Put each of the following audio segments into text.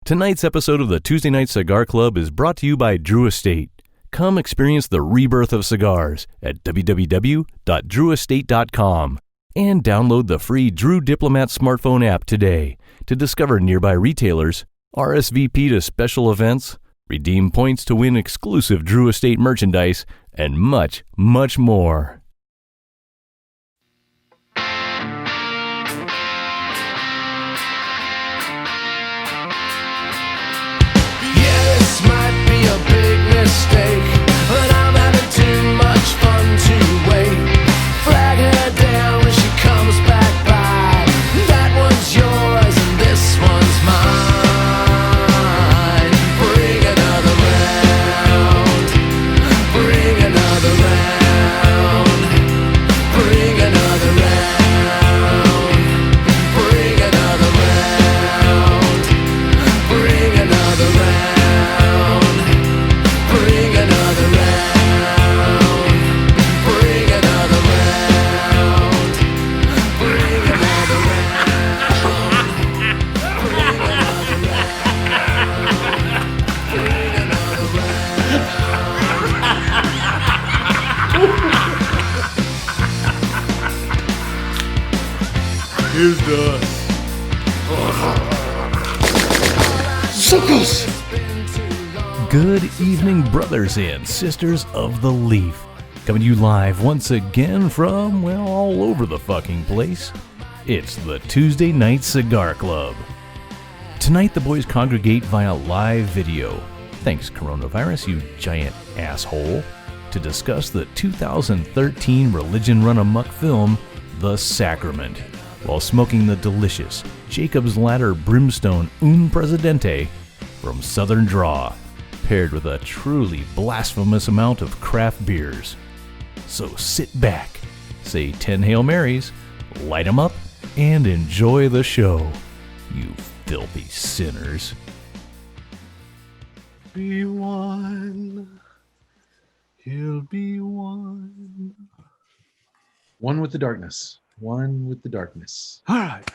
Tonight's episode of the Tuesday Night Cigar Club is brought to you by Drew Estate. Come experience the rebirth of cigars at www.drewestate.com and download the free Drew Diplomat smartphone app today to discover nearby retailers, RSVP to special events, redeem points to win exclusive Drew Estate merchandise, and much, much more. Mistake, but I'm having too much fun to wait. Flag her down when she comes back by. That one's yours and this one's mine. Bring another round. Bring another round. Bring another round. Bring another round. Bring another round. Bring another round. Bring another round. Bring another round. Bring another round. Bring another round. Here's the suckers. Good evening, brothers and sisters of the Leaf. Coming to you live once again from, well, all over the fucking place. It's the Tuesday Night Cigar Club. Tonight, the boys congregate via live video. Thanks, coronavirus, you giant asshole. To discuss the 2013 religion run amok film, The Sacrament, while smoking the delicious Jacob's Ladder Brimstone Un Presidente from Southern Draw, paired with a truly blasphemous amount of craft beers. So sit back, say 10 Hail Marys, light 'em up, and enjoy the show, you filthy sinners. Be one. He'll be one. One with the darkness. One with the darkness. All right.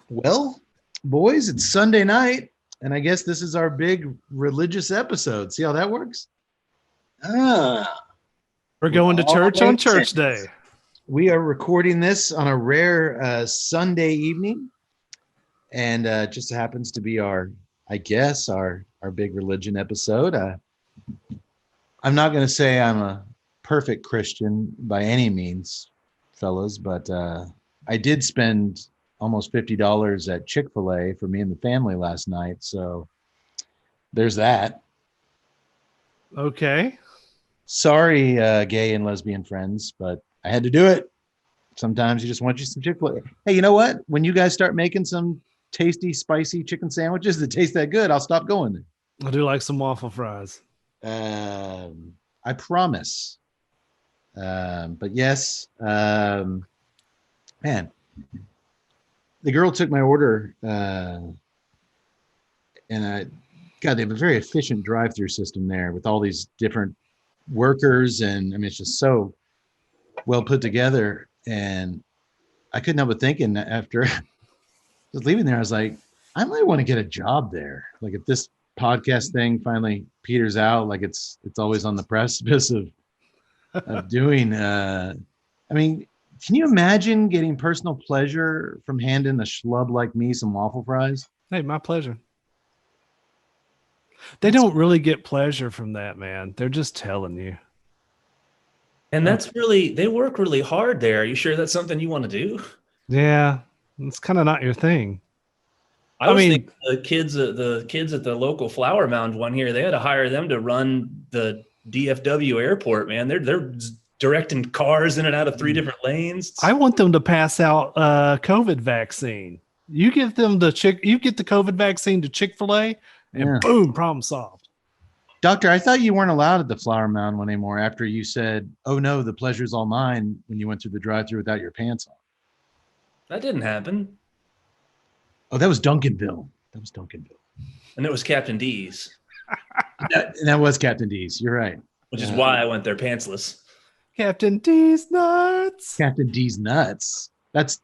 Well, boys, it's Sunday night, and I guess this is our big religious episode. See how that works? Ah, We're going to church on church day. We are recording this on a rare Sunday evening, and just happens to be our big religion episode. I'm not going to say I'm a perfect Christian by any means, fellas, but I did spend almost $50 at Chick-fil-A for me and the family last night. So there's that. Okay. Sorry, gay and lesbian friends, but I had to do it. Sometimes you just want you some Chick-fil-A. Hey, you know what? When you guys start making some tasty, spicy chicken sandwiches that taste that good, I'll stop going there. I do like some waffle fries. I promise. But yes, man, the girl took my order, and they have a very efficient drive-through system there with all these different workers, and I mean, it's just so well put together. And I couldn't help but thinking after I was leaving there, I was like, I might want to get a job there. Like if this podcast thing finally peters out, like it's always on the precipice of doing. I mean, can you imagine getting personal pleasure from handing a schlub like me some waffle fries? Hey, my pleasure. They don't really get pleasure from that, man. They're just telling you. and that's really, they work really hard there. Are you sure that's something you want to do? Yeah, it's kind of not your thing. I mean, think the kids at the local flower mound one here, they had to hire them to run the DFW airport, man. They're directing cars in and out of 3 different lanes. I want them to pass out COVID vaccine. You give them you get the COVID vaccine to Chick-fil-A, and boom, problem solved. Doctor, I thought you weren't allowed at the flower mound one anymore after you said, "Oh no, the pleasure's all mine," when you went through the drive-thru without your pants on. That didn't happen. Oh, that was Duncanville. And it was Captain D's. That was Captain D's. You're right. Which is why I went there pantsless. Captain D's nuts. Captain D's nuts. That's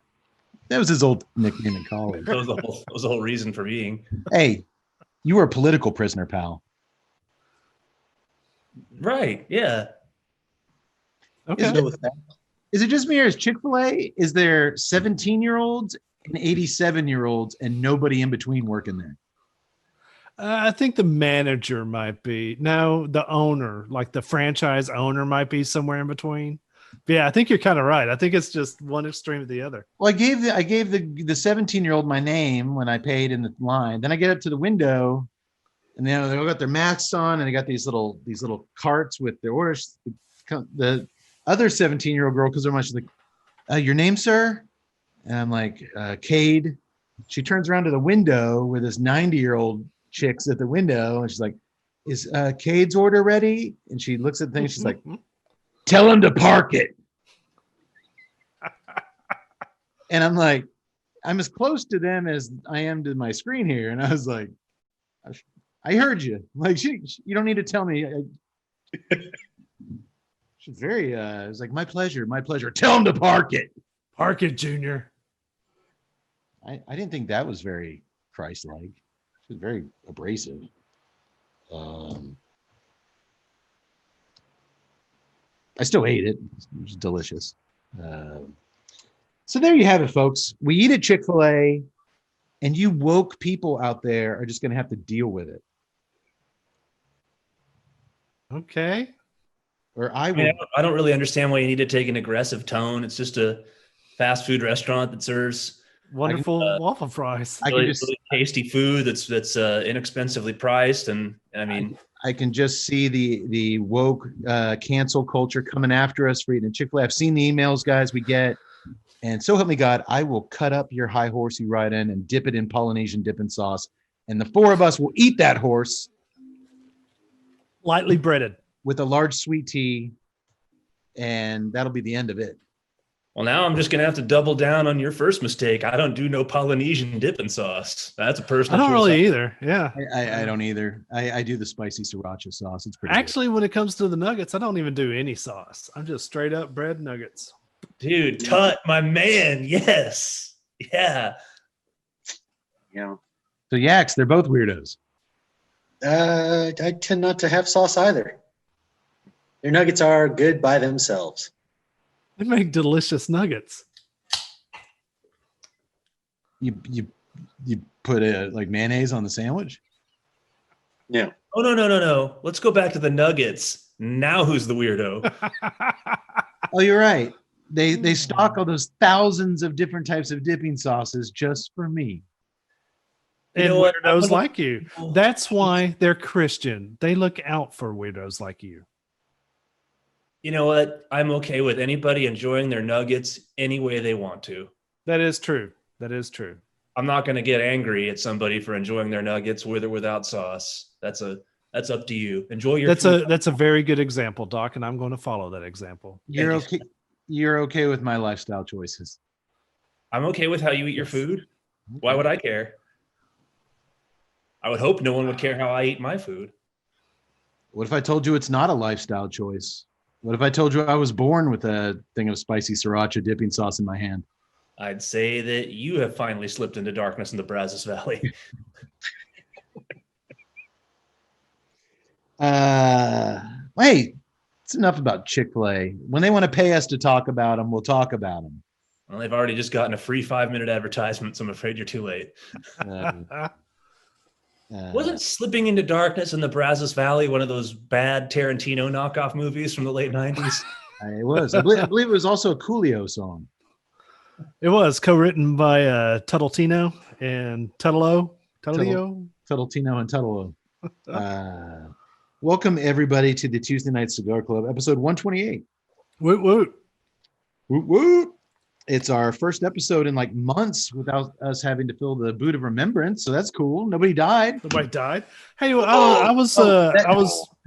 That was his old nickname in college. That was the whole reason for being. Hey, you were a political prisoner, pal. Right. Yeah. Okay. Is it just me, or is Chick-fil-A, is there 17-year-olds and 87-year-olds and nobody in between working there? I think the manager might be. No, the owner, like the franchise owner, might be somewhere in between. But yeah, I think you're kind of right. I think it's just one extreme to the other. Well, I gave the 17-year-old my name when I paid in the line. Then I get up to the window, and they all got their masks on, and they got these little carts with their orders. The other 17-year-old girl, because they're much like, your name, sir? And I'm like, Cade. She turns around to the window where this 90-year-old chick's at the window, and she's like, is Cade's order ready? And she looks at the thing, she's like, tell him to park it. And I'm like, I'm as close to them as I am to my screen here. And I was like, I heard you. Like, you don't need to tell me. She's very, it was like, my pleasure. Tell him to park it. Park it, Junior. I didn't think that was very Christ-like. It was very abrasive. I still ate it. It was delicious. So there you have it, folks. We eat at Chick-fil-A, and you woke people out there are just going to have to deal with it. Okay. Or I don't really understand why you need to take an aggressive tone. It's just a fast food restaurant that serves wonderful waffle fries. Really tasty food that's inexpensively priced, and I mean, I can just see the woke cancel culture coming after us for eating at Chick-fil-A. I've seen the emails, guys, we get, and so help me God, I will cut up your high horse you ride in and dip it in Polynesian dipping sauce, and the four of us will eat that horse lightly breaded with a large sweet tea, and that'll be the end of it. Well, now I'm just going to have to double down on your first mistake. I don't do no Polynesian dipping sauce. That's a personal I don't choice. really either. Yeah. I don't either. I do the spicy sriracha sauce. It's pretty Actually, when it comes to the nuggets, I don't even do any sauce. I'm just straight up bread nuggets. Dude, Tut, my man. Yes. Yeah. Yeah. So Yaks, they're both weirdos. I tend not to have sauce either. Their nuggets are good by themselves. They make delicious nuggets. You put like mayonnaise on the sandwich? Yeah. Oh, no. Let's go back to the nuggets. Now who's the weirdo? Oh, you're right. They stock all those thousands of different types of dipping sauces just for me. And weirdos like you. That's why they're Christian. They look out for weirdos like you. You know what? I'm okay with anybody enjoying their nuggets any way they want to. That is true. That is true. I'm not going to get angry at somebody for enjoying their nuggets with or without sauce. That's up to you. Enjoy your food. That's a very good example, Doc, and I'm going to follow that example. You're okay. You're okay with my lifestyle choices. I'm okay with how you eat your food. Why would I care? I would hope no one would care how I eat my food. What if I told you it's not a lifestyle choice? What if I told you I was born with a thing of spicy sriracha dipping sauce in my hand? I'd say that you have finally slipped into darkness in the Brazos Valley. Wait, it's enough about Chick-fil-A. When they want to pay us to talk about them, we'll talk about them. Well, they've already just gotten a free 5-minute advertisement, so I'm afraid you're too late. Wasn't Slipping into Darkness in the Brazos Valley one of those bad Tarantino knockoff movies from the late 90s? It was. I believe it was also a Coolio song. It was co-written by Tuttletino and Tuttleo. Tuttletino and Tuttleo. Welcome, everybody, to the Tuesday Night Cigar Club, episode 128. Woot woot. Woot woot. It's our first episode in like months without us having to fill the boot of remembrance, so that's cool. Nobody died. Nobody died. Hey, I was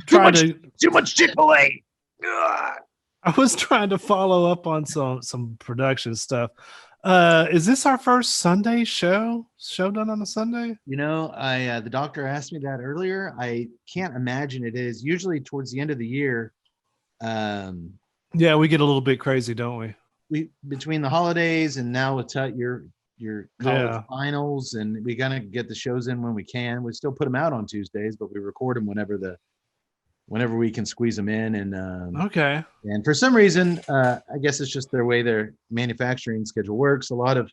trying too much Chick-fil-A. I was trying to follow up on some production stuff. Is this our first Sunday show done on a Sunday? You know, the doctor asked me that earlier. I can't imagine it is. Usually towards the end of the year. Yeah, we get a little bit crazy, don't we? we between the holidays and now with your college finals, and we gotta get the shows in when we can. We still put them out on Tuesdays, but we record them whenever we can squeeze them in. And okay. And for some reason, I guess it's just their way their manufacturing schedule works. A lot of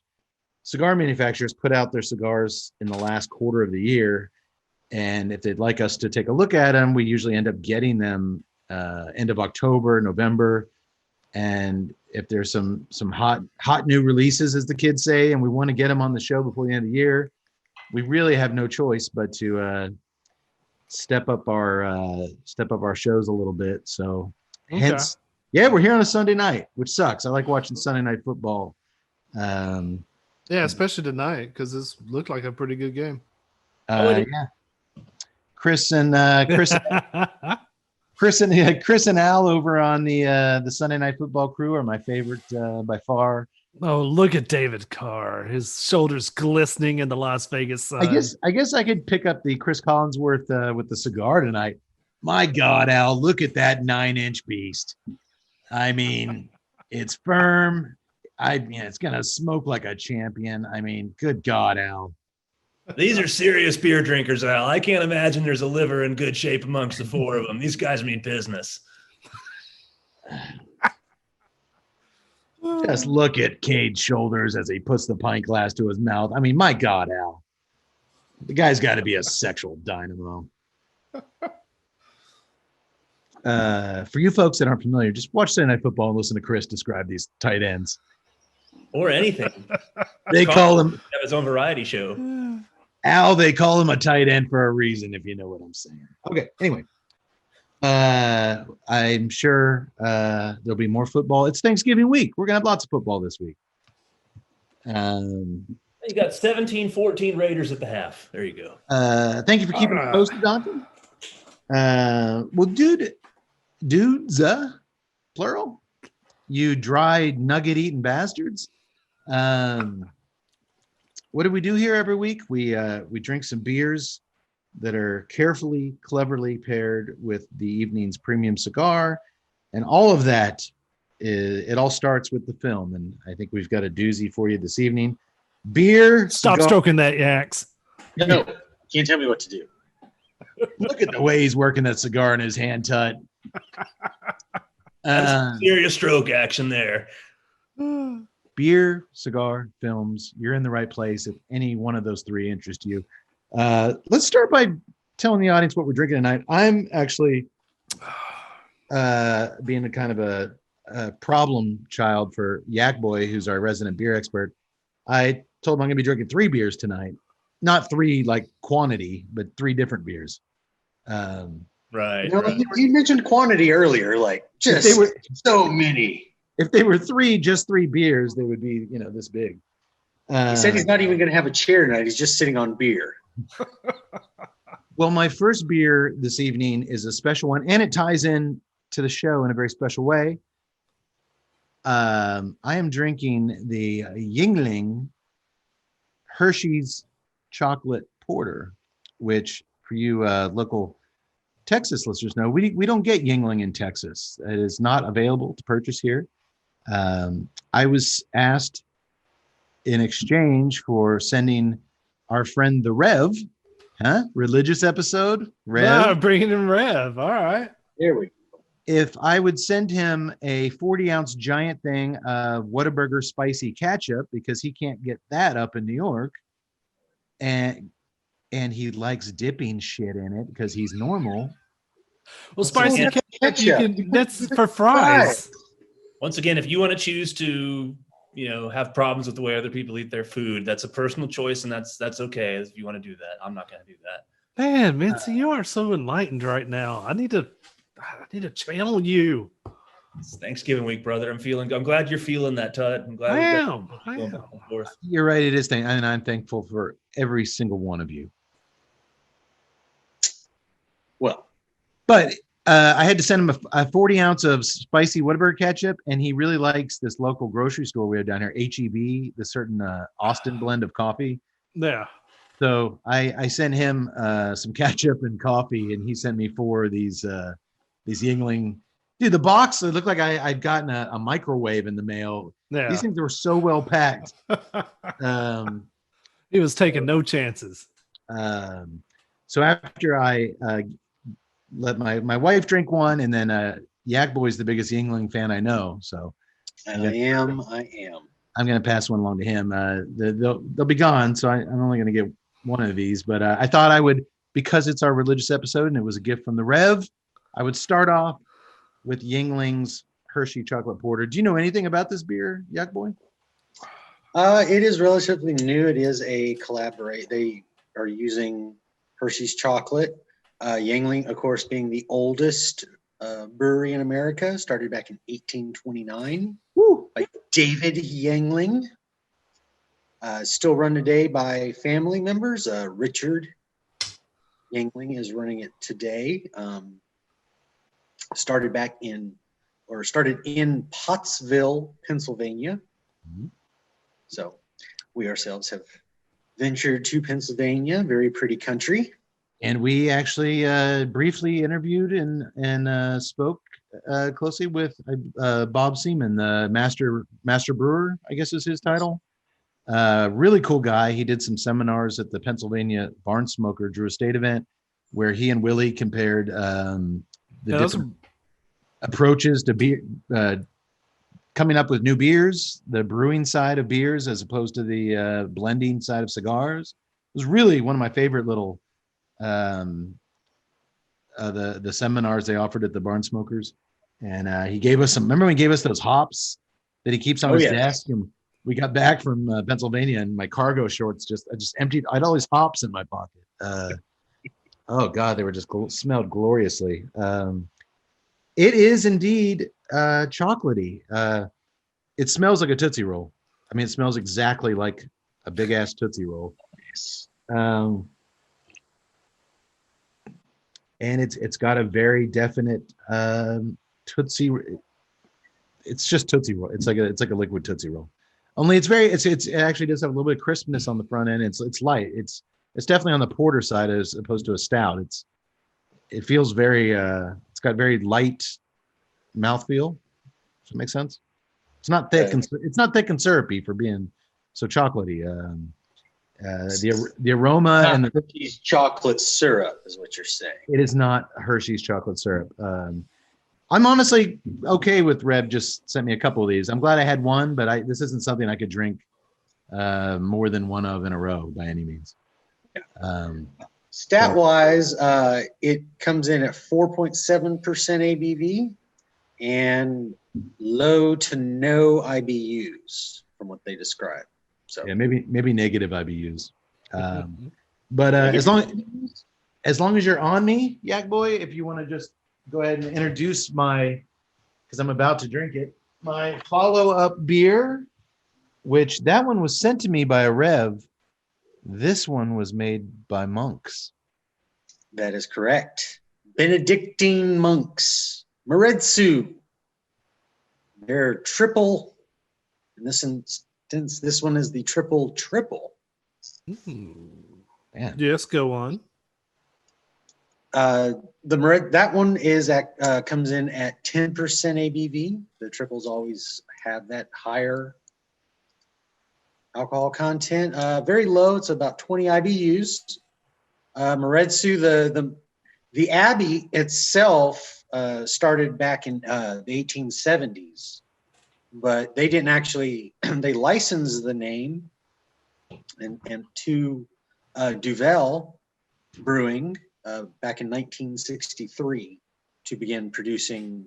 cigar manufacturers put out their cigars in the last quarter of the year, and if they'd like us to take a look at them, we usually end up getting them end of October, November. And if there's some hot new releases, as the kids say, and we want to get them on the show before the end of the year, we really have no choice but to step up our shows a little bit. So hence, yeah, we're here on a Sunday night, which sucks. I like watching Sunday night football. Yeah, especially tonight, because this looked like a pretty good game. Yeah, Chris and Al over on the Sunday Night Football crew are my favorite by far. Oh, look at David Carr, his shoulders glistening in the Las Vegas sun. I guess I could pick up the Chris Collinsworth with the cigar tonight. My God, Al, look at that 9-inch beast. I mean, it's firm. It's gonna smoke like a champion. I mean, good God, Al. These are serious beer drinkers, Al. I can't imagine there's a liver in good shape amongst the four of them. These guys mean business. Just look at Cade's shoulders as he puts the pint glass to his mouth. I mean, my God, Al. The guy's got to be a sexual dynamo. For you folks that aren't familiar, just watch Sunday Night Football and listen to Chris describe these tight ends. Or anything. They call him... Have his own variety show. Al, they call him a tight end for a reason, if you know what I'm saying. Okay, anyway. I'm sure there'll be more football. It's Thanksgiving week. We're going to have lots of football this week. You got 17-14 Raiders at the half. There you go. Thank you for keeping it posted, Dante. Well, dudes, plural, you dry nugget-eating bastards. What do we do here every week? We drink some beers that are carefully, cleverly paired with the evening's premium cigar. And all of that, it all starts with the film. And I think we've got a doozy for you this evening. Beer. Stop stroking that yaks. No, can't tell me what to do. Look at the way he's working that cigar in his hand, Tut. Serious stroke action there. Beer, cigar, films. You're in the right place if any one of those three interest you. Let's start by telling the audience what we're drinking tonight. I'm actually being a kind of a problem child for Yak Boy, who's our resident beer expert. I told him I'm going to be drinking 3 beers tonight. Not 3 like quantity, but 3 different beers. Right. You mentioned quantity earlier, like just so many. If they were just 3 beers, they would be, this big. He said he's not even going to have a chair tonight. He's just sitting on beer. Well, my first beer this evening is a special one, and it ties in to the show in a very special way. I am drinking the Yuengling Hershey's Chocolate Porter, which for you local Texas listeners know, we don't get Yuengling in Texas. It is not available to purchase here. I was asked in exchange for sending our friend the Rev, religious episode, Rev. Yeah, bringing in Rev. All right. There we go. If I would send him a 40-ounce giant thing of Whataburger spicy ketchup, because he can't get that up in New York, and he likes dipping shit in it because he's normal. Well, spicy ketchup, that's for fries. Once again, if you want to choose to, have problems with the way other people eat their food, that's a personal choice, and that's okay. If you want to do that, I'm not going to do that. Man, Mincy, you are so enlightened right now. I need to channel you. It's Thanksgiving week, brother. I'm glad you're feeling that, Tut. I'm glad. I am. You're right. It is, and I'm thankful for every single one of you. Well, but I had to send him a 40 ounce of spicy Whataburger ketchup, and he really likes this local grocery store we have down here, HEB, the certain Austin blend of coffee. Yeah. So I sent him some ketchup and coffee, and he sent me 4 of these Yuengling. Dude, the box, it looked like I'd gotten a microwave in the mail. Yeah. These things were so well packed. Um, He was taking no chances. so after I let my wife drink one, and then Yak Boy's the biggest Yingling fan I know. So I am. I'm going to pass one along to him. They'll be gone, so I'm only going to get one of these. But I thought I would, because it's our religious episode and it was a gift from the Rev, I would start off with Yingling's Hershey Chocolate Porter. Do you know anything about this beer, Yak Boy? It is relatively new. It is a collaborate. They are using Hershey's chocolate. Yuengling, of course, being the oldest brewery in America, started back in 1829 by David Yuengling. Still run today by family members. Richard Yuengling is running it today. Started in Pottsville, Pennsylvania. Mm-hmm. So we ourselves have ventured to Pennsylvania, very pretty country. And we actually briefly interviewed and spoke closely with Bob Seaman, the master brewer, I guess is his title. Really cool guy. He did some seminars at the Pennsylvania Barn Smoker Drew Estate event where he and Willie compared the different approaches to beer, coming up with new beers, the brewing side of beers as opposed to the blending side of cigars. It was really one of my favorite little the seminars they offered at the Barn Smokers. And he gave us some, remember when he gave us those hops that he keeps on his desk? And we got back from Pennsylvania and my cargo shorts I just emptied. I had all these hops in my pocket. Oh God, they were just smelled gloriously. It is indeed chocolatey. It smells like a Tootsie Roll. I mean, it smells exactly like a big ass Tootsie Roll. And it's got a very definite Tootsie. It's just Tootsie Roll. It's like a liquid Tootsie Roll. Only it actually does have a little bit of crispness on the front end. It's light. It's definitely on the porter side as opposed to a stout. It feels very it's got very light mouthfeel. Does that make sense? It's not thick and it's not thick and syrupy for being so chocolatey. The aroma and the Hershey's chocolate syrup is what you're saying. It is not Hershey's chocolate syrup. I'm honestly okay with Reb just sent me a couple of these. I'm glad I had one, but this isn't something I could drink more than one of in a row by any means. Stat wise, it comes in at 4.7% ABV and low to no IBUs from what they describe. So yeah, maybe negative IBUs. But as long as you're on me, Yak Boy, if you want to just go ahead and introduce because I'm about to drink it, my follow-up beer, which that one was sent to me by a Rev. This one was made by monks. That is correct. Benedictine monks. Maretsu. They're triple. In this instance, this one is the triple. Man. Yes, go on. That one is comes in at 10% ABV. The triples always have that higher alcohol content. Very low. It's about 20 IBUs. Maretsu, the abbey itself started back in the 1870s, but they didn't actually. They licensed the name and to Duvel Brewing back in 1963 to begin producing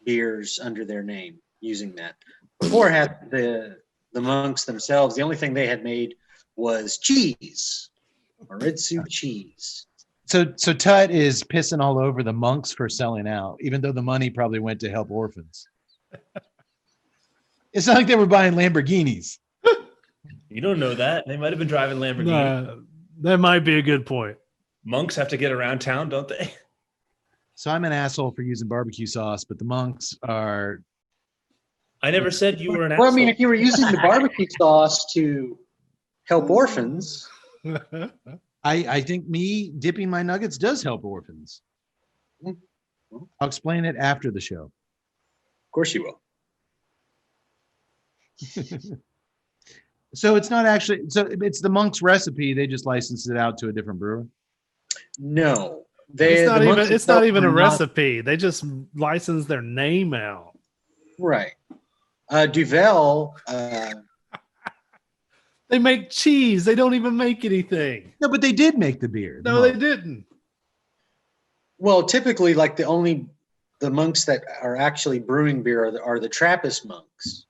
beers under their name using that. Before had the monks themselves, the only thing they had made was cheese, Maretsu cheese. So Tut is pissing all over the monks for selling out, even though the money probably went to help orphans. It's not like they were buying Lamborghinis. You don't know that. They might have been driving Lamborghini. That might be a good point. Monks have to get around town, don't they? So I'm an asshole for using barbecue sauce, but the monks are. I never said you were an Well, asshole. I mean, if you were using the barbecue sauce to help orphans. I think me dipping my nuggets does help orphans. I'll explain it after the show. course you will. So it's not actually. So it's the Monk's recipe. They just licensed it out to a different brewer. No, It's not the even. Monks It's not itself even a are not- recipe. They just license their name out. Right. Duvel. They make cheese. They don't even make anything. No, but they did make the beer. No, they didn't. Well, typically, like the monks that are actually brewing beer are the Trappist monks.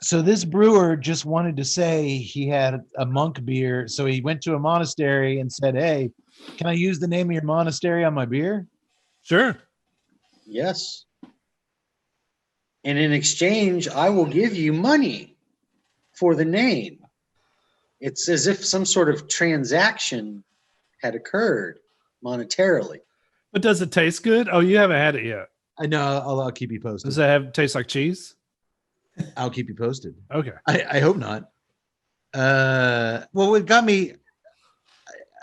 So this brewer just wanted to say he had a monk beer. So he went to a monastery and said, "Hey, can I use the name of your monastery on my beer?" Sure. Yes. And in exchange, I will give you money for the name. It's as if some sort of transaction had occurred monetarily. But does it taste good? Oh, you haven't had it yet. I know. I'll keep you posted. Does it taste like cheese? I'll keep you posted. Okay. I hope not. Well, what got me,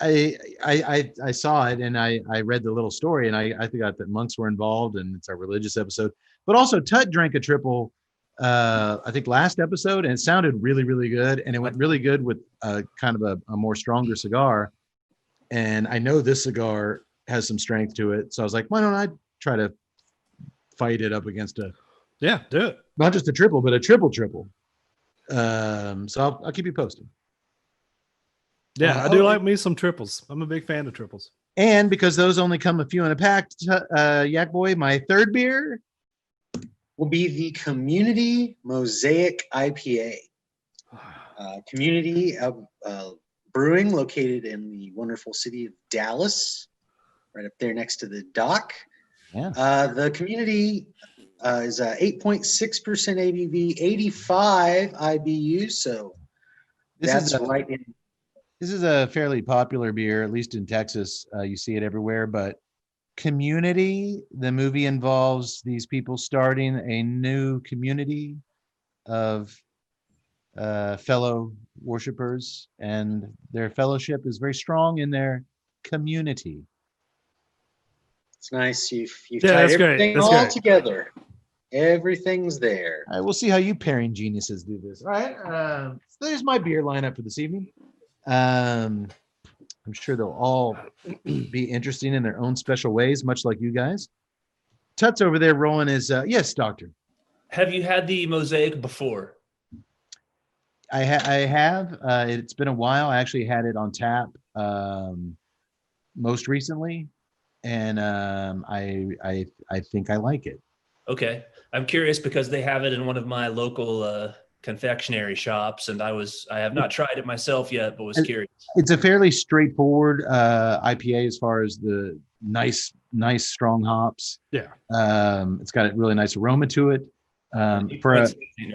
I saw it and I read the little story and I forgot that monks were involved and it's our religious episode. But also Tut drank a triple, I think last episode, and it sounded really, really good. And it went really good with kind of a more stronger cigar. And I know this cigar has some strength to it. So I was like, why don't I try to fight it up against Yeah, do it. not just a triple, but a triple. So I'll keep you posted. Yeah, I do like me some triples. I'm a big fan of triples. And because those only come a few in a pack, Yak Boy, my third beer will be the Community Mosaic IPA. Community Brewing, located in the wonderful city of Dallas, right up there next to the dock. Yeah. The Community is 8.6% ABV, 85 IBU. So that's right in. This is a fairly popular beer, at least in Texas. You see it everywhere. But Community, the movie involves these people starting a new community of fellow worshipers, and their fellowship is very strong in their community. It's nice. You've Yeah, tied that's great. everything That's all great. together. Everything's there. All right, we'll see how you pairing geniuses do this. All right, so there's my beer lineup for this evening. I'm sure they'll all be interesting in their own special ways, much like you guys. Tut's over there rolling his, yes, doctor. Have you had the Mosaic before? I have. It's been a while. I actually had it on tap most recently, and I think I like it. Okay. I'm curious because they have it in one of my local confectionery shops, and I have not tried it myself yet, but was curious. It's a fairly straightforward IPA as far as the nice strong hops. Yeah. It's got a really nice aroma to it. No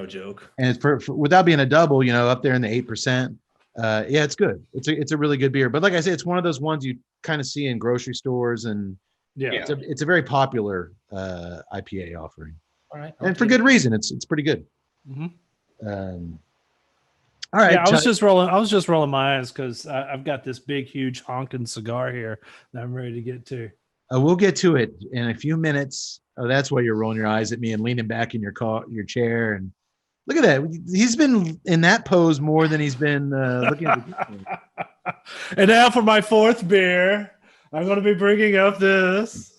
joke. And it's for without being a double, up there in the 8%. Yeah, it's good. It's a really good beer. But like I said, it's one of those ones you kind of see in grocery stores, and Yeah. it's a very popular IPA offering. All right. And for good reason. It's pretty good. Mhm. All right. Yeah, I was just rolling my eyes because I've got this big, huge honking cigar here that I'm ready to get to. We'll get to it in a few minutes. Oh, that's why you're rolling your eyes at me and leaning back in your chair. And look at that. He's been in that pose more than he's been looking at the And now for my fourth beer, I'm going to be bringing up this.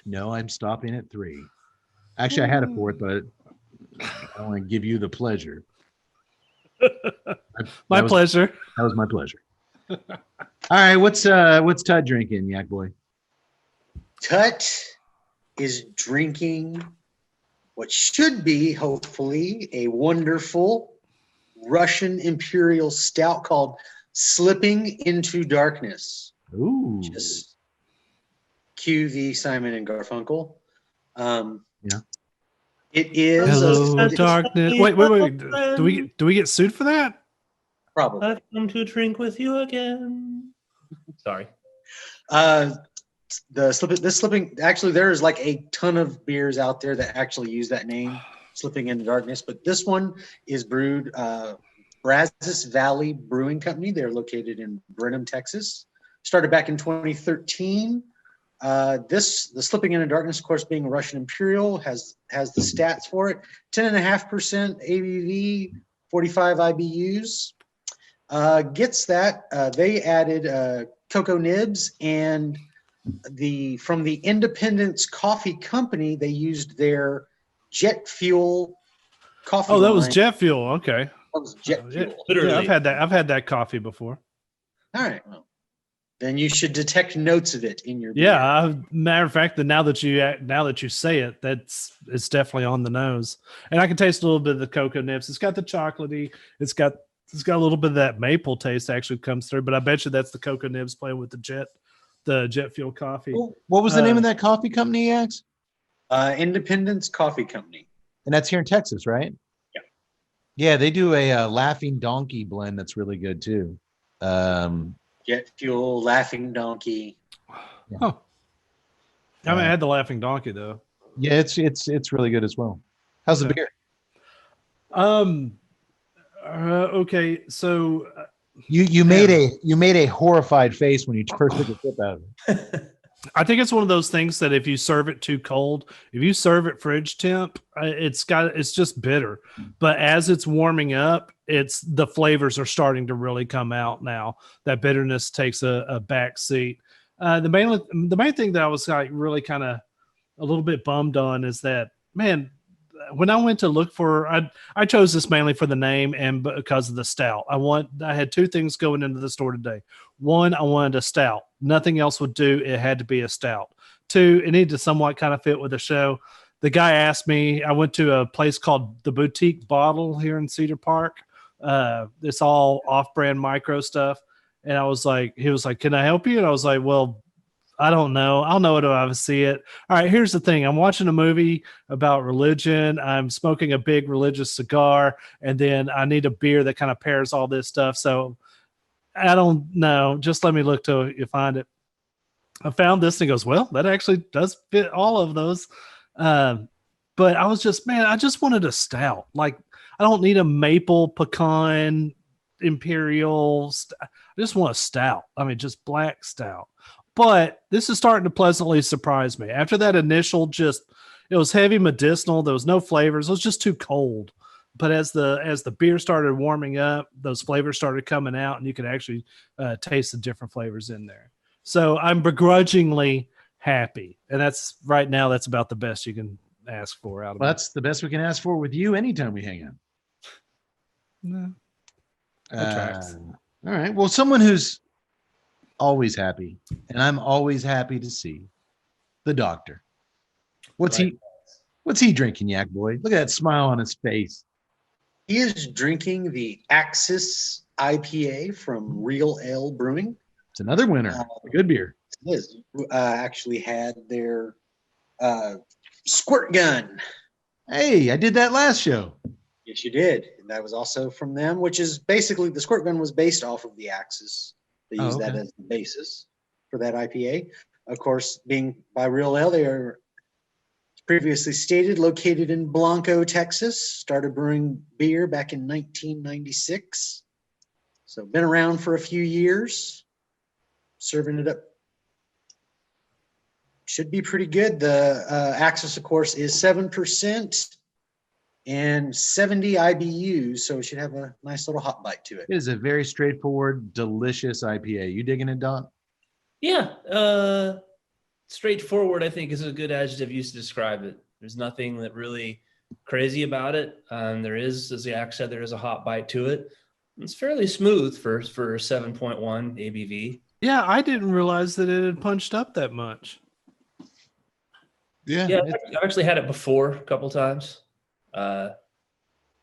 No, I'm stopping at 3. Actually, I had a fourth, but I want to give you the pleasure. My pleasure. That was my pleasure. All right, what's Todd drinking, Yak Boy? Tut is drinking what should be, hopefully, a wonderful Russian Imperial Stout called Slipping into Darkness. Ooh. Just cue the Simon and Garfunkel. Yeah. It is Hello, darkness. Wait. Do we get sued for that? Probably. I've come to drink with you again. Sorry. Slipping. Actually, there's like a ton of beers out there that actually use that name, Slipping into Darkness. But this one is brewed Brazos Valley Brewing Company. They're located in Brenham, Texas. Started back in 2013. The Slipping into Darkness, of course, being a Russian Imperial, has the stats for it. 10.5% ABV, 45 IBUs. Gets that. They added cocoa nibs, and from the Independence Coffee Company, they used their jet fuel coffee. Oh, that was line. jet fuel. Okay. That was jet fuel. Literally. Yeah, I've had that coffee before. All right. Well, then you should detect notes of it in your beer. Yeah, matter of fact, now that you say it, it's definitely on the nose, and I can taste a little bit of the cocoa nibs. It's got the chocolatey. It's got a little bit of that maple taste actually comes through, but I bet you that's the cocoa nibs playing with the jet fuel coffee. What was the name of that coffee company, X? Independence Coffee Company. And that's here in Texas, right? Yeah. Yeah, they do a Laughing Donkey blend that's really good too. Jet fuel, Laughing Donkey. Huh. I haven't had the Laughing Donkey though. Yeah, it's really good as well. How's the beer? Okay, so You made a horrified face when you first took a sip out of it. I think it's one of those things that if you serve it too cold, if you serve it fridge temp, it's just bitter. But as it's warming up, the flavors are starting to really come out now. That bitterness takes a back seat. The main thing that I was like really kind of a little bit bummed on is that, man, when I went to look for, I chose this mainly for the name and because of the stout. I had two things going into the store today. One, I wanted a stout. Nothing else would do. It had to be a stout. Two, it needed to somewhat kind of fit with the show. The guy asked me, I went to a place called the Boutique Bottle here in Cedar Park. It's all off-brand micro stuff. And he was like, can I help you? And I was like, well, I don't know. I'll know it if I see it. All right, here's the thing. I'm watching a movie about religion. I'm smoking a big religious cigar, and then I need a beer that kind of pairs all this stuff. So I don't know. Just let me look till you find it. I found this and he goes, well, that actually does fit all of those. But I was just, man, I just wanted a stout. Like, I don't need a maple pecan imperial. I just want a stout. I mean, just black stout. But this is starting to pleasantly surprise me. After that initial it was heavy medicinal. There was no flavors. It was just too cold. But as the beer started warming up, those flavors started coming out, and you could actually taste the different flavors in there. So I'm begrudgingly happy. And that's about the best you can ask for out of it. That's the best we can ask for with you anytime we hang out. No. That tracks. All right. Well, someone who's always happy, and I'm always happy to see the doctor. What's he drinking, Yak Boy? Look at that smile on his face. He is drinking the Axis IPA from Real Ale Brewing. It's another winner. A good beer. It is. Actually had their squirt gun. Hey, I did that last show. Yes, you did. And that was also from them, which is basically the squirt gun was based off of the Axis. They use that as the basis for that IPA. Of course, being by Real Ale, they are previously stated located in Blanco, Texas. Started brewing beer back in 1996. So been around for a few years. Serving it up. Should be pretty good. The Axis, of course, is 7% and 70 IBUs, so it should have a nice little hot bite to it. It is a very straightforward, delicious IPA. You digging it, Don? Yeah. Straightforward, I think, is a good adjective used to describe it. There's nothing that really crazy about it. There is, as Yak said, there is a hot bite to it. It's fairly smooth for 7.1 ABV. Yeah, I didn't realize that it had punched up that much. Yeah, I've actually had it before a couple times.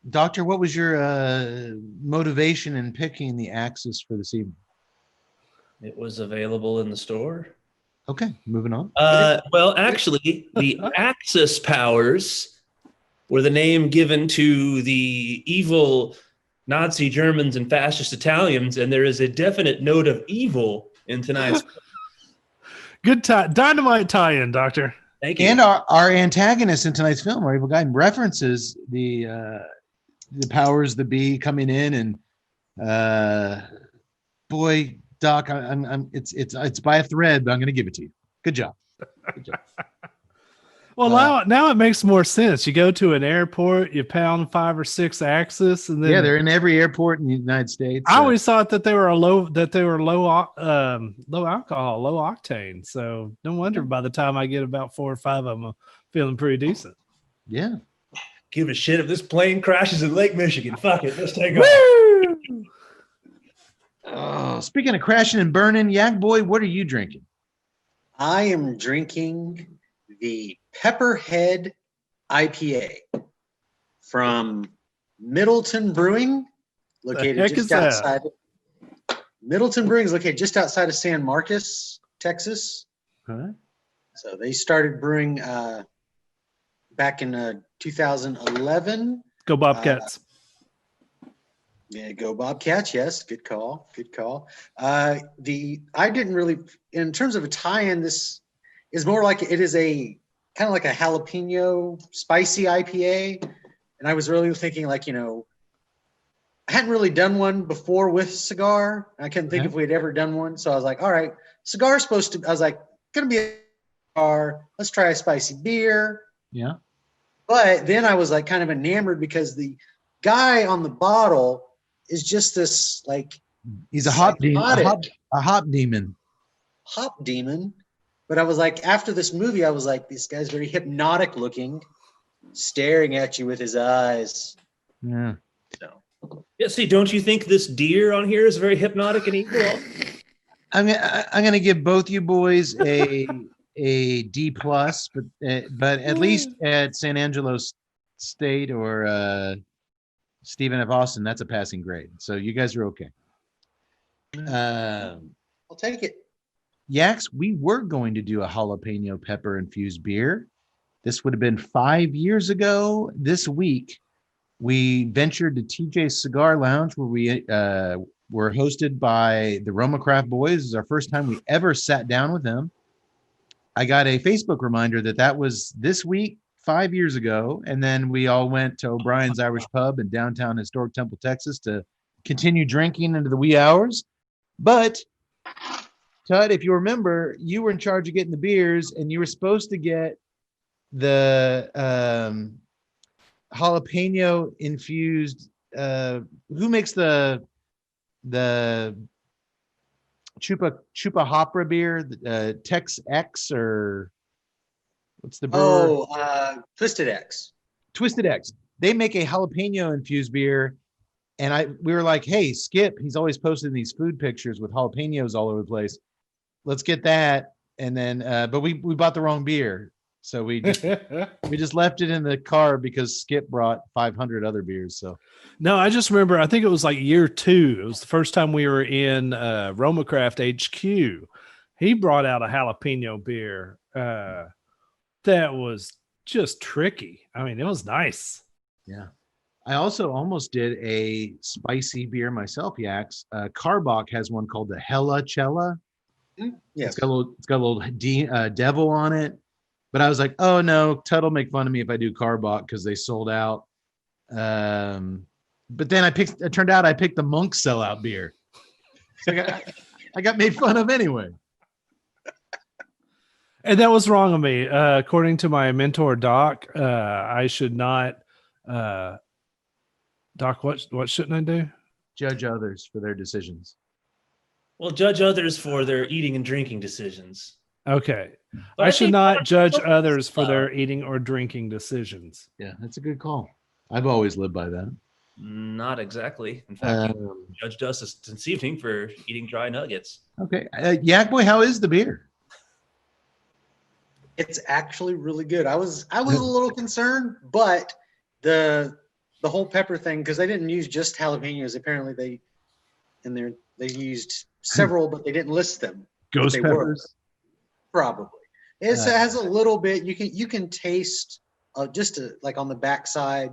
Doctor, what was your motivation in picking the Axis for this evening? It was available in the store. Okay, moving on. Well, actually, the Axis powers were the name given to the evil Nazi Germans and fascist Italians, and there is a definite note of evil in tonight's. Good dynamite tie-in, Doctor. Thank you. And our antagonist in tonight's film, our evil guy, references the powers that be coming in, and boy, Doc, it's by a thread, but I'm going to give it to you. Good job. Good job. Well, now it makes more sense. You go to an airport, you pound 5 or 6 Axis, and then They're in every airport in the United States. I always thought that they were low alcohol, low octane. So no wonder by the time I get about 4 or 5 of them, I'm feeling pretty decent. Yeah. Give a shit if this plane crashes in Lake Michigan. Fuck it, let's take off. Oh, speaking of crashing and burning, Yak Boy, what are you drinking? I am drinking the Pepperhead IPA from Middleton Brewing, located just outside. Middleton Brewing is located just outside of San Marcos, Texas. Huh? So they started brewing back in 2011. Go Bobcats. Yeah, go Bobcats. Yes, good call. Good call. I didn't really, in terms of a tie-in, this is more like it is a kind of like a jalapeno spicy IPA. And I was really thinking like, I hadn't really done one before with cigar. I couldn't think if we had ever done one. So I was like, all right, cigar's supposed to, I was like, going to be a cigar. Let's try a spicy beer. Yeah. But then I was like kind of enamored because the guy on the bottle is just this like, he's a hop demon. A hop demon. Hop demon. But I was like, after this movie, I was like, this guy's very hypnotic looking, staring at you with his eyes. Yeah. So. Yeah, see, don't you think this deer on here is very hypnotic and evil? I'm gonna give both you boys a D plus, but at least at San Angelo State or Stephen F. Austin, that's a passing grade. So you guys are okay. I'll take it. Yaks, we were going to do a jalapeno pepper infused beer. This would have been 5 years ago. This week, we ventured to TJ's Cigar Lounge, where we were hosted by the Roma Craft Boys. This is our first time we ever sat down with them. I got a Facebook reminder that was this week, 5 years ago. And then we all went to O'Brien's Irish Pub in downtown historic Temple, Texas to continue drinking into the wee hours. But Todd, if you remember, you were in charge of getting the beers, and you were supposed to get the jalapeno infused. Who makes the Chupa Hopra beer? Tex X, or what's the brewer? Twisted X. Twisted X. They make a jalapeno infused beer. And we were like, hey, Skip, he's always posting these food pictures with jalapenos all over the place. Let's get that. And then, but we bought the wrong beer. So we just left it in the car because Skip brought 500 other beers. So no, I just remember, I think it was like year 2. It was the first time we were in Roma Craft HQ. He brought out a jalapeno beer. That was just tricky. I mean, it was nice. Yeah. I also almost did a spicy beer myself, Yaks. Carbach has one called the Hella Cella. Yes. It's got a little devil on it. But I was like, oh no, Tut will make fun of me if I do Carbach because they sold out. But then it turned out I picked the Monk sellout beer. So I got made fun of anyway. And that was wrong of me. According to my mentor, Doc, I should not. Doc, what shouldn't I do? Judge others for their decisions. Well, judge others for their eating and drinking decisions. Okay. But I should not judge others for uh, their eating or drinking decisions. Yeah, that's a good call. I've always lived by that. Not exactly. In fact, you judged us this evening for eating dry nuggets. Okay. Yak Boy, how is the beer? It's actually really good. I was a little concerned, but the whole pepper thing, because they didn't use just jalapenos. Apparently they used several, but they didn't list them. Ghost peppers. Probably. It has a little bit. You can taste just like on the backside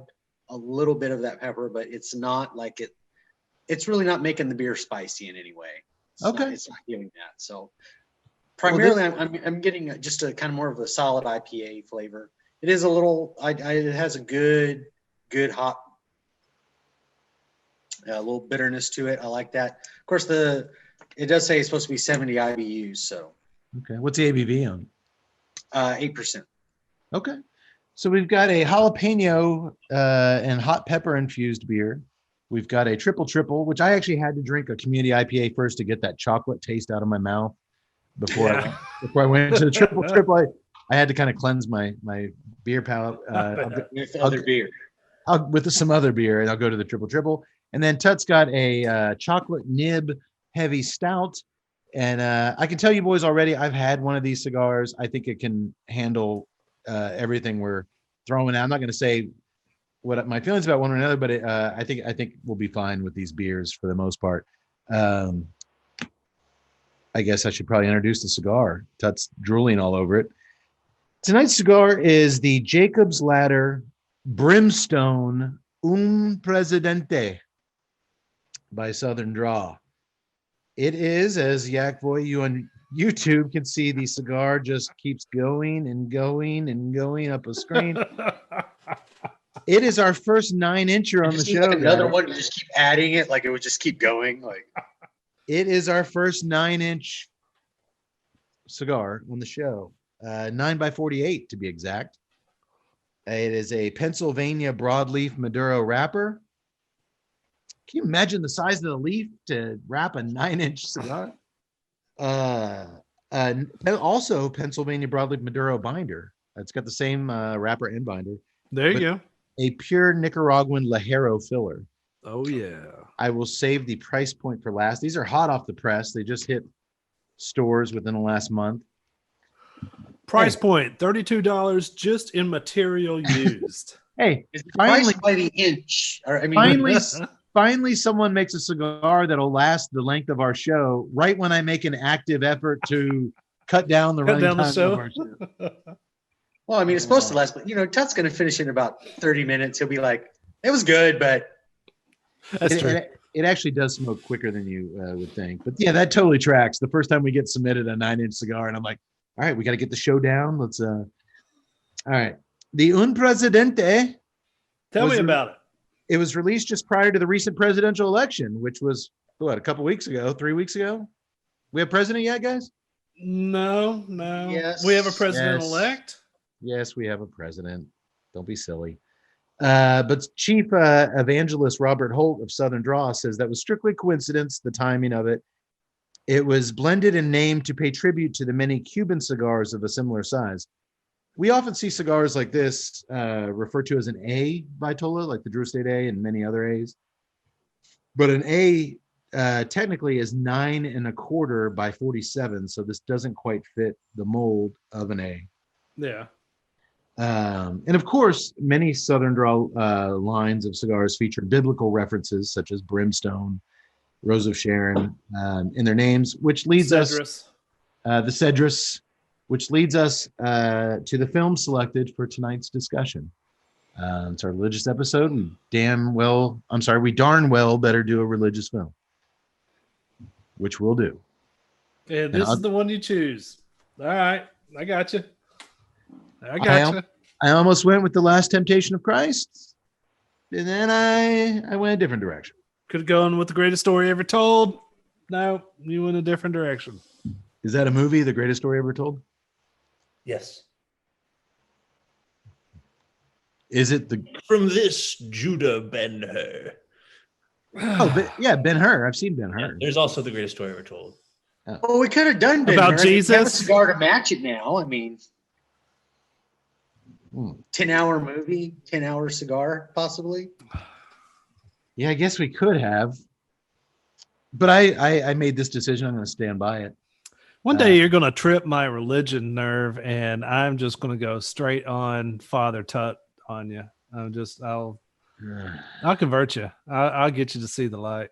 a little bit of that pepper, but it's not like it. It's really not making the beer spicy in any way. It's not giving that. So primarily, I'm getting just a kind of more of a solid IPA flavor. It is a little. It has a good hop, a little bitterness to it. I like that. Of course, it does say it's supposed to be 70 IBUs. So okay, what's the ABV on? 8%. Okay. So we've got a jalapeno and hot pepper infused beer. We've got a triple, which I actually had to drink a community IPA first to get that chocolate taste out of my mouth before I went to the triple. I had to kind of cleanse my beer palate with some other beer, and I'll go to the triple. And then Tut's got a chocolate nib heavy stout. And I can tell you boys already, I've had one of these cigars. I think it can handle everything we're throwing out. I'm not going to say what my feelings about one or another, but I think we'll be fine with these beers for the most part. I guess I should probably introduce the cigar. Tut's drooling all over it. Tonight's cigar is the Jacob's Ladder Brimstone Presidente by Southern Draw. It is, as Yak Boy, you on YouTube can see, the cigar just keeps going and going and going up a screen. It is our first 9-incher on the show. Like another one, you just keep adding it, like it would just keep going. Like it is our first 9-inch cigar on the show, 9x48 to be exact. It is a Pennsylvania broadleaf Maduro wrapper. Can you imagine the size of the leaf to wrap a 9-inch cigar? Also, Pennsylvania broadleaf Maduro binder. It's got the same wrapper and binder. There you go. A pure Nicaraguan Lajero filler. Oh, yeah. I will save the price point for last. These are hot off the press. They just hit stores within the last month. Price point, $32 just in material used. Hey, it's finally by the inch. Finally, someone makes a cigar that'll last the length of our show. Right when I make an active effort to cut down the running time of our show. Well, I mean, it's supposed to last, but Tut's going to finish in about 30 minutes. He'll be like, "It was good, but." That's true. It actually does smoke quicker than you would think. But yeah, that totally tracks. The first time we get submitted a 9-inch cigar, and I'm like, all right, we got to get the show down. Let's. All right, the Un Presidente. Tell me about it. It was released just prior to the recent presidential election, which was a couple weeks ago, 3 weeks ago. We have president yet, guys? No. Yes. We have a president-elect. Yes, we have a president. Don't be silly. But Chief Evangelist Robert Holt of Southern Draw says that was strictly coincidence, the timing of it. It was blended and named to pay tribute to the many Cuban cigars of a similar size. We often see cigars like this referred to as an A Vitola, like the Drew Estate A and many other A's. But an A technically is 9 1/4 by 47, so this doesn't quite fit the mold of an A. Yeah. And of course, many Southern Draw lines of cigars feature biblical references such as Brimstone, Rose of Sharon in their names, which leads us the Cedrus, which leads us to the film selected for tonight's discussion. It's our religious episode. We darn well better do a religious film, which we'll do. Yeah, this is the one you choose. All right, I got you. I almost went with The Last Temptation of Christ, and then I went a different direction. Could have gone with The Greatest Story Ever Told. No, you went a different direction. Is that a movie, The Greatest Story Ever Told? Yes. Is it From this Judah Ben-Hur? Ben-Hur. I've seen Ben-Hur. Yeah, there's also The Greatest Story Ever Told. Well, we could have done Ben-Hur. About Jesus? We have a cigar to match it now. I mean, 10-hour movie, 10-hour cigar, possibly. Yeah, I guess we could have. But I made this decision. I'm going to stand by it. One day you're going to trip my religion nerve, and I'm just going to go straight on Father Tut on you. I'll convert you. I'll get you to see the light.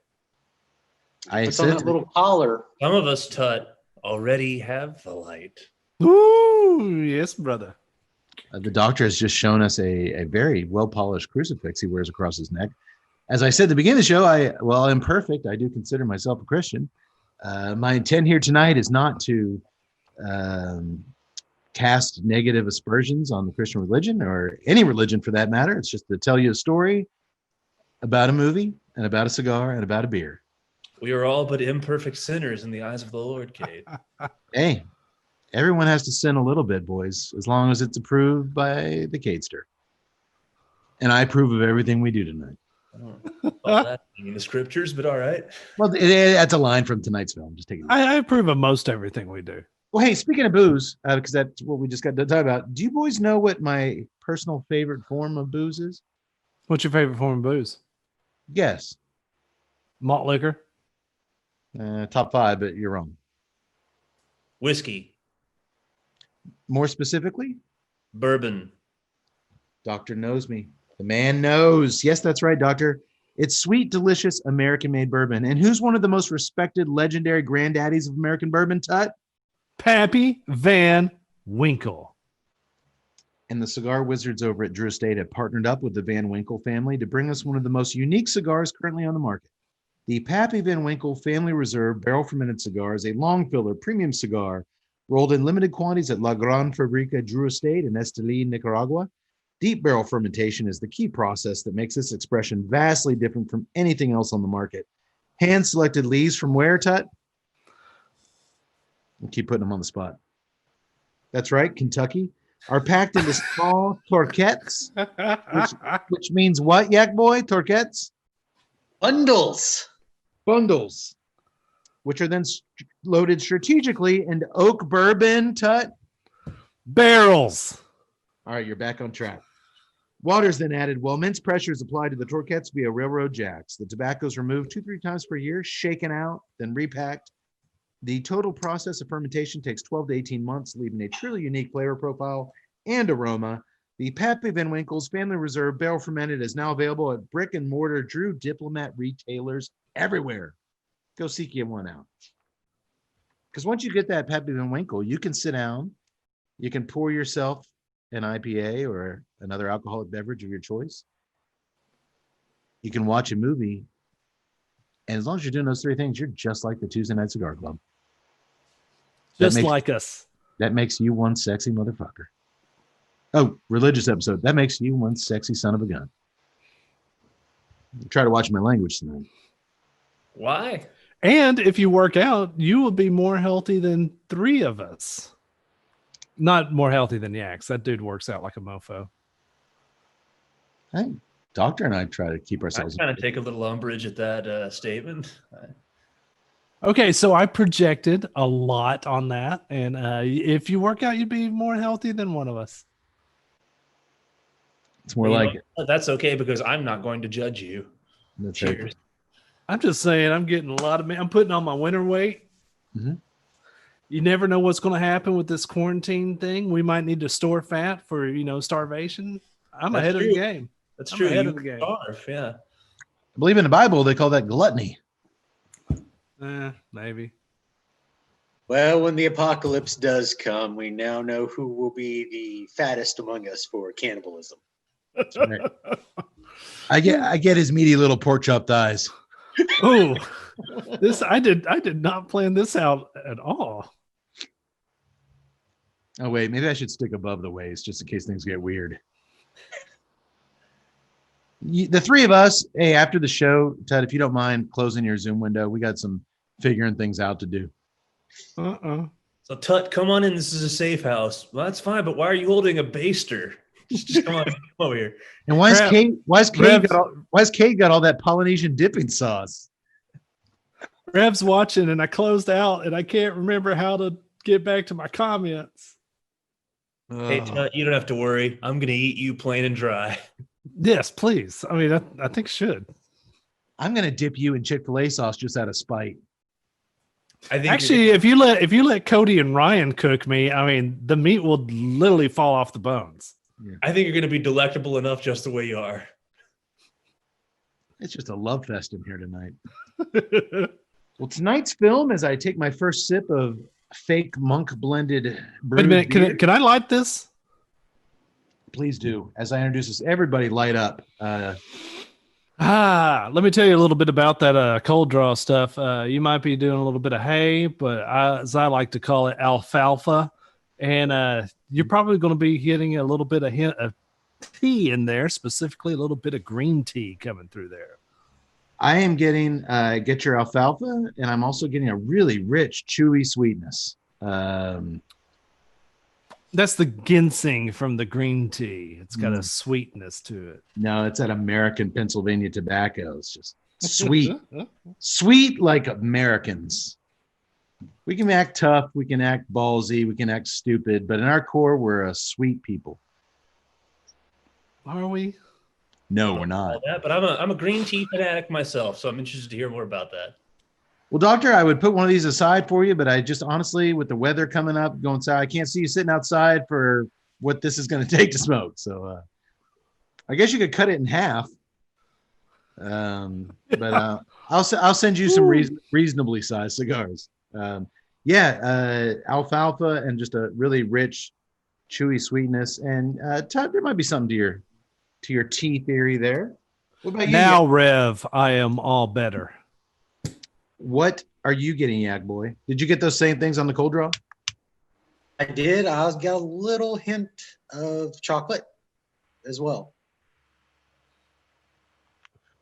It's on that little collar. Some of us, Tut, already have the light. Ooh, yes, brother. The doctor has just shown us a very well-polished crucifix he wears across his neck. As I said at the beginning of the show, I'm perfect. I do consider myself a Christian. My intent here tonight is not to cast negative aspersions on the Christian religion or any religion for that matter. It's just to tell you a story about a movie and about a cigar and about a beer. We are all but imperfect sinners in the eyes of the Lord, Cade. Hey, Everyone has to sin a little bit, boys, as long as it's approved by the Cadester. And I approve of everything we do tonight. I don't know about that in the scriptures, but all right. Well, that's a line from tonight's film. Just take it. I approve of most everything we do. Well, hey, speaking of booze, because that's what we just got to talk about. Do you boys know what my personal favorite form of booze is? What's your favorite form of booze? Yes. Malt liquor? Top 5, but you're wrong. Whiskey. More specifically? Bourbon. Doctor knows me. The man knows. Yes, that's right, Doctor. It's sweet, delicious, American-made bourbon. And who's one of the most respected, legendary granddaddies of American bourbon, Tut? Pappy Van Winkle. And the cigar wizards over at Drew Estate have partnered up with the Van Winkle family to bring us one of the most unique cigars currently on the market. The Pappy Van Winkle Family Reserve Barrel Fermented Cigar is a long filler premium cigar rolled in limited quantities at La Gran Fabrica Drew Estate in Esteli, Nicaragua. Deep barrel fermentation is the key process that makes this expression vastly different from anything else on the market. Hand-selected leaves from where, Tut? I'll keep putting them on the spot. That's right, Kentucky. Are packed into small torquettes, which means what, Yak Boy? Torquettes? Bundles, which are then loaded strategically into oak bourbon, Tut. Barrels. All right, you're back on track. Water is then added while immense pressure is applied to the torquettes via railroad jacks. The tobacco is removed 2-3 times per year, shaken out, then repacked. The total process of fermentation takes 12 to 18 months, leaving a truly unique flavor profile and aroma. The Pappy Van Winkle's Family Reserve Barrel Fermented is now available at brick and mortar Drew Diplomat retailers everywhere. Go seek you one out. Because once you get that Pappy Van Winkle, you can sit down, you can pour yourself an IPA or another alcoholic beverage of your choice. You can watch a movie. And as long as you're doing those 3 things, you're just like the Tuesday Night Cigar Club. Just like us. That makes you one sexy motherfucker. Oh, religious episode. That makes you one sexy son of a gun. Try to watch my language tonight. Why? And if you work out, you will be more healthy than 3 of us. Not more healthy than Yaks. That dude works out like a mofo. Hey, Doctor and I try to keep I ourselves. kind of take a little umbrage at that statement. Okay, so I projected a lot on that. And if you work out, you'd be more healthy than one of us. It's more like it. That's okay because I'm not going to judge you. That's Cheers. right. I'm just saying, I'm getting a lot of. I'm putting on my winter weight. Mm-hmm. You never know what's going to happen with this quarantine thing. We might need to store fat for starvation. I'm That's ahead true. of the game. That's I'm true. ahead You of the game. starve, yeah. I believe in the Bible they call that gluttony. Maybe. Well, when the apocalypse does come, we now know who will be the fattest among us for cannibalism. That's right. I get his meaty little pork chop thighs. Oh, I did not plan this out at all. Oh wait, maybe I should stick above the waist just in case things get weird. The 3 of us, hey, after the show, Ted, if you don't mind closing your Zoom window, we got some figuring things out to do. So Tut, come on in. This is a safe house. Well, that's fine, but why are you holding a baster? Just come on over here. And why's Crap. Kate got all that Polynesian dipping sauce? Rev's watching, and I closed out, and I can't remember how to get back to my comments. Hey, Tut, you don't have to worry. I'm going to eat you plain and dry. Yes, please. I mean, I think should. I'm gonna dip you in Chick-fil-A sauce just out of spite. I think Actually, if you let Cody and Ryan cook me, I mean, the meat will literally fall off the bones. I think you're going to be delectable enough just the way you are. It's just a love fest in here tonight. Well, tonight's film, as I take my first sip of fake monk blended brew. Wait a minute, can I light this? Please do. As I introduce this, everybody light up. Let me tell you a little bit about that cold draw stuff. You might be doing a little bit of hay, but as I like to call it, alfalfa. And you're probably going to be getting a little bit of hint of tea in there, specifically a little bit of green tea coming through there. I am getting get your alfalfa, and I'm also getting a really rich, chewy sweetness. That's the ginseng from the green tea. It's got a sweetness to it. No, it's that American Pennsylvania tobacco. It's just sweet, sweet like Americans. We can act tough, we can act ballsy, we can act stupid, but in our core, we're a sweet people. Are we? No, we're not. That, but I'm a green tea fanatic myself, so I'm interested to hear more about that. Well, doctor, I would put one of these aside for you, but I just honestly, with the weather coming up, going south, I can't see you sitting outside for what this is going to take to smoke. So I guess you could cut it in half. But I'll send you some reasonably sized cigars. Alfalfa and just a really rich, chewy sweetness. And Todd, there might be something to your tea theory there. What about you? Now, Rev, I am all better. What are you getting, Yak Boy? Did you get those same things on the cold draw? I did. I got a little hint of chocolate as well.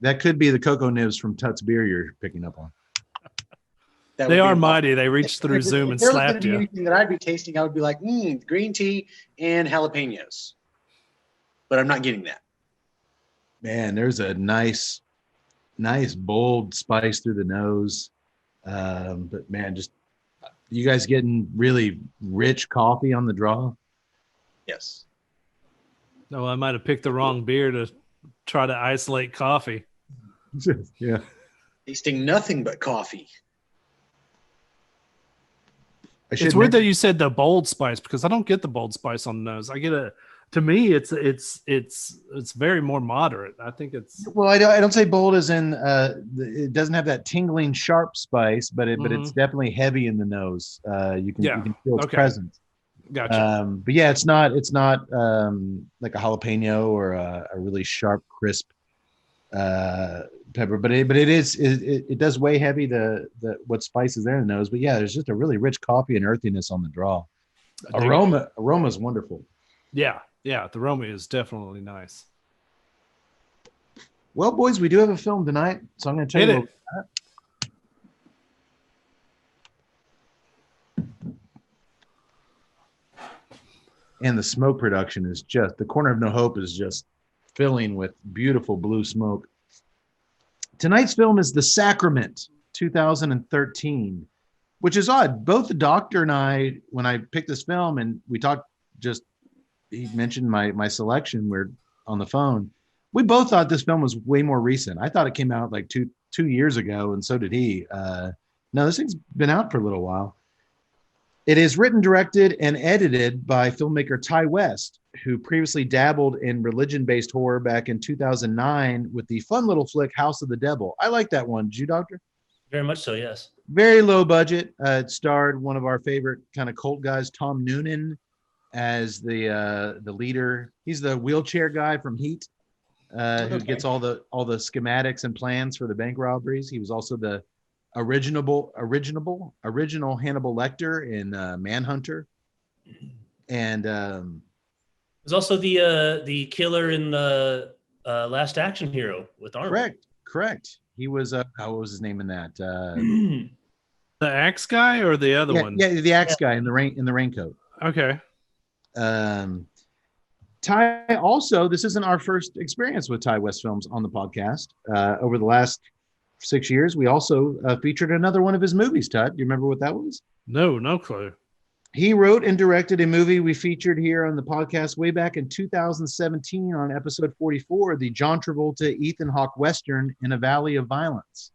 That could be the cocoa nibs from Tut's beer you're picking up on. They are mighty. They reached through Zoom and slapped you. Anything that I'd be tasting, I would be like, green tea and jalapenos. But I'm not getting that. Man, there's a nice bold spice through the nose. But man, just you guys getting really rich coffee on the draw? Yes. No, I might have picked the wrong beer to try to isolate coffee. Yeah. Tasting nothing but coffee. It's weird that you said the bold spice because I don't get the bold spice on the nose. I get to me, it's very more moderate. I think it's. Well, I don't say bold as in it doesn't have that tingling sharp spice, but it's definitely heavy in the nose. You can feel its presence. Gotcha. But yeah, it's not like a jalapeno or a really sharp, crisp pepper, but it does weigh heavy the what spice is there in the nose. But yeah, there's just a really rich coffee and earthiness on the draw. Aroma is wonderful. Yeah, the aroma is definitely nice. Well, boys, we do have a film tonight, so I'm going to tell you a little bit about it. And the smoke production is just, the corner of no hope is just filling with beautiful blue smoke. Tonight's film is The Sacrament, 2013, which is odd. Both the doctor and I, when I picked this film and we talked, he mentioned my selection, we're on the phone. We both thought this film was way more recent. I thought it came out like two years ago, and so did he. No, this thing's been out for a little while. It is written, directed, and edited by filmmaker Ty West, who previously dabbled in religion-based horror back in 2009 with the fun little flick House of the Devil. I like that one. Did you, Doctor? Very much so, yes. Very low budget. It starred one of our favorite kind of cult guys, Tom Noonan, as the leader. He's the wheelchair guy from Heat, who gets all the schematics and plans for the bank robberies. He was also the original Hannibal Lecter in Manhunter, and was also the killer in the Last Action Hero with Arnold. Correct. He was what was his name in that? The axe guy or the other one? Yeah, the axe guy in the raincoat. Okay. Ty, also, this isn't our first experience with Ty West films on the podcast. Over the last 6 years, we also featured another one of his movies. Todd, do you remember what that was? No clue. He wrote and directed a movie we featured here on the podcast way back in 2017 on episode 44, the John Travolta, Ethan Hawke Western, In a Valley of Violence.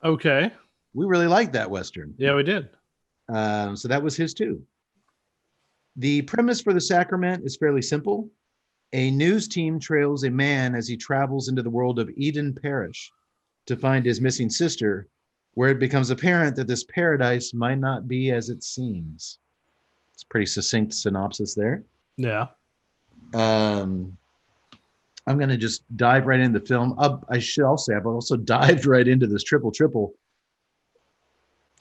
Okay. We really liked that Western. Yeah, we did. So that was his too. The premise for The Sacrament is fairly simple. A news team trails a man as he travels into the world of Eden Parish to find his missing sister, where it becomes apparent that this paradise might not be as it seems. It's a pretty succinct synopsis there. Yeah. I'm going to just dive right into the film. I should also say I've also dived right into this triple.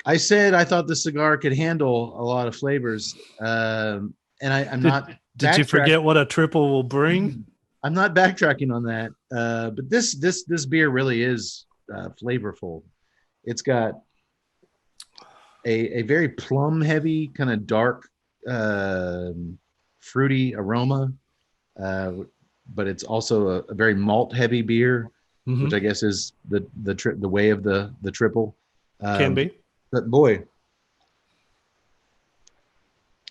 I said I thought the cigar could handle a lot of flavors, and I'm not. Did you forget what a triple will bring? I'm not backtracking on that, but this beer really is flavorful. It's got a very plum heavy kind of dark fruity aroma, but it's also a very malt heavy beer, which I guess is the way of the triple. Can be. But boy,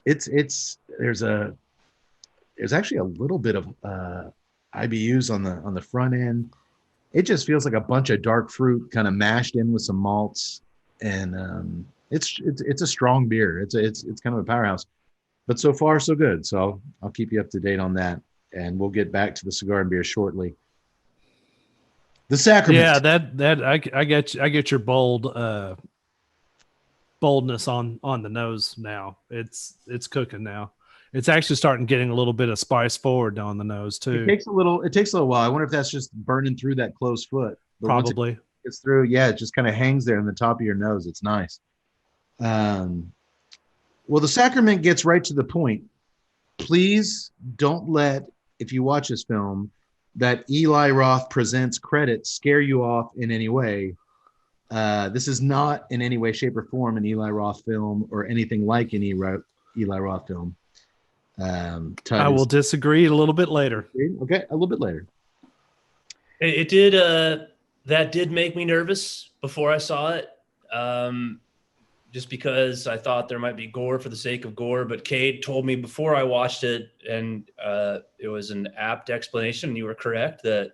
there's actually a little bit of IBUs on the front end. It just feels like a bunch of dark fruit kind of mashed in with some malts, and it's a strong beer. It's kind of a powerhouse, but so far so good. So I'll keep you up to date on that, and we'll get back to the cigar and beer shortly. The Sacrament. Yeah, that I get your boldness on the nose now. It's cooking now. It's actually starting getting a little bit of spice forward on the nose too. It takes a little while. I wonder if that's just burning through that closed foot. But probably. Once it gets through, yeah, it just kind of hangs there in the top of your nose. It's nice. Well, the Sacrament gets right to the point. Please don't let, if you watch this film, that Eli Roth Presents credit scare you off in any way. This is not in any way, shape, or form an Eli Roth film or anything like an Eli Roth film. I will disagree a little bit later. Okay, a little bit later. It did. That did make me nervous before I saw it, just because I thought there might be gore for the sake of gore. But Cade told me before I watched it, and it was an apt explanation. You were correct that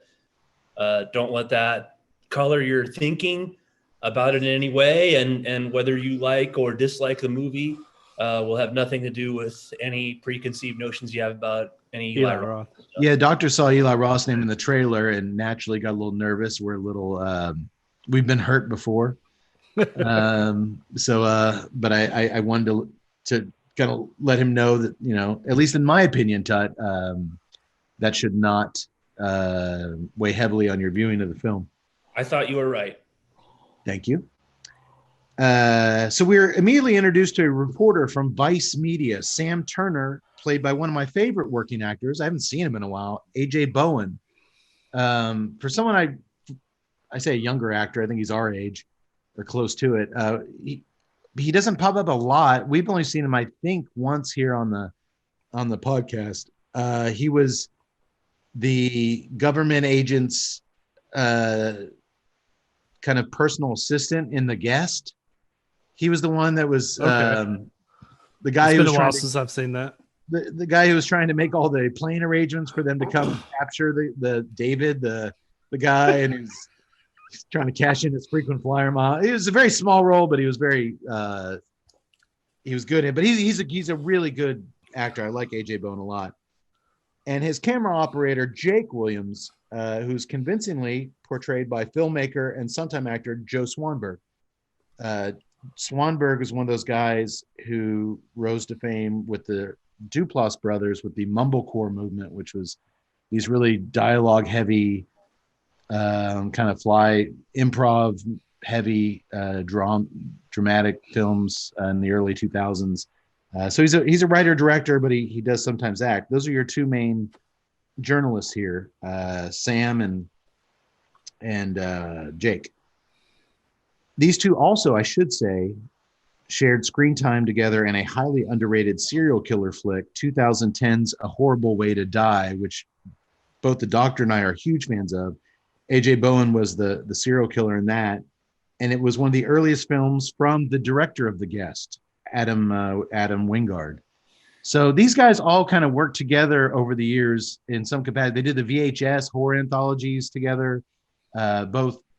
don't let that color your thinking about it in any way, and whether you like or dislike the movie will have nothing to do with any preconceived notions you have about any Eli Roth. Yeah, doctor saw Eli Roth's name in the trailer and naturally got a little nervous. We're a little, we've been hurt before. But I wanted to kind of let him know that, at least in my opinion, Tut, that should not weigh heavily on your viewing of the film. I thought you were right. Thank you. So we're immediately introduced to a reporter from Vice Media, Sam Turner, played by one of my favorite working actors. I haven't seen him in a while, AJ Bowen. For someone I say a younger actor, I think he's our age or close to it. He doesn't pop up a lot. We've only seen him, I think, once here on the podcast. He was the government agent's kind of personal assistant in The Guest. He was the one that was the guy who was been a while since I've seen that. The guy who was trying to make all the plane arrangements for them to come capture the David, the guy, and he's trying to cash in his frequent flyer mile. It was a very small role, but he was very he was good in it. But he's a really good actor. I like AJ Bowen a lot. And his camera operator, Jake Williams, who's convincingly portrayed by filmmaker and sometime actor Joe Swanberg. Swanberg is one of those guys who rose to fame with the Duplass brothers with the mumblecore movement, which was these really dialogue heavy, kind of fly improv heavy dramatic films in the early 2000s. So he's a writer director, but he does sometimes act. Those are your two main journalists here, Sam and Jake. These two also, I should say, shared screen time together in a highly underrated serial killer flick, 2010's A Horrible Way to Die, which both the doctor and I are huge fans of. AJ Bowen was the serial killer in that. And it was one of the earliest films from the director of The Guest, Adam Wingard. So these guys all kind of worked together over the years in some capacity. They did the VHS horror anthologies together.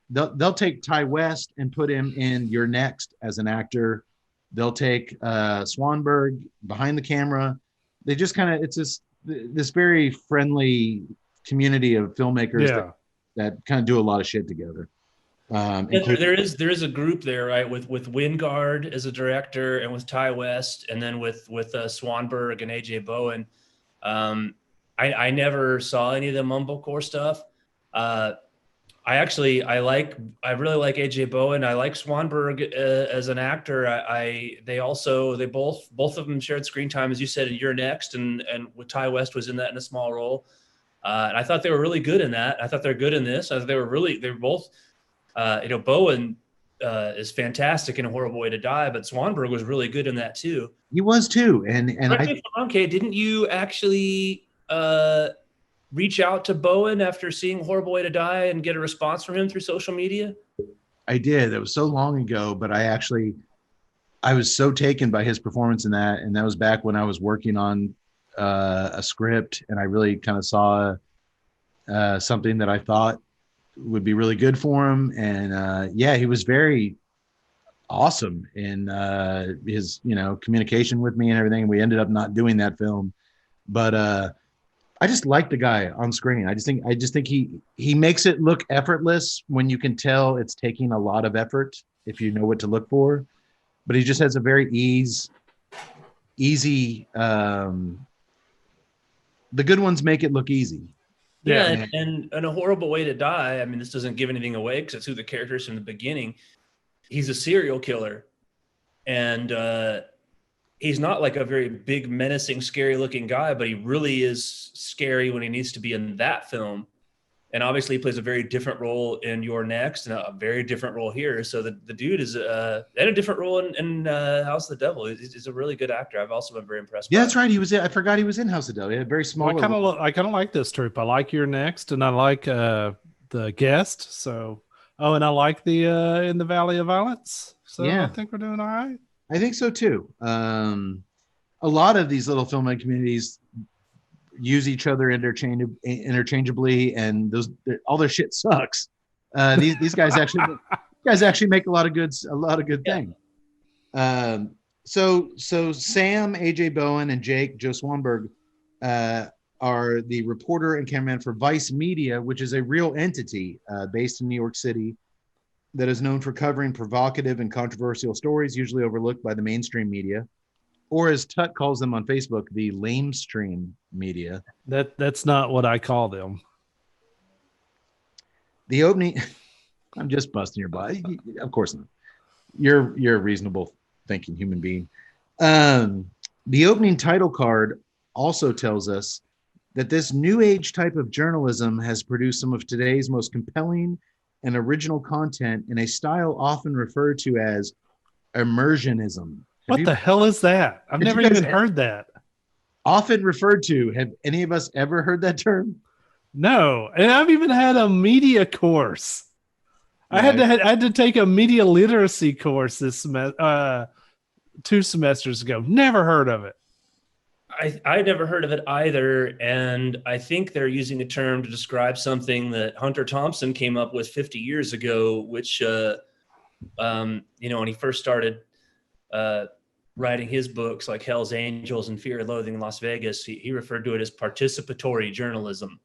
They'll take Ty West and put him in You're Next as an actor. They'll take Swanberg behind the camera. They just kind of, it's this very friendly community of filmmakers that kind of do a lot of shit together. There is a group there, right? With Wingard as a director and with Ty West, and then with Swanberg and AJ Bowen. I never saw any of the mumblecore stuff. I really like AJ Bowen. I like Swanberg as an actor. They both of them shared screen time, as you said, in You're Next, and with Ty West was in that in a small role. And I thought they were really good in that. I thought they're good in this. I thought they were both. Bowen is fantastic in A Horrible Way to Die, but Swanberg was really good in that too. He was too. And Correct me if I'm wrong, Kay, didn't you actually reach out to Bowen after seeing Horrible Way to Die and get a response from him through social media? I did. It was so long ago, but I was so taken by his performance in that. And that was back when I was working on a script, and I really kind of saw something that I thought would be really good for him. And he was very awesome in his, communication with me and everything. We ended up not doing that film, but I just like the guy on screen. I just think he makes it look effortless when you can tell it's taking a lot of effort if you know what to look for. But he just has a very easy. The good ones make it look easy. Yeah, and A Horrible Way to Die. I mean, this doesn't give anything away because it's who the character is from the beginning. He's a serial killer, and he's not like a very big, menacing, scary-looking guy, but he really is scary when he needs to be in that film. And obviously, he plays a very different role in Your Next and a very different role here. So the dude is in a different role in House of the Devil. He's a really good actor. I've also been very impressed. Yeah, that's right. He was. I forgot he was in House of the Devil. He had a very small. Well, I kind of like this troop. I like Your Next, and I like the Guest. So, and I like the In the Valley of Violence. So yeah. I think we're doing all right. I think so too. A lot of these little filmmaking communities use each other interchangeably, and all their shit sucks. These guys actually make a lot of good things. So Sam, AJ Bowen, and Jake Joe Swanberg are the reporter and cameraman for Vice Media, which is a real entity based in New York City that is known for covering provocative and controversial stories, usually overlooked by the mainstream media, or as Tut calls them on Facebook, the lamestream media. That's not what I call them. The opening, I'm just busting your butt. Of course not. You're a reasonable thinking human being. The opening title card also tells us that this new age type of journalism has produced some of today's most compelling and original content in a style often referred to as immersionism. What the hell is that? I've never even heard that. Often referred to. Have any of us ever heard that term? No. And I've even had a media course. Yeah. I had to take a media literacy course this 2 semesters ago. Never heard of it. I never heard of it either. And I think they're using a term to describe something that Hunter Thompson came up with 50 years ago, which, when he first started writing his books like Hell's Angels and Fear and Loathing in Las Vegas, he referred to it as participatory journalism,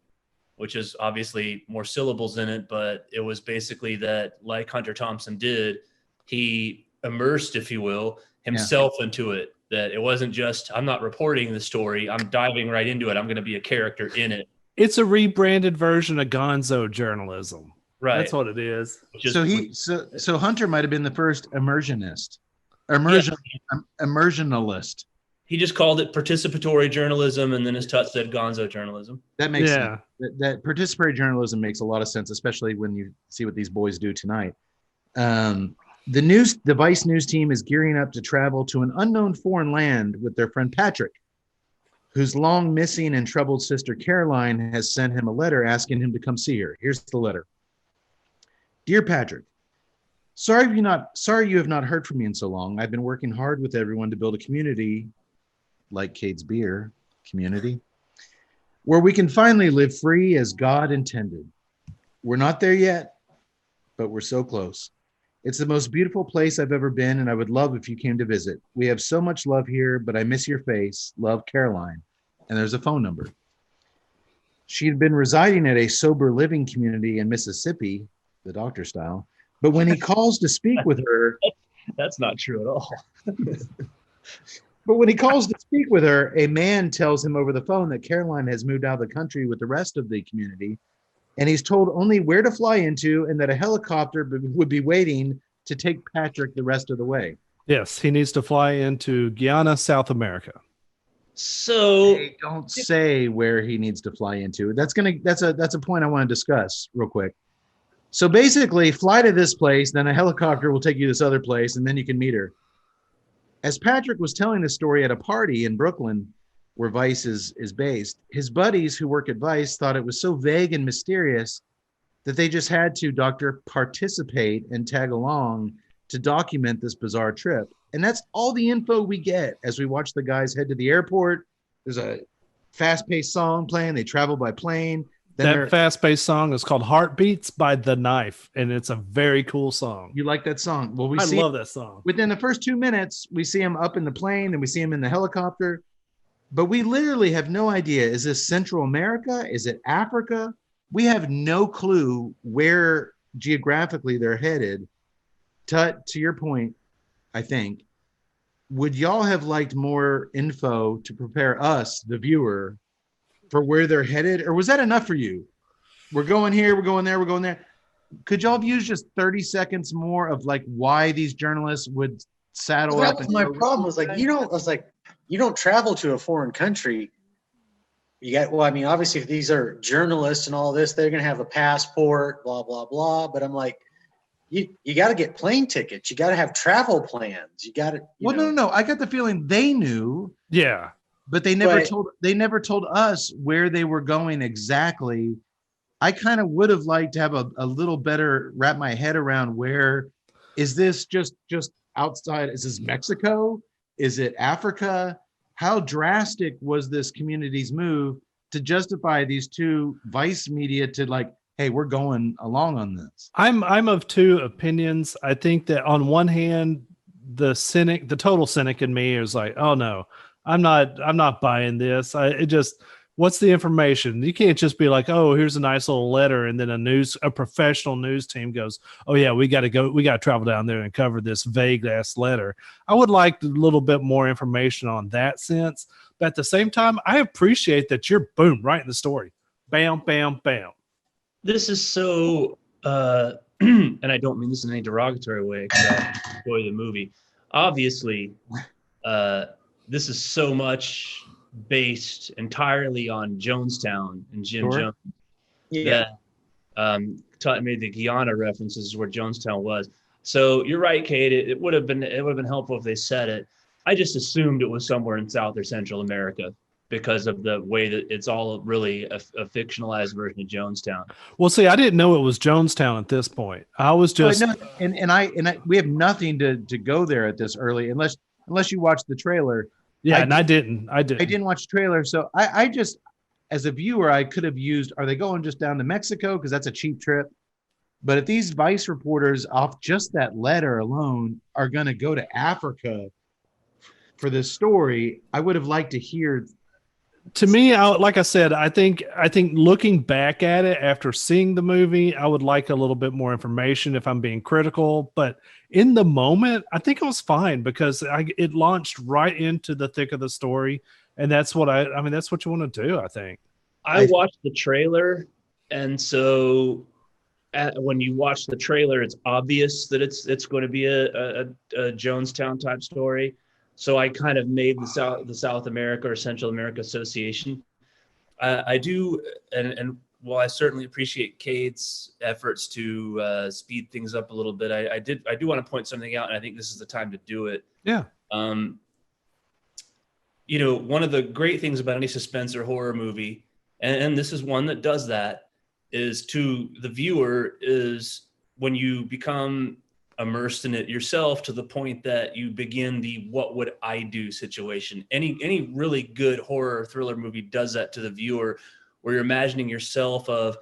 which is obviously more syllables in it, but it was basically that, like Hunter Thompson did, he immersed, if you will, himself into it. That it wasn't just, I'm not reporting the story, I'm diving right into it, I'm going to be a character in it. It's a rebranded version of gonzo journalism. Right. That's what it is. So Hunter might have been the first immersionalist. He just called it participatory journalism, and then as Tut said, gonzo journalism. That makes sense. That participatory journalism makes a lot of sense, especially when you see what these boys do tonight. The Vice News team is gearing up to travel to an unknown foreign land with their friend Patrick, whose long missing and troubled sister Caroline has sent him a letter asking him to come see her. Here's the letter. Dear Patrick, sorry you have not heard from me in so long. I've been working hard with everyone to build a community, like Cade's beer community, where we can finally live free as God intended. We're not there yet, but we're so close. It's the most beautiful place I've ever been, and I would love if you came to visit. We have so much love here, but I miss your face. Love, Caroline. And there's a phone number. She had been residing at a sober living community in Mississippi, the doctor style, but when he calls to speak with her... That's not true at all. But when he calls to speak with her, a man tells him over the phone that Caroline has moved out of the country with the rest of the community, and he's told only where to fly into and that a helicopter would be waiting to take Patrick the rest of the way. Yes, he needs to fly into Guyana, South America. So they don't say where he needs to fly into. That's a point I want to discuss real quick. So basically, fly to this place, then a helicopter will take you to this other place, and then you can meet her. As Patrick was telling the story at a party in Brooklyn, where Vice is based, his buddies who work at Vice thought it was so vague and mysterious that they just had to, doctor, participate and tag along to document this bizarre trip. And that's all the info we get as we watch the guys head to the airport. There's a fast-paced song playing. They travel by plane. That fast-paced song is called Heartbeats by The Knife, and it's a very cool song. You like that song? Well, I love that song. Within the first 2 minutes, we see him up in the plane, and we see him in the helicopter. But we literally have no idea. Is this Central America? Is it Africa? We have no clue where geographically they're headed. Tut, to your point, I think, would y'all have liked more info to prepare us, the viewer, for where they're headed? Or was that enough for you? We're going here, we're going there, we're going there. Could y'all have used just 30 seconds more of like why these journalists would saddle Well, up? that was my problem. Was like, you don't travel to a foreign country. Well, I mean, obviously, if these are journalists and all this, they're going to have a passport, blah, blah, blah. But I'm like, you got to get plane tickets. You got to have travel plans. You got to. No. I got the feeling they knew. Yeah. But they never told us where they were going exactly. I kind of would have liked to have a little better wrap my head around where is this just outside? Is this Mexico? Is it Africa? How drastic was this community's move to justify these two Vice media to like, hey, we're going along on this? I'm of two opinions. I think that on one hand, the total cynic in me is like, oh no, I'm not buying this. What's the information? You can't just be like, oh, here's a nice little letter, and then a professional news team goes, oh yeah, we got to travel down there and cover this vague ass letter. I would like a little bit more information on that sense, but at the same time, I appreciate that you're boom right in the story, bam, bam, bam. This is so, and I don't mean this in any derogatory way because I enjoy the movie. Obviously, this is so much based entirely on Jonestown and Jim Jones. Yeah. That made the Guyana references where Jonestown was. So you're right, Kate. It would have been helpful if they said it. I just assumed it was somewhere in South or Central America because of the way that it's all really a fictionalized version of Jonestown. Well, see, I didn't know it was Jonestown at this point. I was just we have nothing to go there at this early unless you watch the trailer. Yeah, I didn't watch the trailer. So I just, as a viewer, I could have used, are they going just down to Mexico? Because that's a cheap trip. But if these Vice reporters off just that letter alone are going to go to Africa for this story, I would have liked to hear. To me, like I said, I think looking back at it after seeing the movie, I would like a little bit more information if I'm being critical. But in the moment, I think it was fine because it launched right into the thick of the story, and that's what that's what you want to do. I think. I watched the trailer, and so when you watch the trailer, it's obvious that it's going to be a Jonestown type story. So I kind of made the South America or Central America Association. I do, and while I certainly appreciate Cade's efforts to speed things up a little bit, I do want to point something out, and I think this is the time to do it. Yeah. One of the great things about any suspense or horror movie, and this is one that does that, is to the viewer is when you become immersed in it yourself to the point that you begin the what would I do situation. Any really good horror thriller movie does that to the viewer, where you're imagining yourself of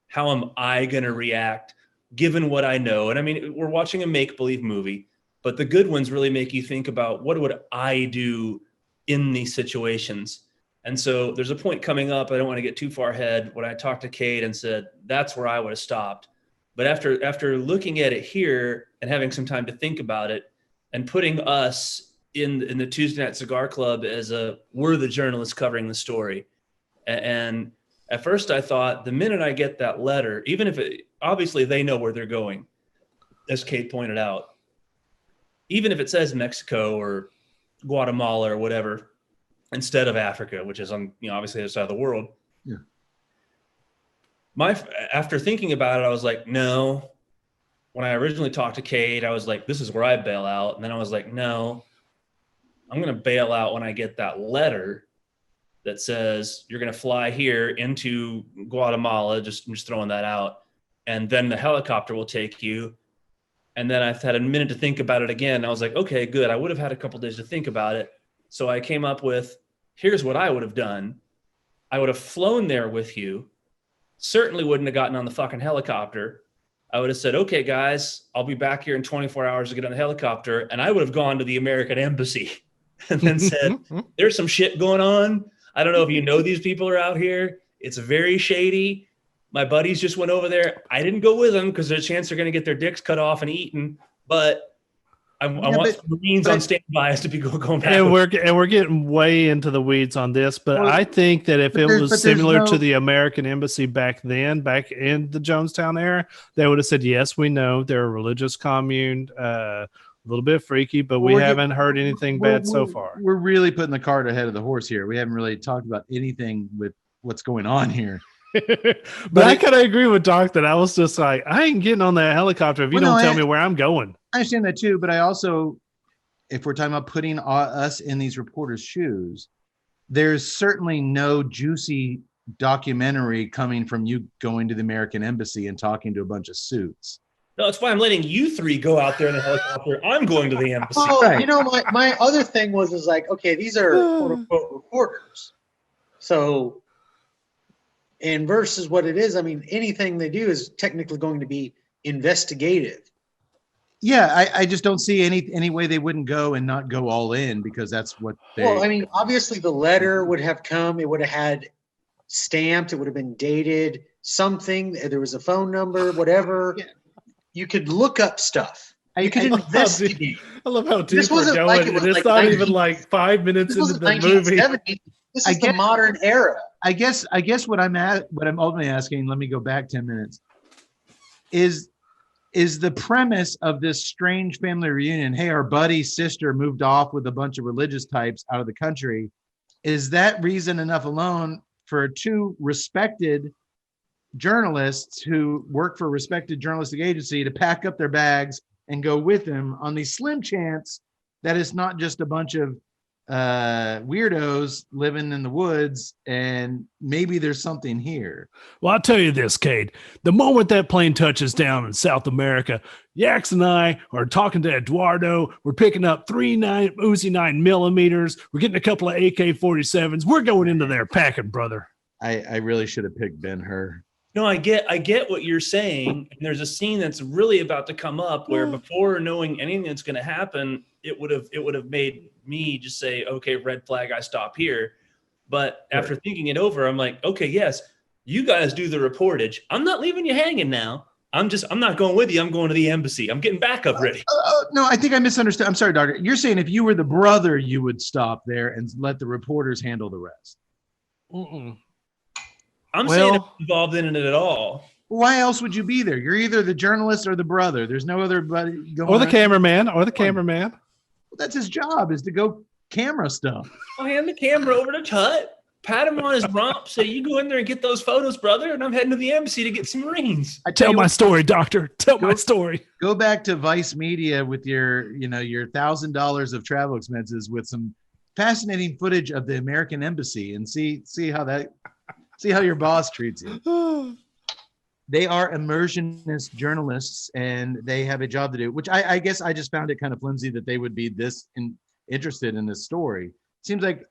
how am I going to react given what I know. And I mean, we're watching a make-believe movie, but the good ones really make you think about what would I do in these situations. And so there's a point coming up, I don't want to get too far ahead, when I talked to Kate and said, that's where I would have stopped. But after looking at it here and having some time to think about it and putting us in the Tuesday Night Cigar Club as we're the journalists covering the story. And at first I thought the minute I get that letter, even if obviously they know where they're going, as Kate pointed out, even if it says Mexico or Guatemala or whatever, instead of Africa, which is on, obviously the other side of the world. Yeah. After thinking about it, I was like, no. When I originally talked to Kate, I was like, this is where I bail out. And then I was like, no, I'm going to bail out when I get that letter that says you're going to fly here into Guatemala. I'm just throwing that out. And then the helicopter will take you. And then I've had a minute to think about it again. I was like, okay, good. I would have had a couple days to think about it. So I came up with, here's what I would have done. I would have flown there with you. Certainly wouldn't have gotten on the fucking helicopter. I would have said, okay, guys, I'll be back here in 24 hours to get on the helicopter. And I would have gone to the American embassy and then said, there's some shit going on. I don't know if you know these people are out here. It's very shady. My buddies just went over there. I didn't go with them because there's a chance they're going to get their dicks cut off and eaten. But I want some Marines on standby as to be going back. And we're getting way into the weeds on this, but I think that if it was similar to the American embassy back in the Jonestown era, they would have said, yes, we know they're a religious commune, a little bit freaky, but we haven't heard anything bad so far. We're really putting the cart ahead of the horse here. We haven't really talked about anything with what's going on here. but I kind of agree with Doc that I was just like, I ain't getting on that helicopter if you don't tell me where I'm going. I understand that too, but I also, if we're talking about putting us in these reporters' shoes, there's certainly no juicy documentary coming from you going to the American embassy and talking to a bunch of suits. No, that's why I'm letting you three go out there in the helicopter. I'm going to the embassy. Well, my other thing was like, okay, these are quote unquote reporters. So, and versus what it is, I mean, anything they do is technically going to be investigative. Yeah, I just don't see any way they wouldn't go and not go all in because that's what they... Well, I mean, obviously the letter would have come. It would have had stamped. It would have been dated, something. There was a phone number, whatever. Yeah. You could look up stuff. You could investigate. I love how deep we're going. Like it's not even like 5 minutes into the movie. This is the modern era. I guess what I'm ultimately asking, let me go back 10 minutes, is the premise of this strange family reunion, hey, our buddy's sister moved off with a bunch of religious types out of the country. Is that reason enough alone for two respected journalists who work for a respected journalistic agency to pack up their bags and go with him on the slim chance that it's not just a bunch of weirdos living in the woods and maybe there's something here? Well, I'll tell you this, Cade. The moment that plane touches down in South America, Yax and I are talking to Eduardo. We're picking up 3 Uzi 9mm. We're getting a couple of AK-47s. We're going into there packing, brother. I really should have picked Ben-Hur. No, I get what you're saying. And there's a scene that's really about to come up where before knowing anything that's going to happen, it would have made me just say, okay, red flag, I stop here. But after thinking it over, I'm like, okay, yes, you guys do the reportage. I'm not leaving you hanging now. I'm not going with you. I'm going to the embassy. I'm getting backup ready. No, I think I misunderstood. I'm sorry, Doctor. You're saying if you were the brother, you would stop there and let the reporters handle the rest. I'm saying I'm involved in it at all. Why else would you be there? You're either the journalist or the brother. There's no other buddy going. Or the cameraman. Well, that's his job, is to go camera stuff. I'll hand the camera over to Tut, pat him on his rump, say, you go in there and get those photos, brother, and I'm heading to the embassy to get some Marines. Tell my story, doctor. Tell my story. Go back to Vice Media with your $1,000 of travel expenses with some fascinating footage of the American embassy and see how your boss treats you. They are immersionist journalists and they have a job to do, which I guess I just found it kind of flimsy that they would be this interested in this story. Seems like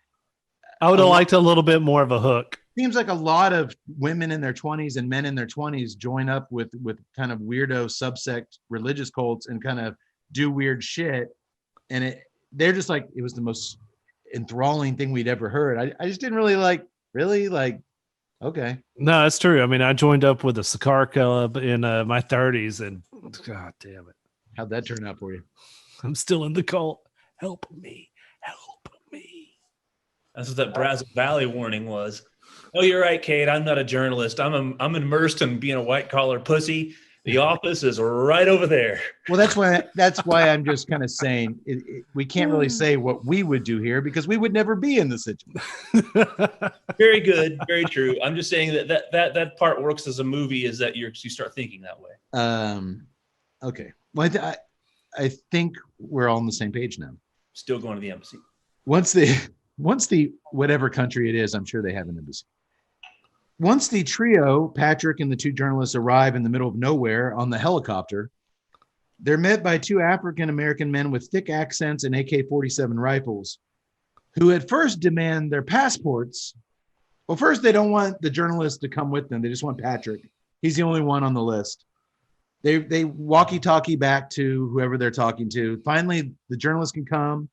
I would have liked a little bit more of a hook. Seems like a lot of women in their 20s and men in their 20s join up with kind of weirdo subsect religious cults and kind of do weird shit. And they're just like, it was the most enthralling thing we'd ever heard. I just didn't really like, okay. No, it's true. I mean, I joined up with a cigar club in my 30s and God damn it. How'd that turn out for you? I'm still in the cult. Help me. That's what that Brazos Valley warning was. Oh, you're right, Kate. I'm not a journalist. I'm immersed in being a white collar pussy. The office is right over there. Well, that's why I'm just kind of saying we can't really say what we would do here because we would never be in the situation. Very good, very true. I'm just saying that part works as a movie, is that you start thinking that way. Okay. Well, I think we're all on the same page now. Still going to the embassy. Once the whatever country it is, I'm sure they have an embassy. Once the trio, Patrick and the two journalists, arrive in the middle of nowhere on the helicopter, they're met by two African-American men with thick accents and AK-47 rifles, who at first demand their passports. Well, first, they don't want the journalist to come with them. They just want Patrick. He's the only one on the list. They walkie-talkie back to whoever they're talking to. Finally, the journalist can come,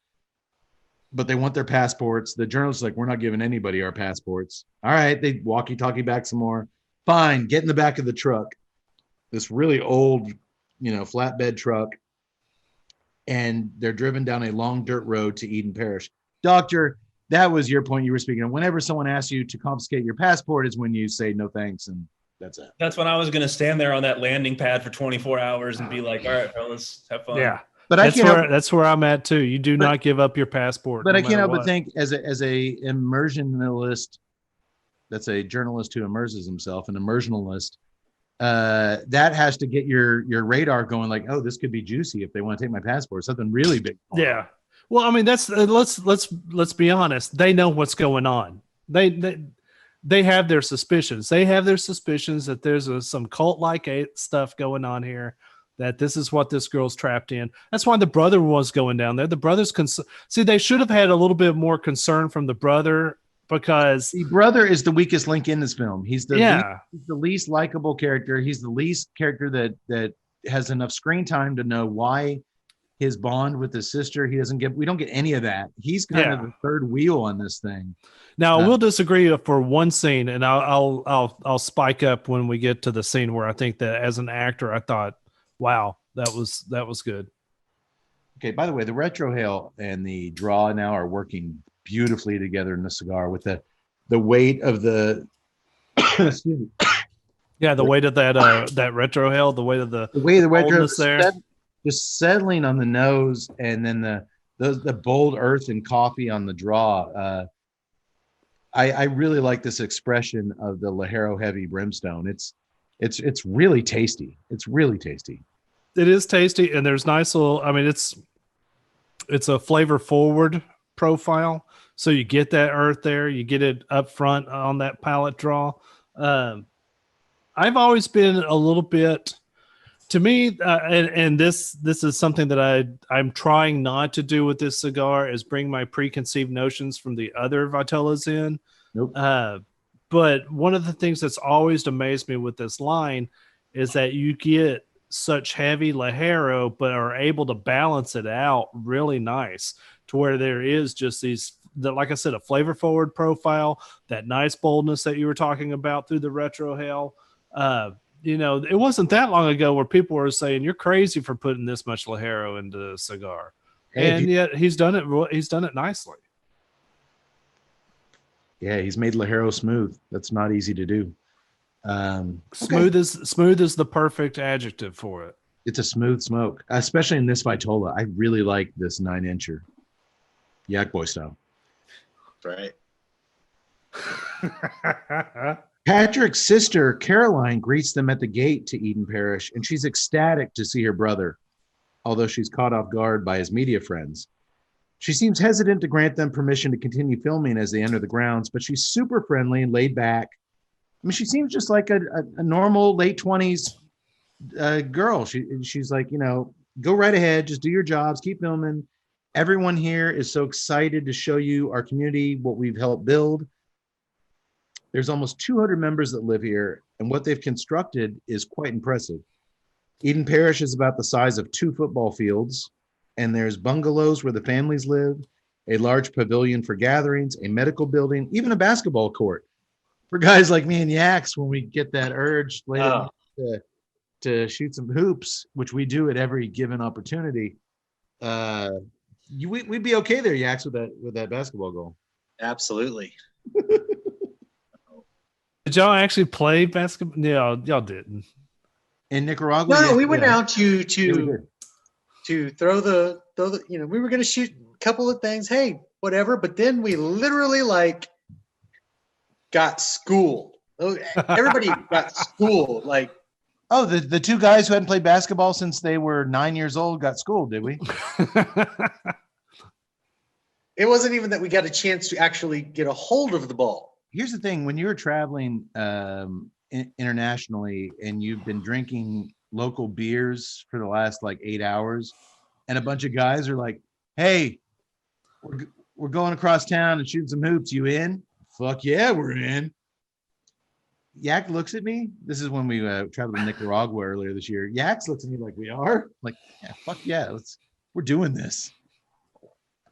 but they want their passports. The journalist's like, we're not giving anybody our passports. All right, they walkie-talkie back some more. Fine, get in the back of the truck. This really old, flatbed truck. And they're driven down a long dirt road to Eden Parish. Doctor, that was your point you were speaking of. Whenever someone asks you to confiscate your passport is when you say no thanks, and that's it. That's when I was going to stand there on that landing pad for 24 hours and be like, all right, fellas, have fun. Yeah. But that's where I'm at too. You do not give up your passport. But I can't help but think as a immersionalist, that's a journalist who immerses himself, an immersionalist, that has to get your radar going like, oh, this could be juicy if they want to take my passport, something really big. Yeah. Well, I mean, that's let's be honest. They know what's going on. They have their suspicions. They have their suspicions that there's some cult-like stuff going on here, that this is what this girl's trapped in. That's why the brother was going down there. The brother's see, they should have had a little bit more concern from the brother, because the brother is the weakest link in this film. He's the least likable character. He's the least character that has enough screen time to know why his bond with his sister. We don't get any of that. He's kind of the third wheel on this thing. Now we'll disagree for one scene, and I'll spike up when we get to the scene where I think that as an actor, I thought, wow, that was good. Okay. By the way, the retrohale and the draw now are working beautifully together in the cigar with the weight of the excuse me. Yeah, the weight of that retrohale, the weight of the retro there, just settling on the nose, and then the bold earth and coffee on the draw. I really like this expression of the Ligero heavy Brimstone. It's really tasty. It's really tasty. It is tasty, and there's nice little. I mean, it's a flavor forward profile, so you get that earth there. You get it up front on that palate draw. I've always been a little bit, to me, and this is something that I'm trying not to do with this cigar, is bring my preconceived notions from the other Vitellas in. Nope. But one of the things that's always amazed me with this line is that you get such heavy Ligero, but are able to balance it out really nice to where there is just like I said, a flavor forward profile, that nice boldness that you were talking about through the retrohale. It wasn't that long ago where people were saying you're crazy for putting this much Ligero into a cigar, and yet he's done it. He's done it nicely. Yeah, he's made Ligero smooth. That's not easy to do. Smooth is the perfect adjective for it. It's a smooth smoke, especially in this Vitola. I really like this 9-incher, Yak Boy style. Right. Patrick's sister, Caroline, greets them at the gate to Eden Parish, and she's ecstatic to see her brother, although she's caught off guard by his media friends. She seems hesitant to grant them permission to continue filming as they enter the grounds, but she's super friendly and laid back. I mean, she seems just like a normal late 20s girl. She's like, go right ahead, just do your jobs, keep filming. Everyone here is so excited to show you our community, what we've helped build. There's almost 200 members that live here, and what they've constructed is quite impressive. Eden Parish is about the size of 2 football fields, and there's bungalows where the families live, a large pavilion for gatherings, a medical building, even a basketball court. For guys like me and Yaks, when we get that urge later to shoot some hoops, which we do at every given opportunity, we'd be okay there, Yaks, with that basketball goal. Absolutely. Did y'all actually play basketball? No, y'all didn't. In Nicaragua? No, Yeah, we went yeah. out Yeah, we to did. throw the we were going to shoot a couple of things. Hey, whatever. But then we literally like got schooled. Everybody got schooled. Like, Oh, the two guys who hadn't played basketball since they were 9 years old got schooled, did we? it wasn't even that we got a chance to actually get a hold of the ball. Here's the thing: when you're traveling internationally and you've been drinking local beers for the last like 8 hours, and a bunch of guys are like, "Hey, we're going across town and shooting some hoops. You in?" Fuck yeah, we're in. Yak looks at me. This is when we traveled to Nicaragua earlier this year. Yaks looks at me like, we are? Like, yeah, fuck yeah, we're doing this.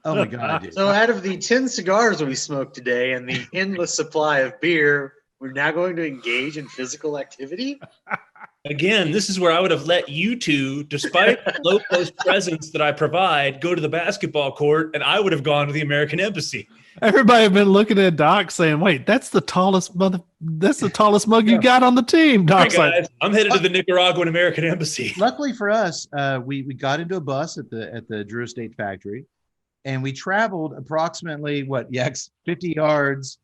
Oh my God, dude. So out of the 10 cigars we smoked today and the endless supply of beer, we're now going to engage in physical activity? Again, this is where I would have let you two, despite the low post presence that I provide, go to the basketball court, and I would have gone to the American Embassy. Everybody have been looking at Doc saying, "Wait, that's the tallest mug you got on the team." Doc's All right, like, guys, I'm headed to the Nicaraguan American Embassy. Luckily for us, we got into a bus at the Drew Estate factory, and we traveled approximately 50 yards.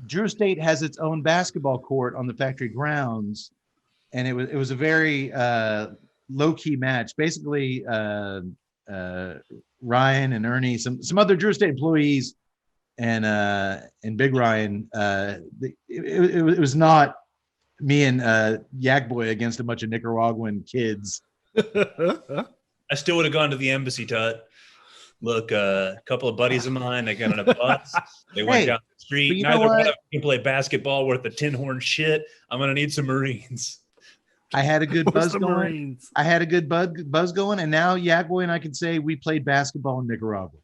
Drew Estate has its own basketball court on the factory grounds, and it was a very low key match. Basically, Ryan and Ernie, some other Drew Estate employees, and Big Ryan. It was not me and Yak Boy against a bunch of Nicaraguan kids. I still would have gone to the embassy, Tut. Look, a couple of buddies of mine, they got on a bus. They went down the street. Neither one of them can play basketball worth a tin horn shit. I'm going to need some Marines. I had a good buzz going. I had a good buzz going, and now Yak Boy and I can say we played basketball in Nicaragua.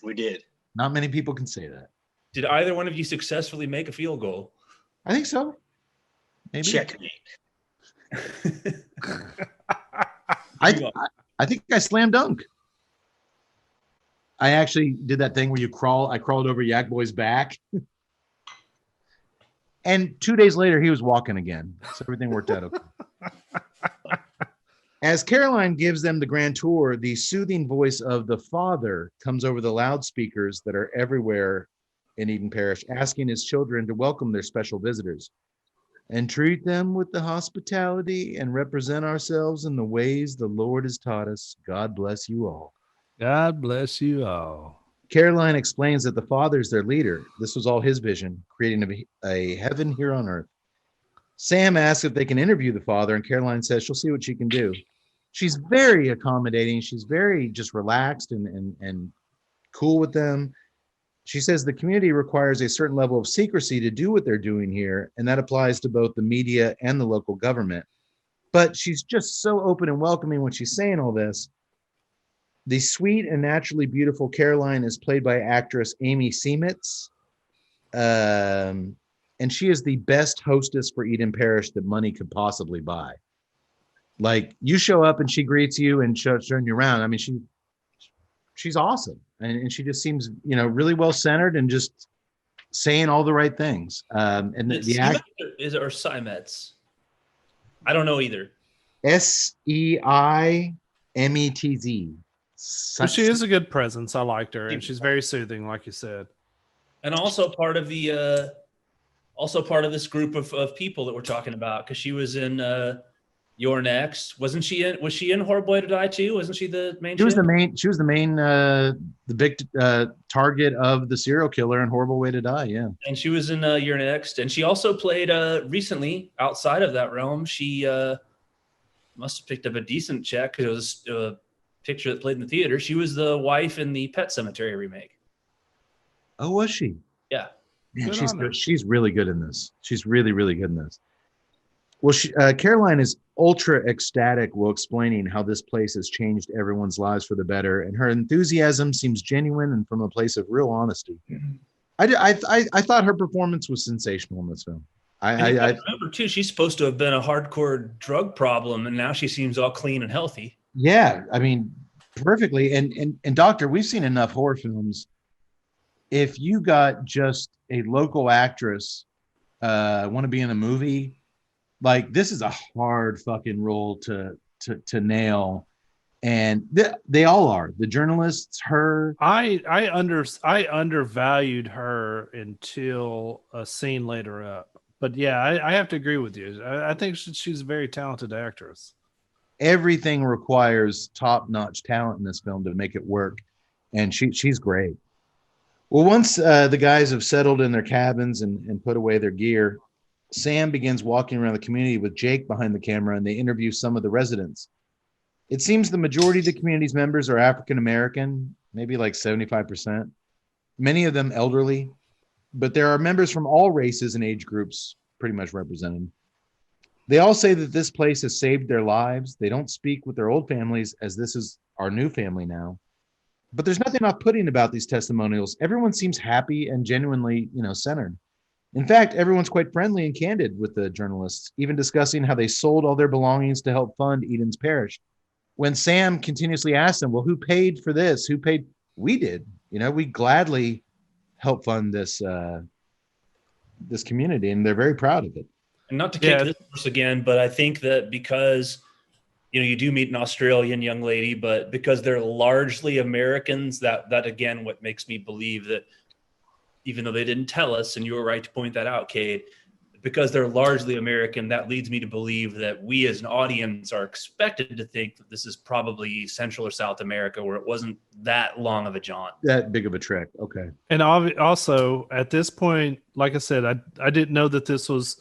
We did. Not many people can say that. Did either one of you successfully make a field goal? I think so. Maybe. Checkmate. I think I slam dunk. I actually did that thing where you crawl. I crawled over Yak Boy's back. And 2 days later, he was walking again. So everything worked out okay. As Caroline gives them the grand tour, the soothing voice of the father comes over the loudspeakers that are everywhere in Eden Parish, asking his children to welcome their special visitors and treat them with the hospitality and represent ourselves in the ways the Lord has taught us. God bless you all. God bless you all. Caroline explains that the Father is their leader. This was all his vision, creating a heaven here on earth. Sam asks if they can interview the Father, and Caroline says she'll see what she can do. She's very accommodating. She's very just relaxed and cool with them. She says the community requires a certain level of secrecy to do what they're doing here, and that applies to both the media and the local government. But she's just so open and welcoming when she's saying all this. The sweet and naturally beautiful Caroline is played by actress Amy Seimetz. And she is the best hostess for Eden Parish that money could possibly buy. Like, you show up and she greets you and showing you around. I mean, she's awesome. And she just seems, really well centered and just saying all the right things. And the act is it or Seimetz? I don't know either. Seimetz. She is a good presence. I liked her, and she's very soothing, like you said. And also part of the this group of people that we're talking about, because she was in Your Next. Was she in Horrible Way to Die too? Wasn't she the main? She was the main the big target of the serial killer in Horrible Way to Die. Yeah. And she was in Your Next, and she also played recently outside of that realm. She must have picked up a decent check because it was a picture that played in the theater. She was the wife in the Pet Sematary remake. Oh, was she? Yeah. Man, she's really good in this. She's really, really good in this. Well, Caroline is ultra ecstatic while explaining how this place has changed everyone's lives for the better, and her enthusiasm seems genuine and from a place of real honesty. Mm-hmm. I thought her performance was sensational in this film. I remember too, she's supposed to have been a hardcore drug problem, and now she seems all clean and healthy. Yeah, I mean, perfectly. And Doctor, we've seen enough horror films. If you got just a local actress want to be in a movie, Like, this is a hard fucking role to nail. And they all are. The journalists, her. I undervalued her until a scene later up. But yeah, I have to agree with you. I think she's a very talented actress. Everything requires top-notch talent in this film to make it work, and she's great. Well, once the guys have settled in their cabins and put away their gear, Sam begins walking around the community with Jake behind the camera, and they interview some of the residents. It seems the majority of the community's members are African American, maybe like 75%. Many of them elderly, but there are members from all races and age groups pretty much represented. They all say that this place has saved their lives. They don't speak with their old families, as this is our new family now. But there's nothing off-putting about these testimonials. Everyone seems happy and genuinely, centered. In fact, everyone's quite friendly and candid with the journalists, even discussing how they sold all their belongings to help fund Eden's parish. When Sam continuously asks them, well, who paid for this? Who paid? We did. We gladly help fund this this community, and they're very proud of it. And not to kick this horse again, but I think that because you do meet an Australian young lady, but because they're largely Americans, that again, what makes me believe that, even though they didn't tell us, and you were right to point that out, Cade, because they're largely American, that leads me to believe that we as an audience are expected to think that this is probably Central or South America, where it wasn't that long of a jaunt. That big of a trek. Okay. And also at this point, like I said, I didn't know that this was,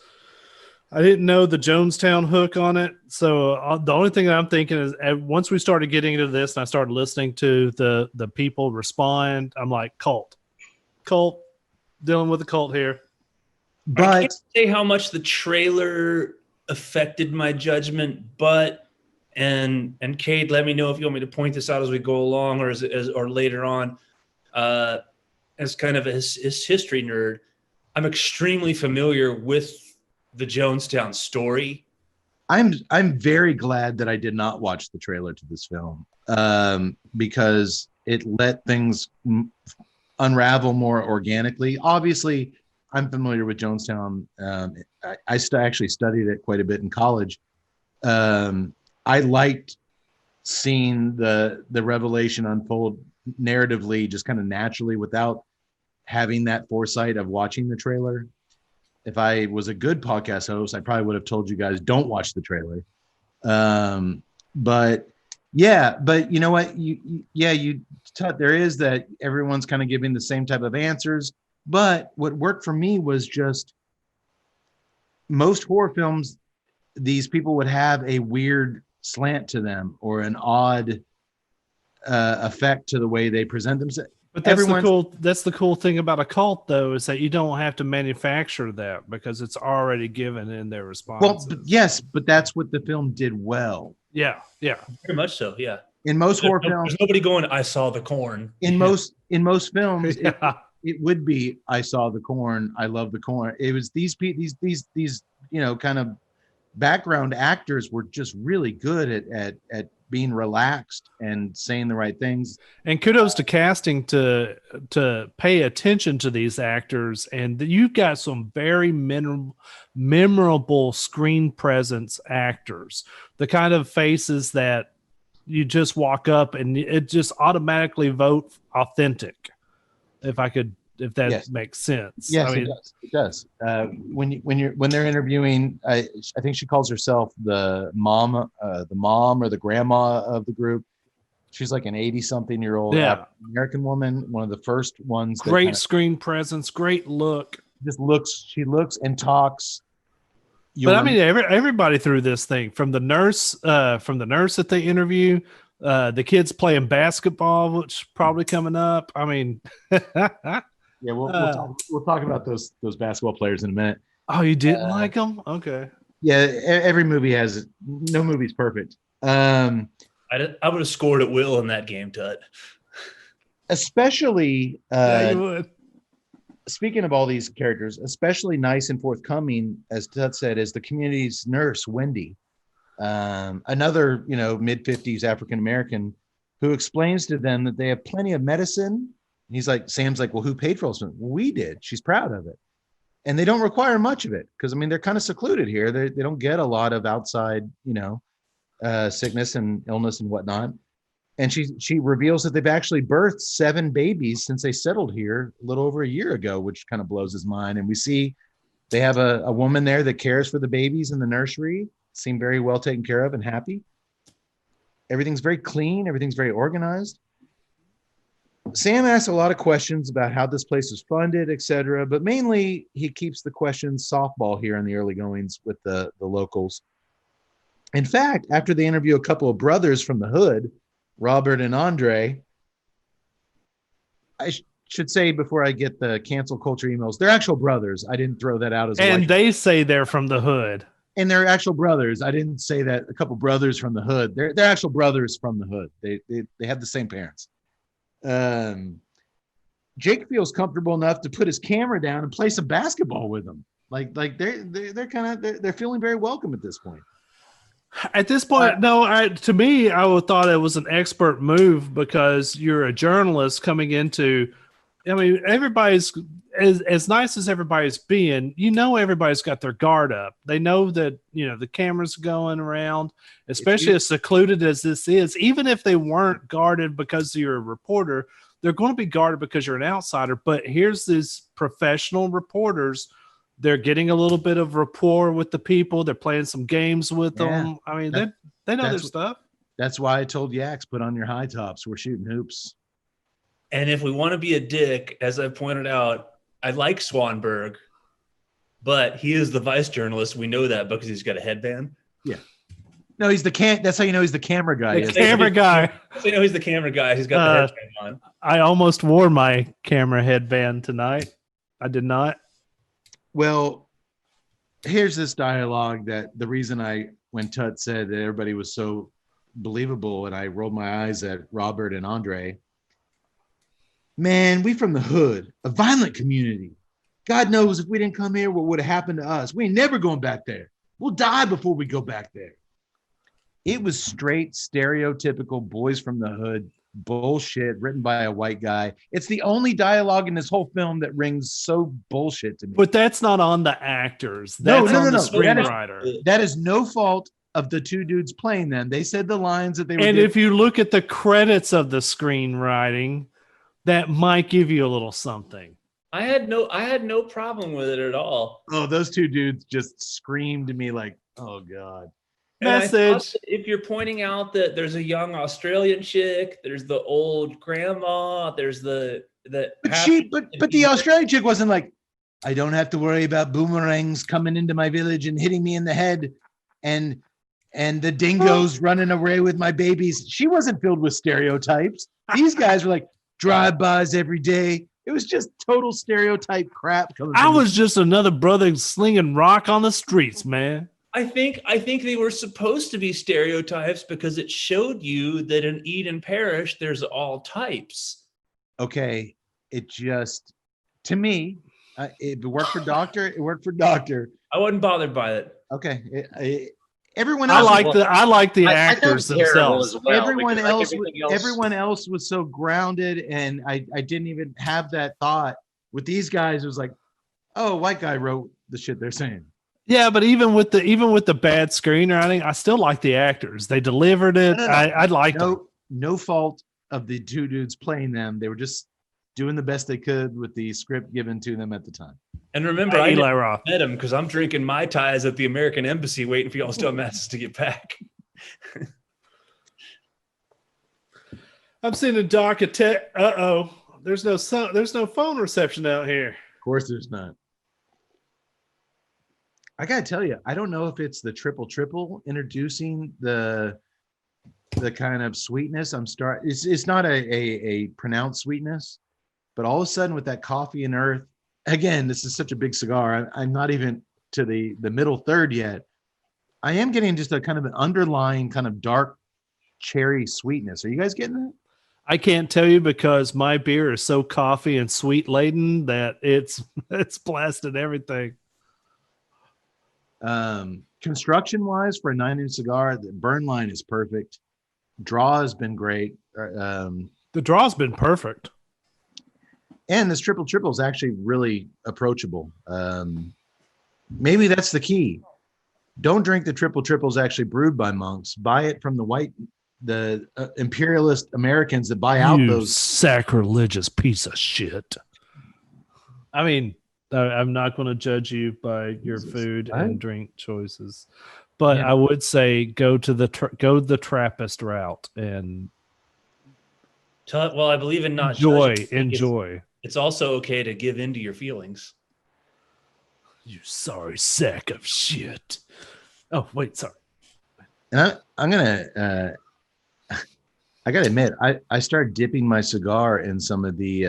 I didn't know the Jonestown hook on it. So the only thing I'm thinking is, once we started getting into this and I started listening to the people respond, I'm like, cult, dealing with the cult here. But I can't say how much the trailer affected my judgment, and Cade, let me know if you want me to point this out as we go along, or or later on. As kind of a history nerd, I'm extremely familiar with the Jonestown story. I'm very glad that I did not watch the trailer to this film, because it let things unravel more organically. Obviously, I'm familiar with Jonestown. I actually studied it quite a bit in college. I liked seeing the revelation unfold narratively, just kind of naturally, without having that foresight of watching the trailer. If I was a good podcast host, I probably would have told you guys, don't watch the trailer. But you know what? There is that everyone's kind of giving the same type of answers. But what worked for me was just, most horror films, these people would have a weird slant to them or an odd effect to the way they present themselves. But that's the cool thing about a cult, though, is that you don't have to manufacture that, because it's already given in their responses. Well, yes, but that's what the film did well. Yeah. Very much so, yeah. In most horror films, there's nobody going, I saw the corn. In most films, it would be, I saw the corn, I love the corn. It was these kind of background actors were just really good at being relaxed and saying the right things. And kudos to casting to pay attention to these actors. And you've got some very memorable screen presence actors, the kind of faces that you just walk up and it just automatically vote authentic. If that makes sense. Yes, it does. When they're interviewing, I think she calls herself the mom or the grandma of the group. She's like an 80-something-year-old American woman, one of the first ones. Great screen presence, great look. She looks and talks. Everybody through this thing, from the nurse that they interview, the kids playing basketball, which probably coming up. I mean, yeah, we'll talk about those basketball players in a minute. Oh, you didn't like them? Okay. Yeah, every movie has it. No movie's perfect. I would have scored at will in that game, Tut. Especially, yeah, you would. Speaking of all these characters, especially nice and forthcoming, as Tut said, is the community's nurse, Wendy. Another, mid-50s African American, who explains to them that they have plenty of medicine. Sam's like, well, who paid for all this? We did. She's proud of it. And they don't require much of it because I mean they're kind of secluded here. They don't get a lot of outside, sickness and illness and whatnot. And she reveals that they've actually birthed 7 babies since they settled here a little over a year ago, which kind of blows his mind. And we see they have a woman there that cares for the babies in the nursery, seem very well taken care of and happy. Everything's very clean. Everything's very organized. Sam asks a lot of questions about how this place is funded, etc. But mainly he keeps the questions softball here in the early goings with the locals. In fact, after they interview a couple of brothers from the hood, Robert and Andre, I should say before I get the cancel culture emails, they're actual brothers. I didn't throw that out as and they say they're from the hood. And they're actual brothers. I didn't say that. A couple brothers from the hood. They're actual brothers from the hood. They have the same parents. Jake feels comfortable enough to put his camera down and play some basketball with them. Like they're feeling very welcome at this point. At this point, to me, I would thought it was an expert move because you're a journalist coming into. I mean, everybody's as nice as everybody's being. Everybody's got their guard up. They know that the camera's going around, especially as secluded as this is. Even if they weren't guarded because you're a reporter, they're going to be guarded because you're an outsider. But here's these professional reporters. They're getting a little bit of rapport with the people. They're playing some games with them. I mean, they know their stuff. That's why I told Yax, put on your high tops. We're shooting hoops. And if we want to be a dick, as I pointed out, I like Swanberg, but he is the vice journalist. We know that because he's got a headband. Yeah. No, he's that's how you know he's the camera guy. The camera guy. So you know he's the camera guy. He's got the headband on. I almost wore my camera headband tonight. I did not. Well, here's this dialogue that the reason when Tut said that everybody was so believable and I rolled my eyes at Robert and Andre. Man, we from the hood, a violent community. God knows if we didn't come here, what would have happened to us? We ain't never going back there. We'll die before we go back there. It was straight stereotypical boys from the hood bullshit written by a white guy. It's the only dialogue in this whole film that rings so bullshit to me. But that's not on the actors. That's on the screenwriter. That is no fault of the 2 dudes playing them. They said the lines that they were. And if you look at the credits of the screenwriting, that might give you a little something. I had no problem with it at all. Oh, those 2 dudes just screamed to me like, "Oh God." Message. If you're pointing out that there's a young Australian chick, there's the old grandma, there's the but the Australian chick wasn't like, I don't have to worry about boomerangs coming into my village and hitting me in the head and the dingoes running away with my babies. She wasn't filled with stereotypes. These guys were like drive-bys every day. It was just total stereotype crap. I was just another brother slinging rock on the streets, man. I think they were supposed to be stereotypes because it showed you that in Eden Parish, there's all types. Okay. It just, to me, it worked for Doctor. It worked for Doctor. I wasn't bothered by it. Okay. Everyone else. I like the actors themselves. Well, everyone else was so grounded, and I didn't even have that thought. With these guys, it was like, oh, white guy wrote the shit they're saying. Yeah, but even with the bad screenwriting, I still like the actors. They delivered it. I liked them. No fault of the 2 dudes playing them. They were just doing the best they could with the script given to them at the time. And remember, I met him because I'm drinking Mai Tais at the American Embassy waiting for y'all dumbasses to get back. I'm seeing a doc attack. Uh-oh. There's no phone reception out here. Of course there's not. I gotta tell you, I don't know if it's the triple introducing the kind of sweetness. It's not a pronounced sweetness, but all of a sudden with that coffee and earth, again, this is such a big cigar. I'm not even to the middle third yet. I am getting just a kind of an underlying kind of dark cherry sweetness. Are you guys getting that? I can't tell you because my beer is so coffee and sweet laden that it's blasted everything. Construction wise for a 9-inch cigar, the burn line is perfect. Draw has been great. The draw's been perfect. And this triple is actually really approachable. Maybe that's the key. Don't drink the triples actually brewed by monks. Buy it from the imperialist Americans that buy out those sacrilegious piece of shit. I mean, I'm not going to judge you by your food and drink choices, but I would say go the Trappist route and well, I believe in not enjoy. It's also okay to give in to your feelings. You sorry sack of shit. Oh, wait, sorry. And I'm gonna I gotta admit, I started dipping my cigar in some of the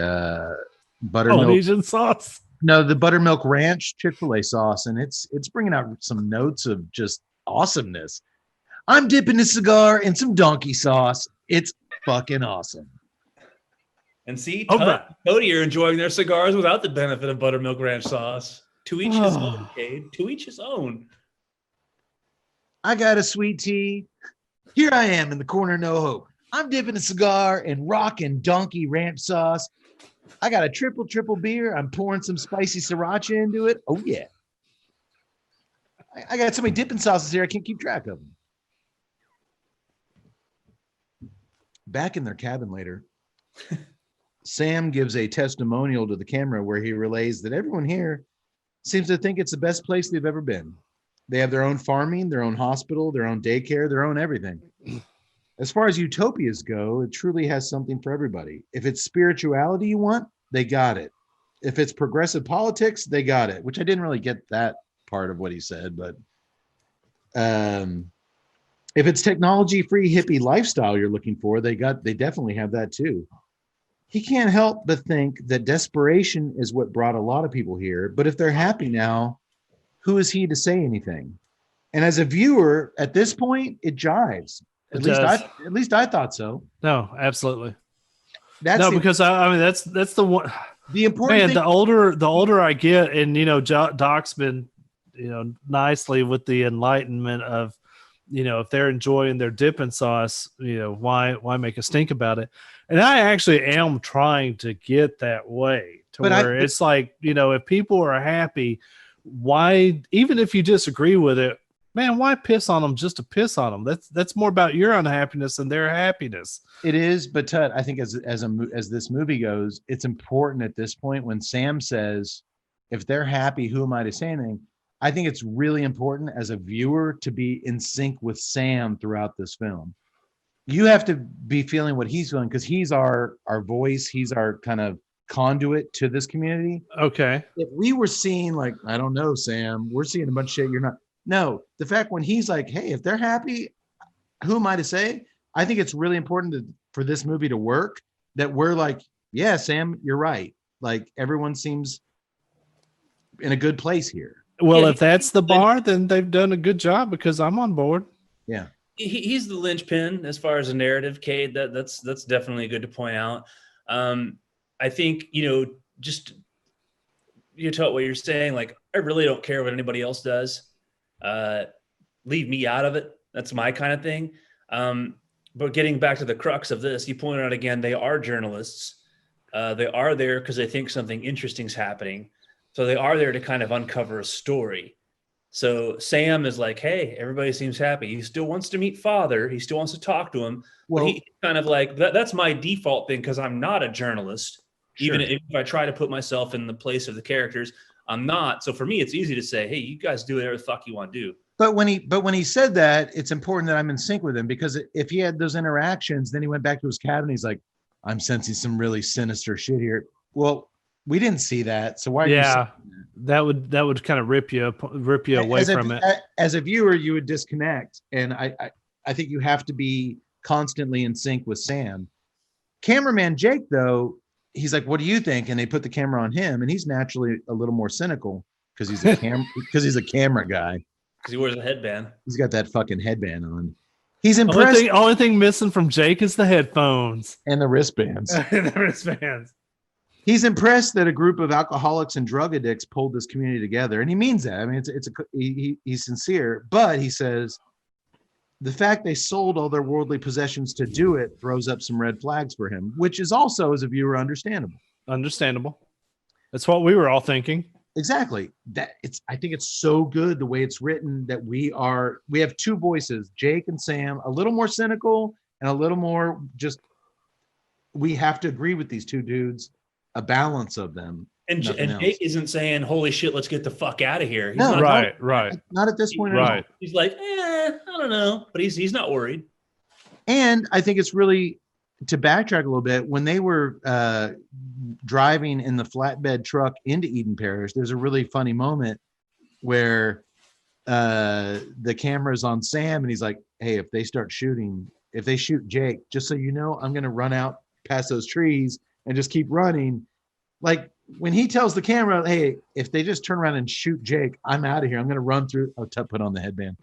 buttermilk Polynesian sauce. No, the buttermilk ranch Chick-fil-A sauce, and it's bringing out some notes of just awesomeness. I'm dipping the cigar in some donkey sauce. It's fucking awesome. And see, Cody are enjoying their cigars without the benefit of buttermilk ranch sauce. To each his own, Cade. To each his own. I got a sweet tea. Here I am in the corner of no hope. I'm dipping a cigar in rockin' donkey ranch sauce. I got a triple beer. I'm pouring some spicy sriracha into it. Oh, yeah. I got so many dipping sauces here, I can't keep track of them. Back in their cabin later, Sam gives a testimonial to the camera where he relays that everyone here seems to think it's the best place they've ever been. They have their own farming, their own hospital, their own daycare, their own everything. As far as utopias go, it truly has something for everybody. If it's spirituality you want, they got it. If it's progressive politics, they got it, which I didn't really get that part of what he said. But if it's technology-free hippie lifestyle you're looking for, they definitely have that too. He can't help but think that desperation is what brought a lot of people here. But if they're happy now, who is he to say anything? And as a viewer, at this point, it jives. At least I thought so. No, absolutely. Because I mean that's the one. The important thing, the older I get, and Doc's been nicely with the enlightenment of if they're enjoying their dipping sauce, why make a stink about it? And I actually am trying to get that way to it's like if people are happy, why, even if you disagree with it, man, why piss on them just to piss on them? That's more about your unhappiness than their happiness. It is, but Tut, I think as this movie goes, it's important at this point when Sam says, if they're happy, who am I to say anything? I think it's really important as a viewer to be in sync with Sam throughout this film. You have to be feeling what he's feeling because he's our voice. He's our kind of conduit to this community. Okay. If we were seeing I don't know, Sam, we're seeing a bunch of shit you're not. No, the fact when he's like, hey, if they're happy, who am I to say? I think it's really important for this movie to work that we're like, yeah, Sam, you're right. Like everyone seems in a good place here. Well, if that's the bar, then they've done a good job because I'm on board. Yeah. He's the linchpin as far as a narrative, Cade. That's definitely good to point out. I think, just you tell what you're saying. Like, I really don't care what anybody else does. Leave me out of it. That's my kind of thing. But getting back to the crux of this, you pointed out again, they are journalists. They are there because they think something interesting is happening. So they are there to kind of uncover a story. So Sam is like, hey, everybody seems happy. He still wants to meet Father. He still wants to talk to him. Well, he kind of like, that's my default thing because I'm not a journalist. Sure. Even if I try to put myself in the place of the characters, I'm not. So for me, it's easy to say, hey, you guys do whatever the fuck you want to do. But when he said that, it's important that I'm in sync with him because if he had those interactions, then he went back to his cabin. He's like, I'm sensing some really sinister shit here. Well, we didn't see that. So why? Yeah, that would kind of rip you away from it. As a viewer, you would disconnect. And I think you have to be constantly in sync with Sam. Cameraman Jake, though, he's like, what do you think? And they put the camera on him, and he's naturally a little more cynical because he's a camera guy. Because he wears a headband. He's got that fucking headband on. He's impressed. Only thing missing from Jake is the headphones and the wristbands. He's impressed that a group of alcoholics and drug addicts pulled this community together, and he means that. I mean, he's sincere, but he says the fact they sold all their worldly possessions to do it throws up some red flags for him, which is also, as a viewer, understandable. Understandable. That's what we were all thinking. Exactly. I think it's so good the way it's written that we have two voices, Jake and Sam, a little more cynical and a little more just, we have to agree with these two dudes, a balance of them. And Jake isn't saying, "Holy shit, let's get the fuck out of here." He's No, not, right. Not at this point. Right. He's like, I don't know, but he's not worried. And I think it's really, to backtrack a little bit, when they were driving in the flatbed truck into Eden Parish, there's a really funny moment where the camera's on Sam and he's like, "Hey, if they shoot Jake, just so you know, I'm going to run out past those trees and just keep running." Like when he tells the camera, "Hey, if they just turn around and shoot Jake, I'm out of here. I'm going to run through." Oh, put on the headband.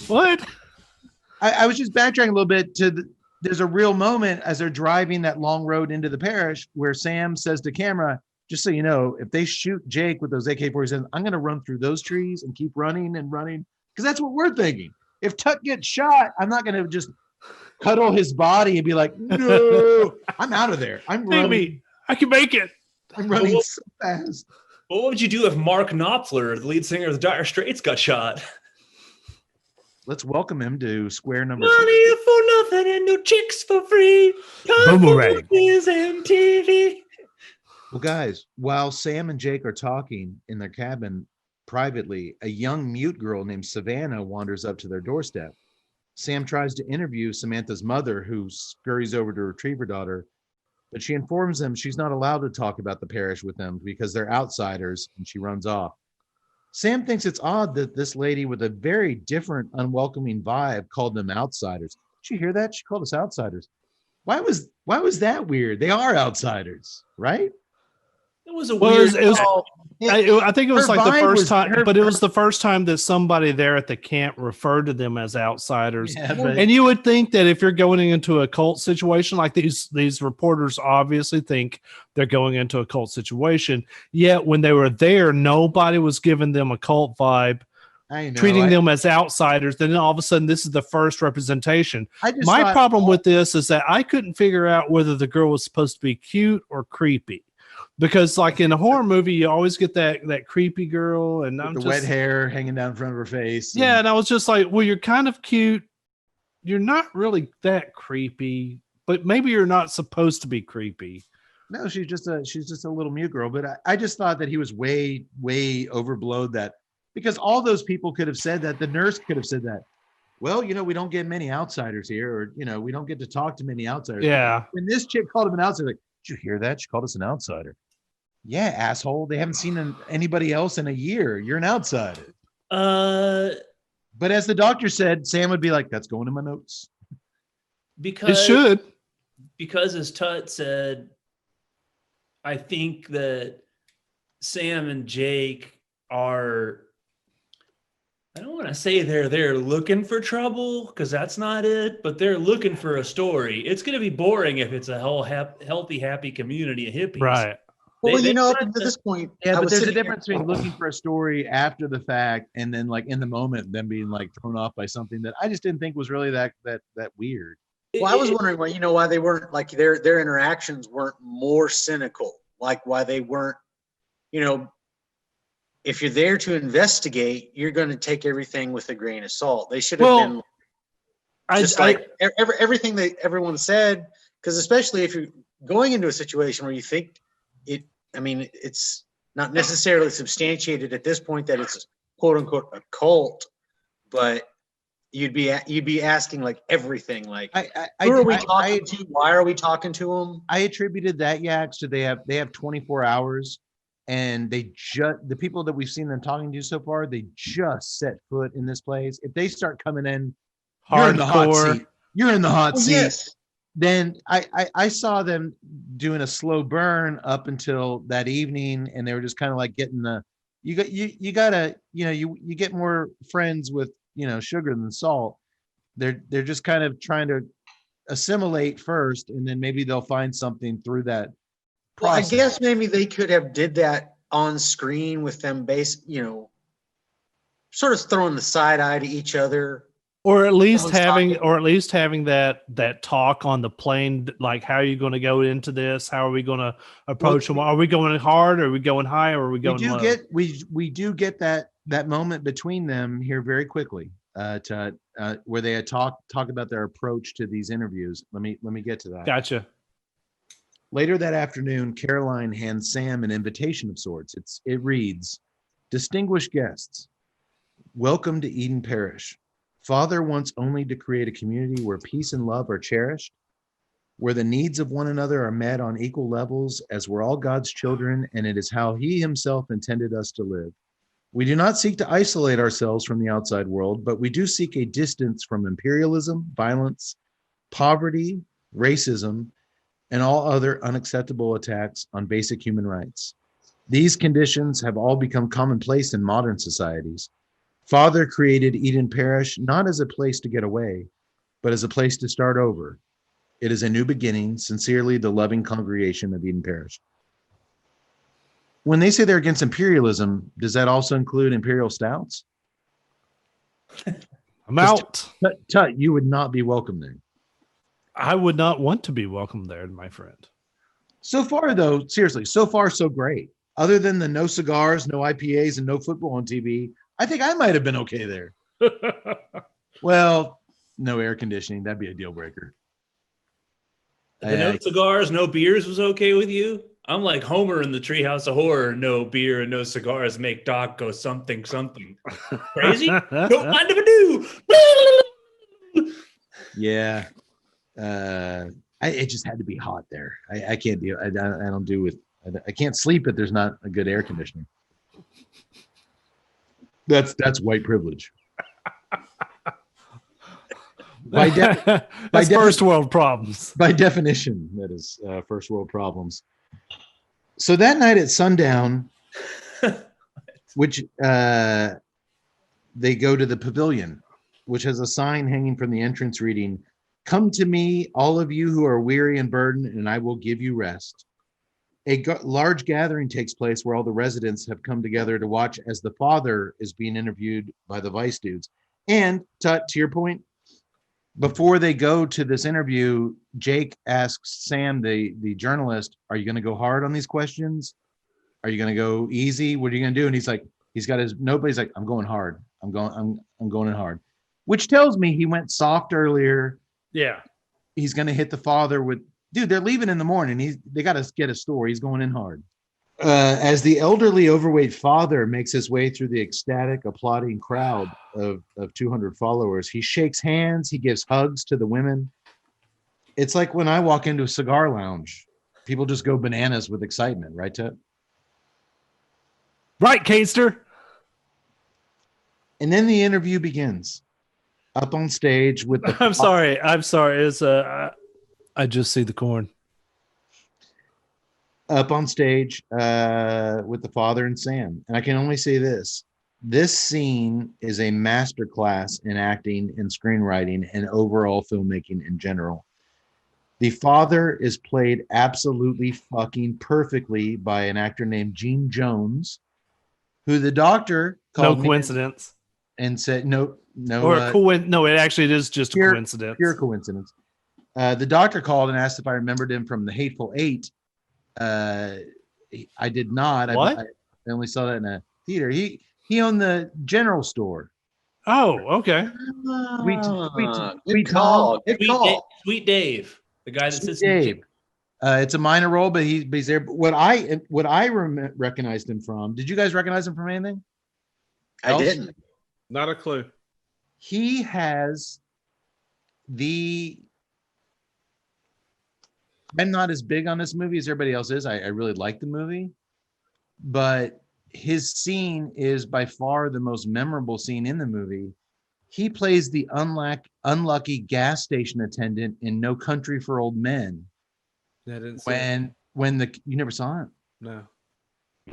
What? I was just backtracking a little bit there's a real moment as they're driving that long road into the parish where Sam says to camera, "Just so you know, if they shoot Jake with those AK-47, I'm going to run through those trees and keep running and running." Because that's what we're thinking. If Tut gets shot, I'm not going to just cuddle his body and be like, "No, I'm out of there. I'm running. Me. I can make it." I'm running so fast. Well, what would you do if Mark Knopfler, the lead singer of the Dire Straits, got shot? Let's welcome him to square number Money for nothing and no chicks for free. Boomerang. MTV. Well, guys, while Sam and Jake are talking in their cabin privately, a young mute girl named Savannah wanders up to their doorstep. Sam tries to interview Samantha's mother, who scurries over to retrieve her daughter, but she informs them she's not allowed to talk about the parish with them because they're outsiders, and she runs off. Sam thinks it's odd that this lady with a very different, unwelcoming vibe called them outsiders. Did you hear that? She called us outsiders. Why was that weird? They are outsiders, right? It was a weird. I think it was her like the vibe first was- time, her- but it was the first time that somebody there at the camp referred to them as outsiders. Yeah, but And you would think that if you're going into a cult situation like these reporters obviously think they're going into a cult situation. Yet when they were there, nobody was giving them a cult vibe, I know, treating them as outsiders. Then all of a sudden, this is the first representation. My problem with this is that I couldn't figure out whether the girl was supposed to be cute or creepy. Because like in a horror movie, you always get that creepy girl, and with the wet hair hanging down in front of her face. Yeah, and I was just like, well, you're kind of cute. You're not really that creepy, but maybe you're not supposed to be creepy. No, she's just a little mute girl. But I just thought that he was way overblowed that, because all those people could have said that. The nurse could have said that. Well, we don't get many outsiders here, or we don't get to talk to many outsiders. Yeah. When this chick called him an outsider, like, did you hear that? She called us an outsider. Yeah, asshole. They haven't seen anybody else in a year. You're an outsider. But as the doctor said, Sam would be like, "That's going in my notes." It should. Because as Tut said, I think that Sam and Jake are, I don't want to say they're looking for trouble, because that's not it, but they're looking for a story. It's going to be boring if it's a whole healthy, happy community of hippies. Right. Well, up to this point, Yeah, but there's a difference between looking for a story after the fact and then like in the moment, them being like thrown off by something that I just didn't think was really that weird. Well, I was wondering why they weren't like their interactions weren't more cynical, like why they weren't, if you're there to investigate, you're going to take everything with a grain of salt. They should have been just everything that everyone said, because especially if you're going into a situation where you think it's not necessarily substantiated at this point that it's quote unquote a cult, but you'd be asking like everything, like who are we talking to? Why are we talking to them? I attributed that to they have 24 hours, and the people that we've seen them talking to so far, they just set foot in this place. If they start coming in, you're in the hot seat. You're in the hot seat. Yes. Then I saw them doing a slow burn up until that evening, and they were just kind of like getting you get more friends with sugar than salt. They're just kind of trying to assimilate first, and then maybe they'll find something through that process. Well, I guess maybe they could have did that on screen with them sort of throwing the side eye to each other. Or at least was having that talk on the plane, like how are you going to go into this? How are we going to approach them? Are we going hard? Or are we going high? Or are we going low? We do get that moment between them here very quickly, where they had talk about their approach to these interviews. Let me get to that. Gotcha. Later that afternoon, Caroline hands Sam an invitation of sorts. It reads, "Distinguished guests, welcome to Eden Parish. Father wants only to create a community where peace and love are cherished, where the needs of one another are met on equal levels, as we're all God's children, and it is how he himself intended us to live. We do not seek to isolate ourselves from the outside world, but we do seek a distance from imperialism, violence, poverty, racism, and all other unacceptable attacks on basic human rights. These conditions have all become commonplace in modern societies. Father created Eden Parish not as a place to get away, but as a place to start over. It is a new beginning. Sincerely, the loving congregation of Eden Parish." When they say they're against imperialism, does that also include imperial stouts? I'm out. Tut, you would not be welcome there. I would not want to be welcome there, my friend. So far, though, seriously, so far, so great. Other than the no cigars, no IPAs, and no football on TV, I think I might have been okay there. Well, no air conditioning. That'd be a deal breaker. The no cigars, no beers was okay with you? I'm like Homer in the Treehouse of Horror. No beer and no cigars make Doc go something. Crazy? Don't mind if I do. Yeah. It just had to be hot there. I can't deal. I don't do with. I can't sleep if there's not a good air conditioning. That's white privilege. That's first world problems. By definition, that is first world problems. So that night at sundown, which they go to the pavilion, which has a sign hanging from the entrance reading, "Come to me, all of you who are weary and burdened, and I will give you rest." A large gathering takes place where all the residents have come together to watch as the father is being interviewed by the vice dudes. And to your point, before they go to this interview, Jake asks Sam, the journalist, "Are you going to go hard on these questions? Are you going to go easy? What are you going to do?" And he's like, he's got his notebook. He's like, "I'm going hard. I'm going in hard," which tells me he went soft earlier. Yeah, he's going to hit the father with. Dude, they're leaving in the morning. They got to get a story. He's going in hard. As the elderly, overweight father makes his way through the ecstatic, applauding crowd of 200 followers, he shakes hands. He gives hugs to the women. It's like when I walk into a cigar lounge, people just go bananas with excitement, right, Ted? Right, Caster. And then the interview begins. Up on stage with the. I'm sorry. It's I just see the corn. Up on stage with the father and Sam. And I can only say this. This scene is a masterclass in acting and screenwriting and overall filmmaking in general. The father is played absolutely fucking perfectly by an actor named Gene Jones, who the doctor called. No coincidence. And said, no. No, it actually is just a coincidence. Pure coincidence. The doctor called and asked if I remembered him from The Hateful Eight. I did not. What? I only saw that in a theater. He owned the general store. Oh, okay. Good call. Sweet Dave, the guy that sits Dave. It's a minor role, but he's there. What I recognized him from. Did you guys recognize him from anything? I didn't. Not a clue. He has I'm not as big on this movie as everybody else is. I really like the movie, but his scene is by far the most memorable scene in the movie. He plays the unlucky gas station attendant in No Country for Old Men. You never saw it? No.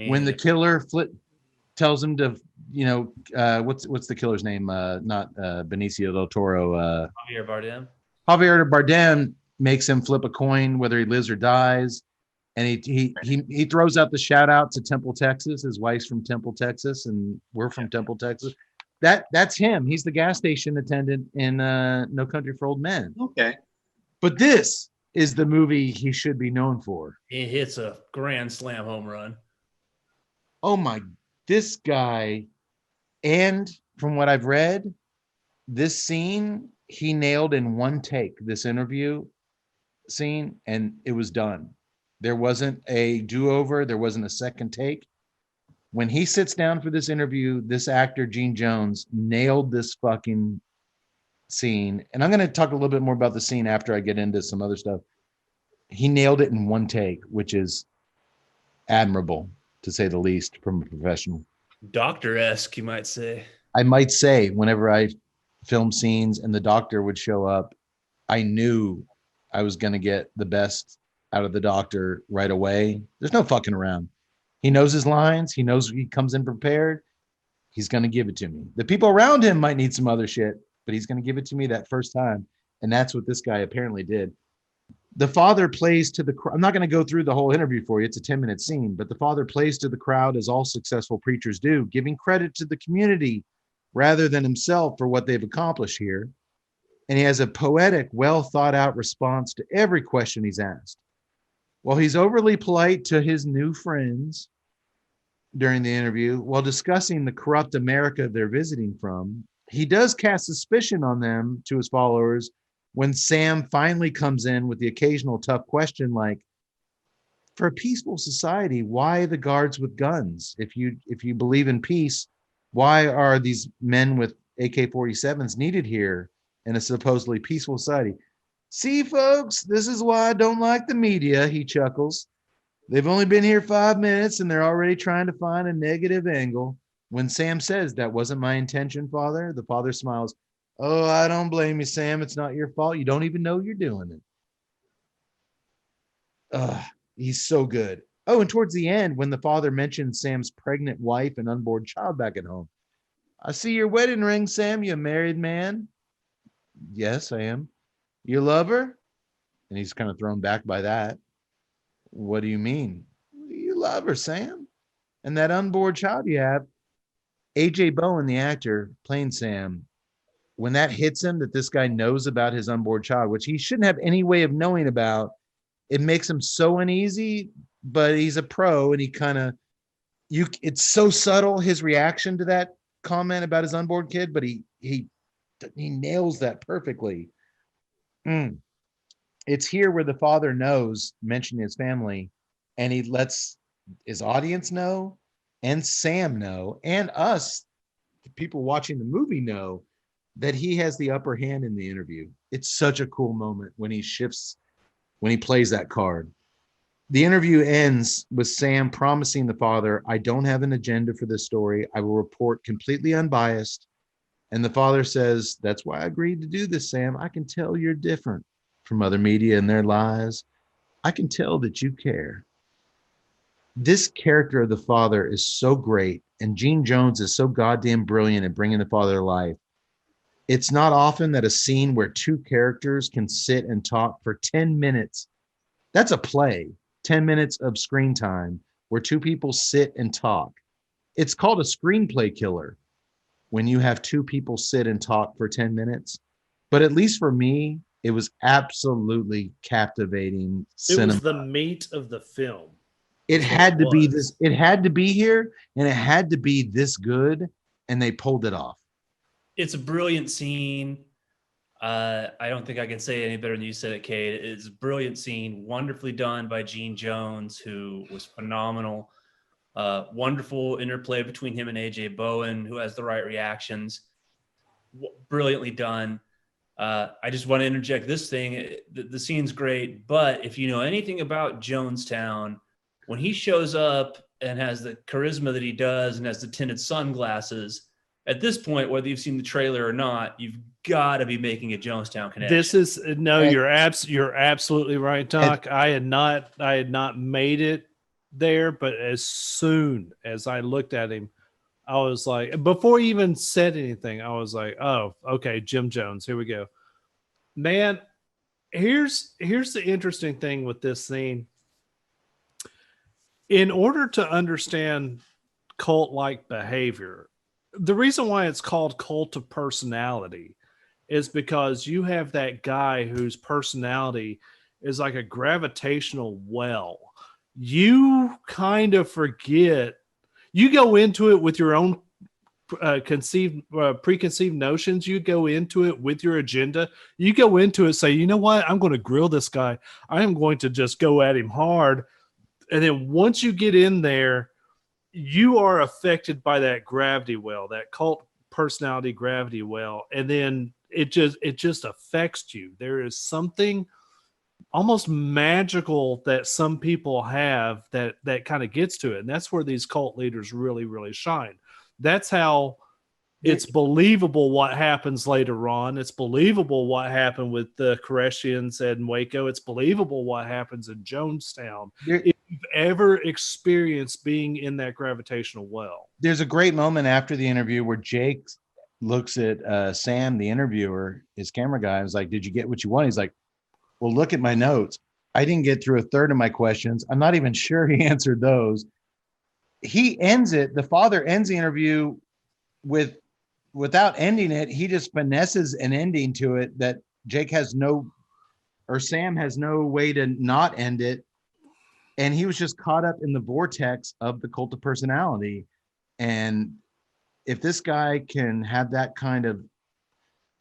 When the killer tells him to, what's the killer's name? Not Benicio del Toro. Javier Bardem. Javier Bardem makes him flip a coin whether he lives or dies, and he throws out the shout out to Temple, Texas. His wife's from Temple, Texas, and we're from Temple, Texas. that's him. He's the gas station attendant in No Country for Old Men. Okay. But this is the movie he should be known for. He hits a grand slam home run. Oh my, this guy, and from what I've read, this scene he nailed in one take, this interview scene, and it was done. There wasn't a do-over, there wasn't a second take. When he sits down for this interview, this actor, Gene Jones, nailed this fucking scene. And I'm going to talk a little bit more about the scene after I get into some other stuff. He nailed it in one take, which is admirable, to say the least, from a professional. Doctor-esque, you might say. I might say, whenever I film scenes and the doctor would show up, I knew I was going to get the best out of the doctor right away. There's no fucking around. He knows his lines. He knows he comes in prepared. He's going to give it to me. The people around him might need some other shit, but he's going to give it to me that first time. And that's what this guy apparently did. The father plays to the crowd. I'm not going to go through the whole interview for you. It's a 10-minute scene, but the father plays to the crowd as all successful preachers do, giving credit to the community rather than himself for what they've accomplished here. And he has a poetic, well thought out response to every question he's asked. While he's overly polite to his new friends during the interview, while discussing the corrupt America they're visiting from, he does cast suspicion on them to his followers when Sam finally comes in with the occasional tough question like, for a peaceful society, why the guards with guns? If you believe in peace, why are these men with AK-47s needed here in a supposedly peaceful society? See, folks, this is why I don't like the media, he chuckles. They've only been here 5 minutes and they're already trying to find a negative angle. When Sam says, that wasn't my intention, Father, the father smiles. Oh, I don't blame you, Sam. It's not your fault. You don't even know you're doing it. He's so good. Oh, and towards the end, when the father mentions Sam's pregnant wife and unborn child back at home. I see your wedding ring, Sam. You a married man? Yes, I am. You love her? And he's kind of thrown back by that. What do you mean? You love her, Sam. And that unborn child you have, AJ Bowen, the actor playing Sam, when that hits him that this guy knows about his unborn child, which he shouldn't have any way of knowing about, it makes him so uneasy, but he's a pro and he kind of, it's so subtle, his reaction to that comment about his unborn kid, but he nails that perfectly. It's here where the father knows, mentioning his family, and he lets his audience know, and Sam know, and us, the people watching the movie, know that he has the upper hand in the interview. It's such a cool moment when he plays that card. The interview ends with Sam promising the father, I don't have an agenda for this story. I will report completely unbiased. And the father says, that's why I agreed to do this, Sam. I can tell you're different from other media and their lies. I can tell that you care. This character of the father is so great, and Gene Jones is so goddamn brilliant at bringing the father to life. It's not often that a scene where two characters can sit and talk for 10 minutes. That's a play, 10 minutes of screen time where two people sit and talk. It's called a screenplay killer when you have two people sit and talk for 10 minutes. But at least for me, it was absolutely captivating cinema. It was the meat of the film. It had to be this. It had to be here, and it had to be this good, and they pulled it off. It's a brilliant scene. I don't think I can say it any better than you said it, Kate. It's a brilliant scene, wonderfully done by Gene Jones, who was phenomenal. Wonderful interplay between him and AJ Bowen, who has the right reactions. Brilliantly done. I just want to interject this thing. The scene's great, but if you know anything about Jonestown, when he shows up and has the charisma that he does and has the tinted sunglasses, at this point, whether you've seen the trailer or not, you've got to be making a Jonestown connection. This is you're absolutely right, Doc. I had not made it there, but as soon as I looked at him, I was like, before he even said anything, I was like, oh, okay, Jim Jones, here we go. Man, here's the interesting thing with this scene. In order to understand cult-like behavior, the reason why it's called Cult of Personality is because you have that guy whose personality is like a gravitational well. You kind of forget. You go into it with your own preconceived notions. You go into it with your agenda. You go into it, say, you know what? I'm going to grill this guy. I am going to just go at him hard. And then once you get in there, you are affected by that gravity well, that cult personality gravity well. And then it just affects you. There is something almost magical that some people have that kind of gets to it. And that's where these cult leaders really, really shine. That's how it's believable what happens later on. It's believable what happened with the Koreshians and Waco. It's believable what happens in Jonestown. If you've ever experienced being in that gravitational well. There's a great moment after the interview where Jake looks at Sam, the interviewer, his camera guy, and was like, did you get what you want? He's like, well, look at my notes. I didn't get through a third of my questions. I'm not even sure he answered those. He ends it. The father ends the interview without ending it. He just finesses an ending to it that Jake has Sam has no way to not end it. And he was just caught up in the vortex of the cult of personality. And if this guy can have that kind of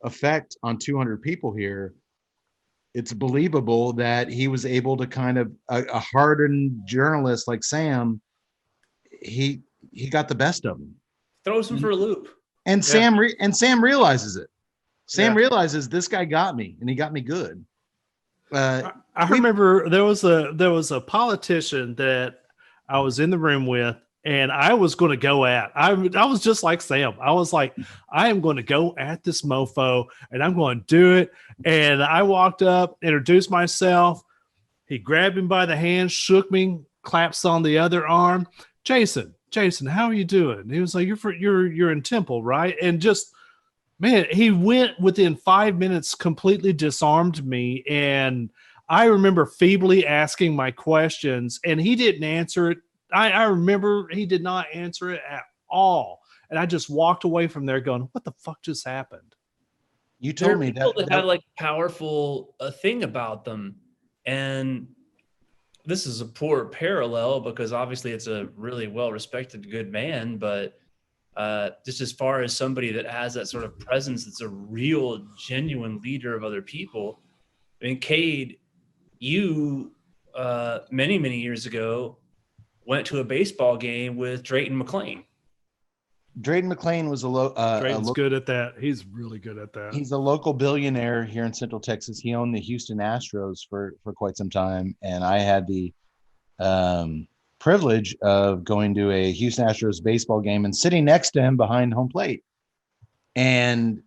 effect on 200 people here, it's believable that he was able to kind of a hardened journalist like Sam, he got the best of him. Throws him for a loop. And Sam realizes it. Sam realizes this guy got me, and he got me good. I remember there was a politician that I was in the room with, and I was going to go at. I was just like Sam. I was like, I am going to go at this mofo, and I'm going to do it. And I walked up, introduced myself. He grabbed me by the hand, shook me, claps on the other arm. Jason, how are you doing? And he was like, you're in Temple, right? And just, man, he went within 5 minutes, completely disarmed me. And I remember feebly asking my questions, and he didn't answer it. I remember he did not answer it at all. And I just walked away from there going, what the fuck just happened? You told me that have like powerful thing about them. And this is a poor parallel because obviously it's a really well-respected, good man, but just as far as somebody that has that sort of presence, that's a real, genuine leader of other people. I mean, Cade, you many, many years ago went to a baseball game with Drayton McLean. Drayton McLean was Drayton's good at that. He's really good at that. He's a local billionaire here in Central Texas. He owned the Houston Astros for quite some time, and I had the privilege of going to a Houston Astros baseball game and sitting next to him behind home plate. And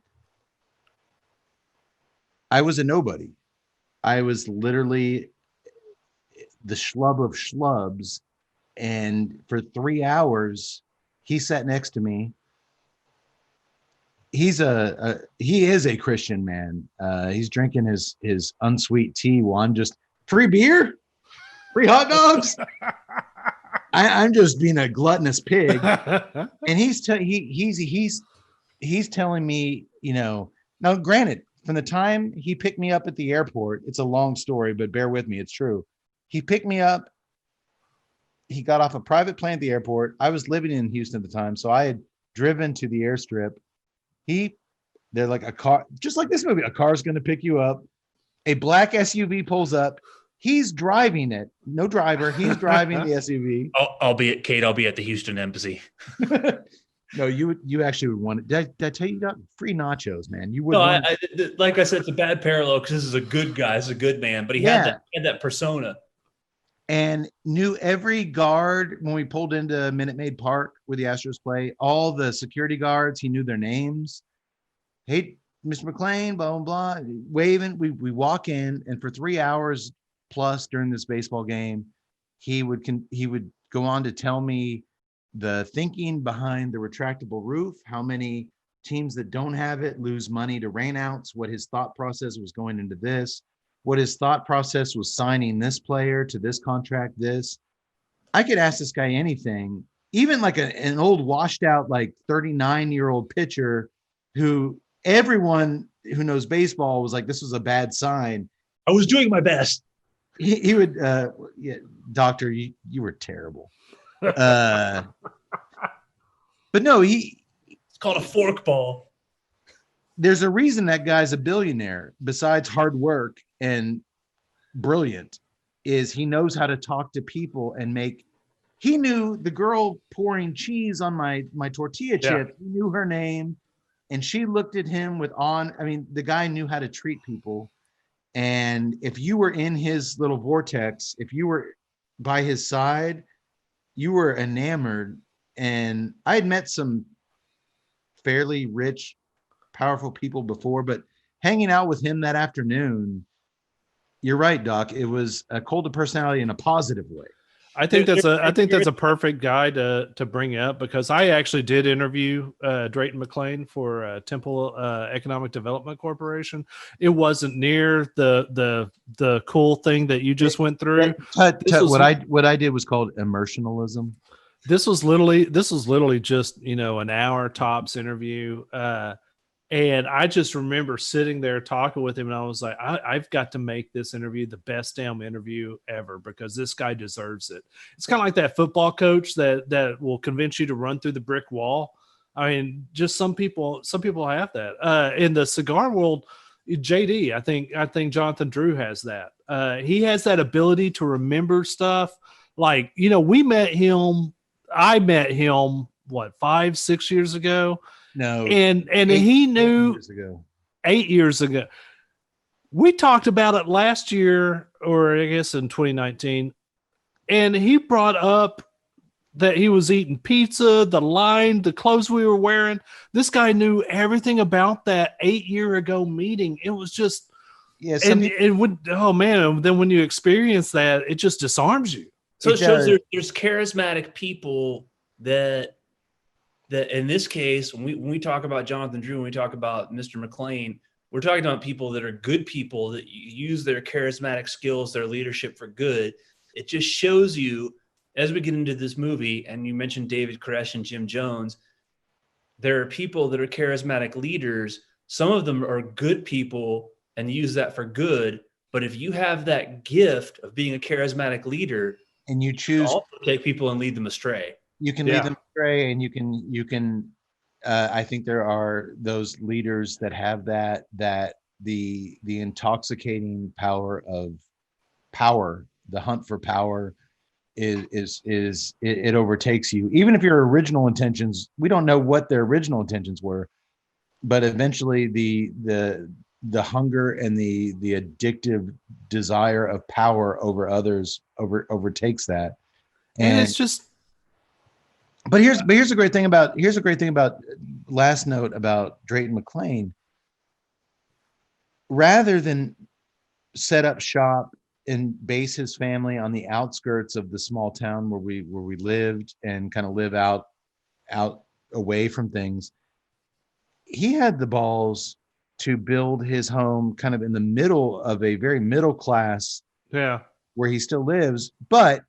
I was a nobody. I was literally the schlub of schlubs. And for 3 hours, he sat next to me. He is a Christian man. He's drinking his unsweet tea while I'm just free beer, free hot dogs. I'm just being a gluttonous pig. And he's telling me, now granted, from the time he picked me up at the airport, it's a long story, but bear with me, it's true. He picked me up. He got off a private plane at the airport. I was living in Houston at the time, so I had driven to the airstrip. They're like a car, just like this movie. A car's going to pick you up. A black SUV pulls up. He's driving it. No driver. He's driving the SUV. I'll be at the Houston embassy. No, you actually would want it. Did I tell you got free nachos, man? You would. No, like I said, it's a bad parallel because this is a good guy. He's a good man, but he had that persona. And knew every guard when we pulled into Minute Maid Park where the Astros play. All the security guards, he knew their names. Hey, Mr. McLean, blah, blah, blah. Waving. We walk in, and for 3 hours plus during this baseball game, he would go on to tell me the thinking behind the retractable roof, how many teams that don't have it lose money to rainouts, what his thought process was going into this. What his thought process was signing this player to this contract, this. I could ask this guy anything. even like an old washed out, like 39-year-old pitcher who everyone who knows baseball was like, this was a bad sign. I was doing my best. He would, yeah, doctor, you were terrible. But no, it's called a forkball. There's a reason that guy's a billionaire besides hard work and brilliant is he knows how to talk to people and he knew the girl pouring cheese on my tortilla chip. He knew her name and she looked at him with the guy knew how to treat people. And if you were in his little vortex, if you were by his side, you were enamored. And I had met some fairly rich, powerful people before, but hanging out with him that afternoon, you're right, Doc. It was a cold personality in a positive way. I think that's a perfect guy to bring up because I actually did interview Drayton McLean for Temple Economic Development Corporation. It wasn't near the cool thing that you just went through. What I did was called immersionalism. This was literally just an hour tops interview. And I just remember sitting there talking with him, and I was like, I've got to make this interview the best damn interview ever because this guy deserves it. It's kind of like that football coach that will convince you to run through the brick wall. I mean, just some people have that. In the cigar world, JD, I think Jonathan Drew has that. He has that ability to remember stuff. Like, I met him, 5-6 years ago. No, and he knew 8 years ago. We talked about it last year, or I guess in 2019, and he brought up that he was eating pizza, the clothes we were wearing. This guy knew everything about that 8 year ago meeting. It was just, then when you experience that, it just disarms you. So it shows there's charismatic people that in this case, when we talk about Jonathan Drew, when we talk about Mr. McLean, we're talking about people that are good people that use their charismatic skills, their leadership for good. It just shows you, as we get into this movie, and you mentioned David Koresh and Jim Jones, there are people that are charismatic leaders. Some of them are good people and use that for good. But if you have that gift of being a charismatic leader, and you choose to also take people and lead them astray. You can lead them astray, and you can. I think there are those leaders that have that the intoxicating power of power, the hunt for power, it overtakes you. Even if your original intentions, we don't know what their original intentions were, but eventually the hunger and the addictive desire of power over others overtakes that, and it's just. But here's a great thing about last note about Drayton McLean. Rather than set up shop and base his family on the outskirts of the small town where we lived and kind of live out away from things, he had the balls to build his home kind of in the middle of a very middle class, where he still lives, but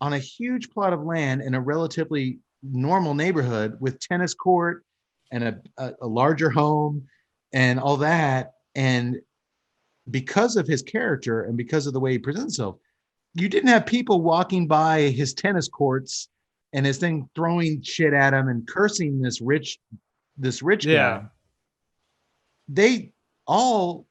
on a huge plot of land in a relatively normal neighborhood with tennis court and a larger home and all that. And because of his character and because of the way he presents himself, you didn't have people walking by his tennis courts and his thing throwing shit at him and cursing this rich guy. They all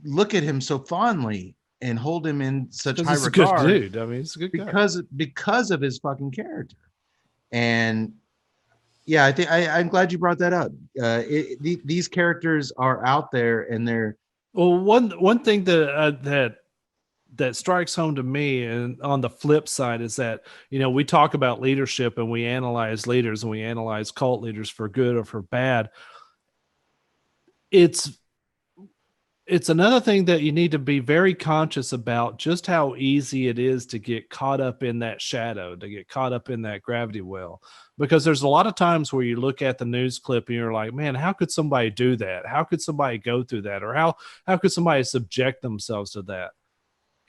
look at him so fondly and hold him in such high regard. Good dude. I mean, it's a good guy. Because of his fucking character. And yeah, I think I'm glad you brought that up. These characters are out there, and they're one thing that strikes home to me, and on the flip side, is that we talk about leadership and we analyze leaders and we analyze cult leaders for good or for bad. It's another thing that you need to be very conscious about, just how easy it is to get caught up in that shadow, to get caught up in that gravity well. Because there's a lot of times where you look at the news clip and you're like, man, how could somebody do that? How could somebody go through that? Or how could somebody subject themselves to that?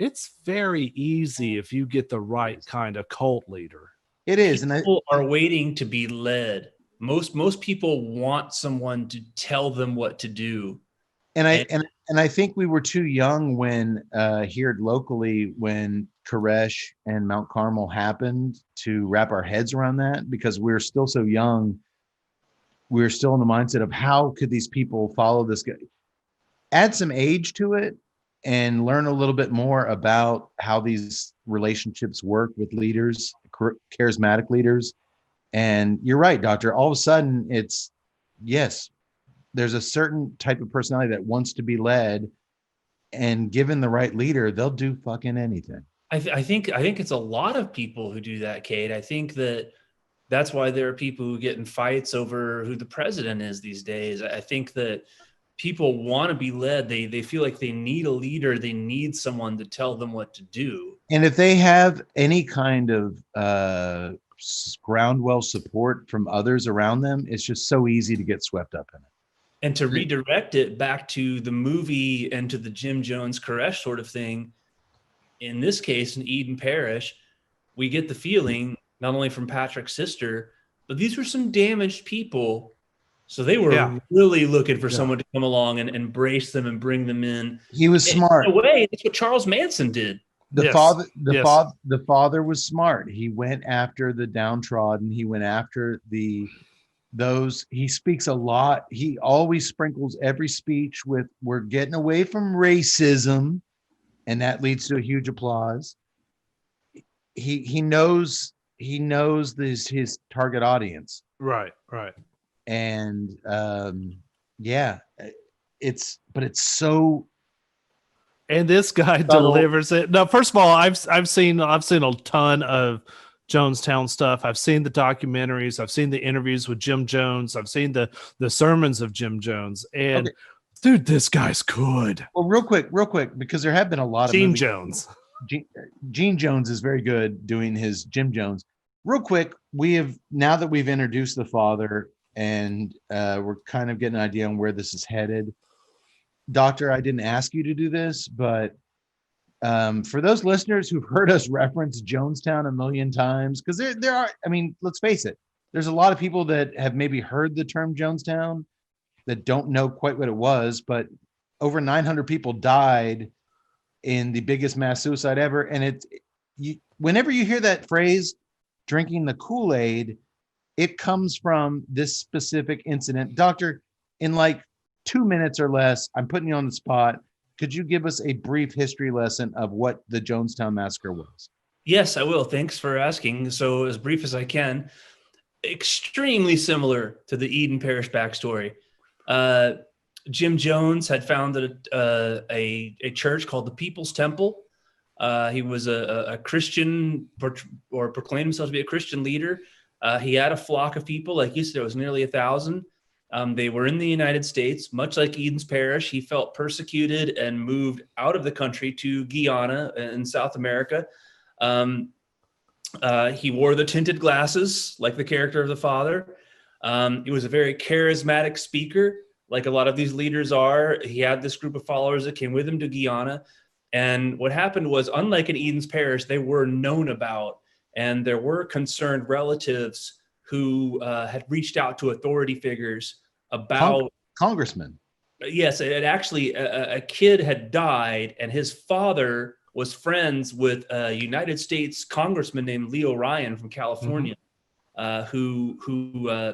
It's very easy if you get the right kind of cult leader. It is, people are waiting to be led. Most people want someone to tell them what to do. And I think we were too young when here locally when Koresh and Mount Carmel happened to wrap our heads around that, because we're still so young. We're still in the mindset of how could these people follow this guy? Add some age to it and learn a little bit more about how these relationships work with leaders, charismatic leaders. And you're right, Doctor. All of a sudden, it's yes. There's a certain type of personality that wants to be led, and given the right leader, they'll do fucking anything. I think it's a lot of people who do that, Kate. I think that's why there are people who get in fights over who the president is these days. I think that people want to be led. They feel like they need a leader. They need someone to tell them what to do. And if they have any kind of groundwell support from others around them, it's just so easy to get swept up in it. And to redirect it back to the movie and to the Jim Jones Koresh sort of thing, in this case, in Eden Parish, we get the feeling, not only from Patrick's sister, but these were some damaged people. So they were really looking for someone to come along and embrace them and bring them in. He was smart. In a way, that's what Charles Manson did. The father was smart. He went after the downtrodden. He went after those. He speaks a lot. He always sprinkles every speech with "we're getting away from racism," and that leads to a huge applause. He knows his target audience. Right. And it's so. And this guy delivers it. Now, first of all, I've seen a ton of Jonestown stuff. I've seen the documentaries. I've seen the interviews with Jim Jones. I've seen the sermons of Jim Jones. And dude, this guy's good. Well, real quick, because there have been a lot of Gene Jones. Gene Jones is very good doing his Jim Jones. Real quick, now that we've introduced the father and we're kind of getting an idea on where this is headed. Doctor, I didn't ask you to do this, but for those listeners who've heard us reference Jonestown a million times, because there are, I mean, let's face it, there's a lot of people that have maybe heard the term Jonestown that don't know quite what it was, but over 900 people died in the biggest mass suicide ever. And whenever you hear that phrase, drinking the Kool-Aid, it comes from this specific incident. Doctor, in like 2 minutes or less, I'm putting you on the spot. Could you give us a brief history lesson of what the Jonestown Massacre was? Yes, I will. Thanks for asking. So as brief as I can, extremely similar to the Eden Parish backstory. Jim Jones had founded a church called the People's Temple. He was a Christian, or proclaimed himself to be a Christian leader. He had a flock of people, like you said, it was nearly 1,000. They were in the United States, much like Eden's Parish. He felt persecuted and moved out of the country to Guyana in South America. He wore the tinted glasses, like the character of the father. He was a very charismatic speaker, like a lot of these leaders are. He had this group of followers that came with him to Guyana. And what happened was, unlike in Eden's Parish, they were known about, and there were concerned relatives who had reached out to authority figures about congressmen. Yes, it actually a kid had died, and his father was friends with a United States congressman named Leo Ryan from California, who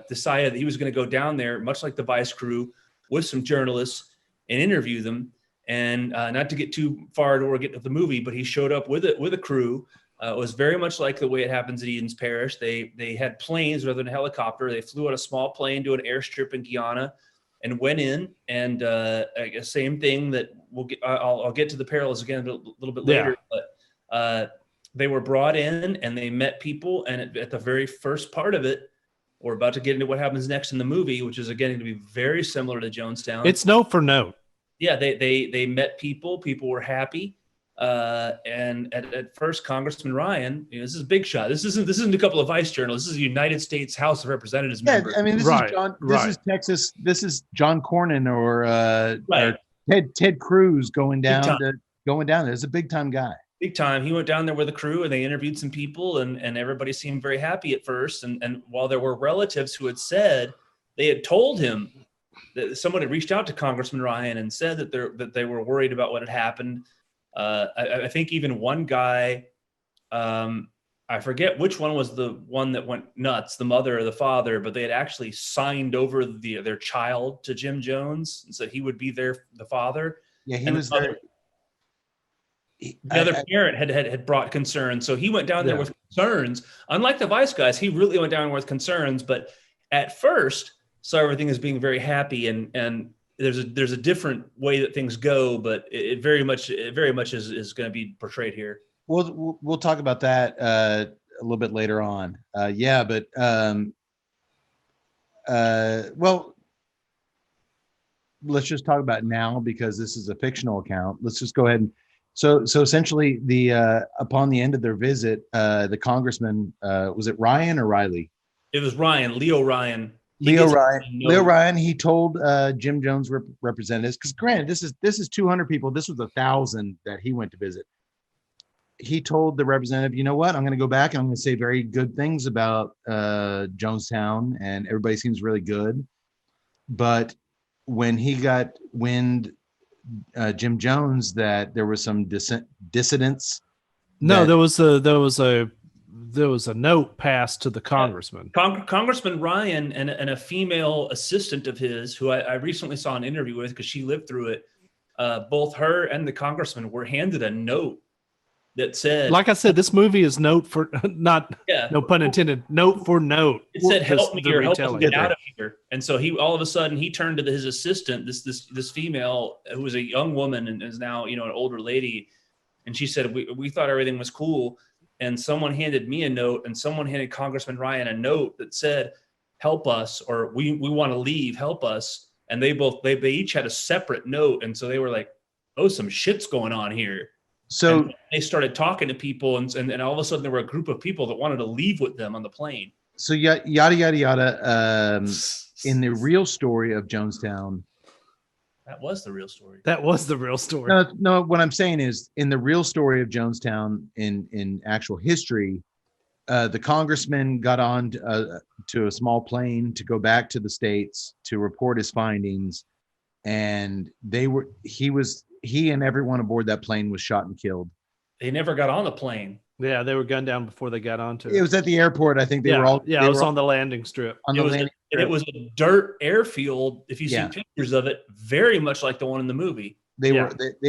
decided that he was going to go down there, much like the Vice crew, with some journalists and interview them. And not to get too far or get to the movie, but he showed up with a crew. It was very much like the way it happens at Eden's Parish. They had planes rather than a helicopter. They flew on a small plane to an airstrip in Guyana and went in. And same thing that I'll get to the parallels again a little bit later. But they were brought in and they met people. And at the very first part of it, we're about to get into what happens next in the movie, which is again going to be very similar to Jonestown. It's note for note. Yeah, they met people. People were happy. And at first, Congressman Ryan, this is a big shot. This isn't a couple of vice journalists. This is a United States House of Representatives member. I mean, this is Texas. This is John Cornyn or Ted Cruz going down there. It's a big time guy. Big time. He went down there with a crew and they interviewed some people and everybody seemed very happy at first. And while there were relatives who had said they had told him that someone had reached out to Congressman Ryan and said that they were worried about what had happened. I think even one guy, I forget which one was the one that went nuts, the mother or the father, but they had actually signed over their child to Jim Jones and said he would be the father. Yeah, he And was there. The other parent had brought concerns. So he went down there with concerns. Unlike the Vice guys, he really went down with concerns. But at first, saw everything as being very happy. And there's a different way that things go, but it very much is going to be portrayed here. We'll talk about that a little bit later on. Well, let's just talk about it now because this is a fictional account. Let's just go ahead and so essentially upon the end of their visit, the congressman was it Ryan or Riley? It was Ryan, Leo Ryan. Leo Ryan. He told Jim Jones representatives, because granted, this is 200 people. This was 1,000 that he went to visit. He told the representative, you know what? I'm going to go back and I'm going to say very good things about Jonestown, and everybody seems really good. But when he got wind, Jim Jones, that there was some dissidents. No, there was a note passed to the congressman. Congressman Ryan and a female assistant of his, who I recently saw an interview with because she lived through it. Both her and the congressman were handed a note that said, like I said, this movie is note for no pun intended, note for note. It said, "Help me or help us get out of here." And so he all of a sudden he turned to his assistant, this female who was a young woman and is now an older lady, and she said, "We thought everything was cool." And someone handed me a note, and someone handed Congressman Ryan a note that said, "Help us," or we want to leave, help us. And they each had a separate note. And so they were like, "Oh, some shit's going on here." So and they started talking to people, and all of a sudden there were a group of people that wanted to leave with them on the plane. So yada, yada, yada. In the real story of Jonestown, that was the real story. That was the real story. No, what I'm saying is, in the real story of Jonestown, in actual history, the congressman got on to a small plane to go back to the States to report his findings, and he and everyone aboard that plane was shot and killed. They never got on the plane. Yeah, they were gunned down before they got onto it. It was at the airport. I think they were all. Yeah, it was on the landing strip. It was a dirt airfield. If you see pictures of it, very much like the one in the movie. They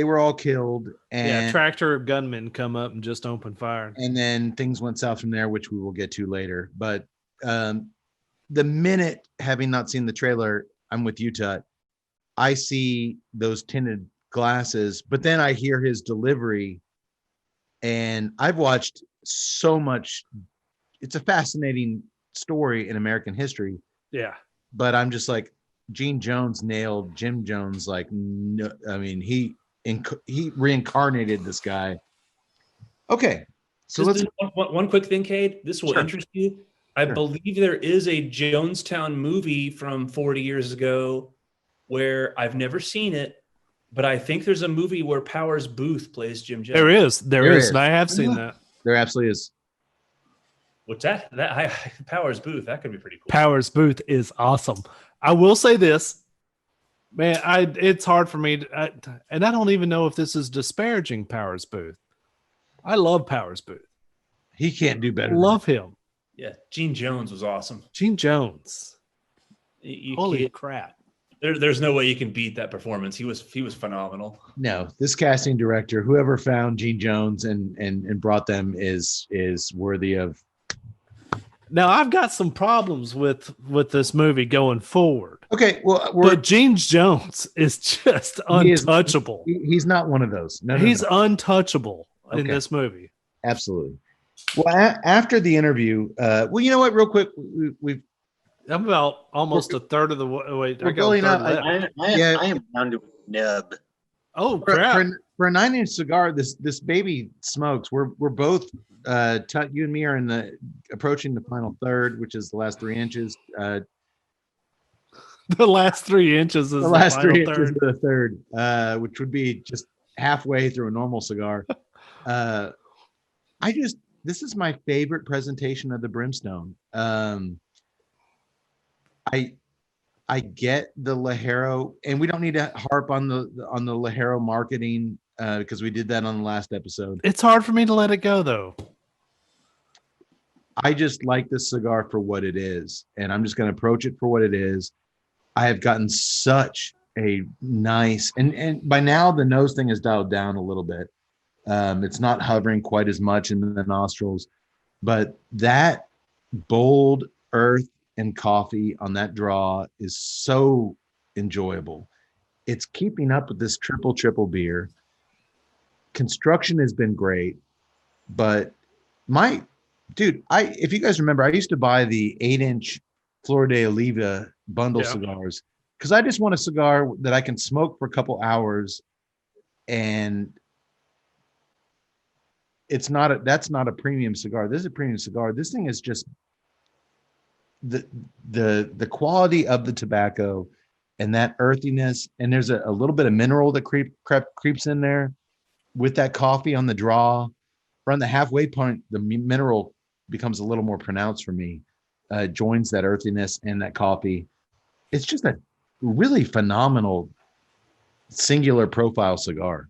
were all killed. And tractor gunmen come up and just open fire. And then things went south from there, which we will get to later. But the minute, having not seen the trailer, I'm with you, Tut. I see those tinted glasses, but then I hear his delivery, and I've watched so much. It's a fascinating story in American history. Yeah, but I'm just like, Gene Jones nailed Jim Jones. Like, no, I mean, he reincarnated this guy. Okay, so let's one quick thing, Cade. This will interest you. I believe there is a Jonestown movie from 40 years ago where I've never seen it, but I think there's a movie where Powers Booth plays Jim Jones. There is, and I have seen that. There absolutely is. What's that? Powers Booth. That could be pretty cool. Powers Booth is awesome. I will say this, man. It's hard for me, and I don't even know if this is disparaging Powers Booth. I love Powers Booth. He can't do better. Love him. Yeah, Gene Jones was awesome. Gene Jones. Holy crap! There's no way you can beat that performance. He was phenomenal. No, this casting director, whoever found Gene Jones and brought them is worthy of. Now I've got some problems with this movie going forward. Okay, well, but Gene Jones is just untouchable. He's not one of those. He's untouchable in this movie. Absolutely. Well, after the interview, well, you know what? Real quick, I'm about almost a third of the way. I am down to a nub. Oh crap! For a 9-inch cigar, this baby smokes. We're both Tut, you and me are approaching the final third, which is the last 3 inches. The last 3 inches is the last 3 inches of the third, which would be just halfway through a normal cigar. This is my favorite presentation of the Brimstone. I get the Ligero, and we don't need to harp on the Ligero marketing because we did that on the last episode. It's hard for me to let it go, though. I just like this cigar for what it is, and I'm just going to approach it for what it is. I have gotten such a nice, and by now the nose thing is dialed down a little bit. It's not hovering quite as much in the nostrils, but that bold earth and coffee on that draw is so enjoyable. It's keeping up with this triple beer. Construction has been great, but if you guys remember, I used to buy the 8-inch Flor de Oliva bundle cigars because I just want a cigar that I can smoke for a couple hours, and that's not a premium cigar. This is a premium cigar. This thing is just the quality of the tobacco and that earthiness, and there's a little bit of mineral that creeps in there with that coffee on the draw. Around the halfway point, the mineral becomes a little more pronounced for me. Joins that earthiness and that coffee. It's just a really phenomenal singular profile cigar.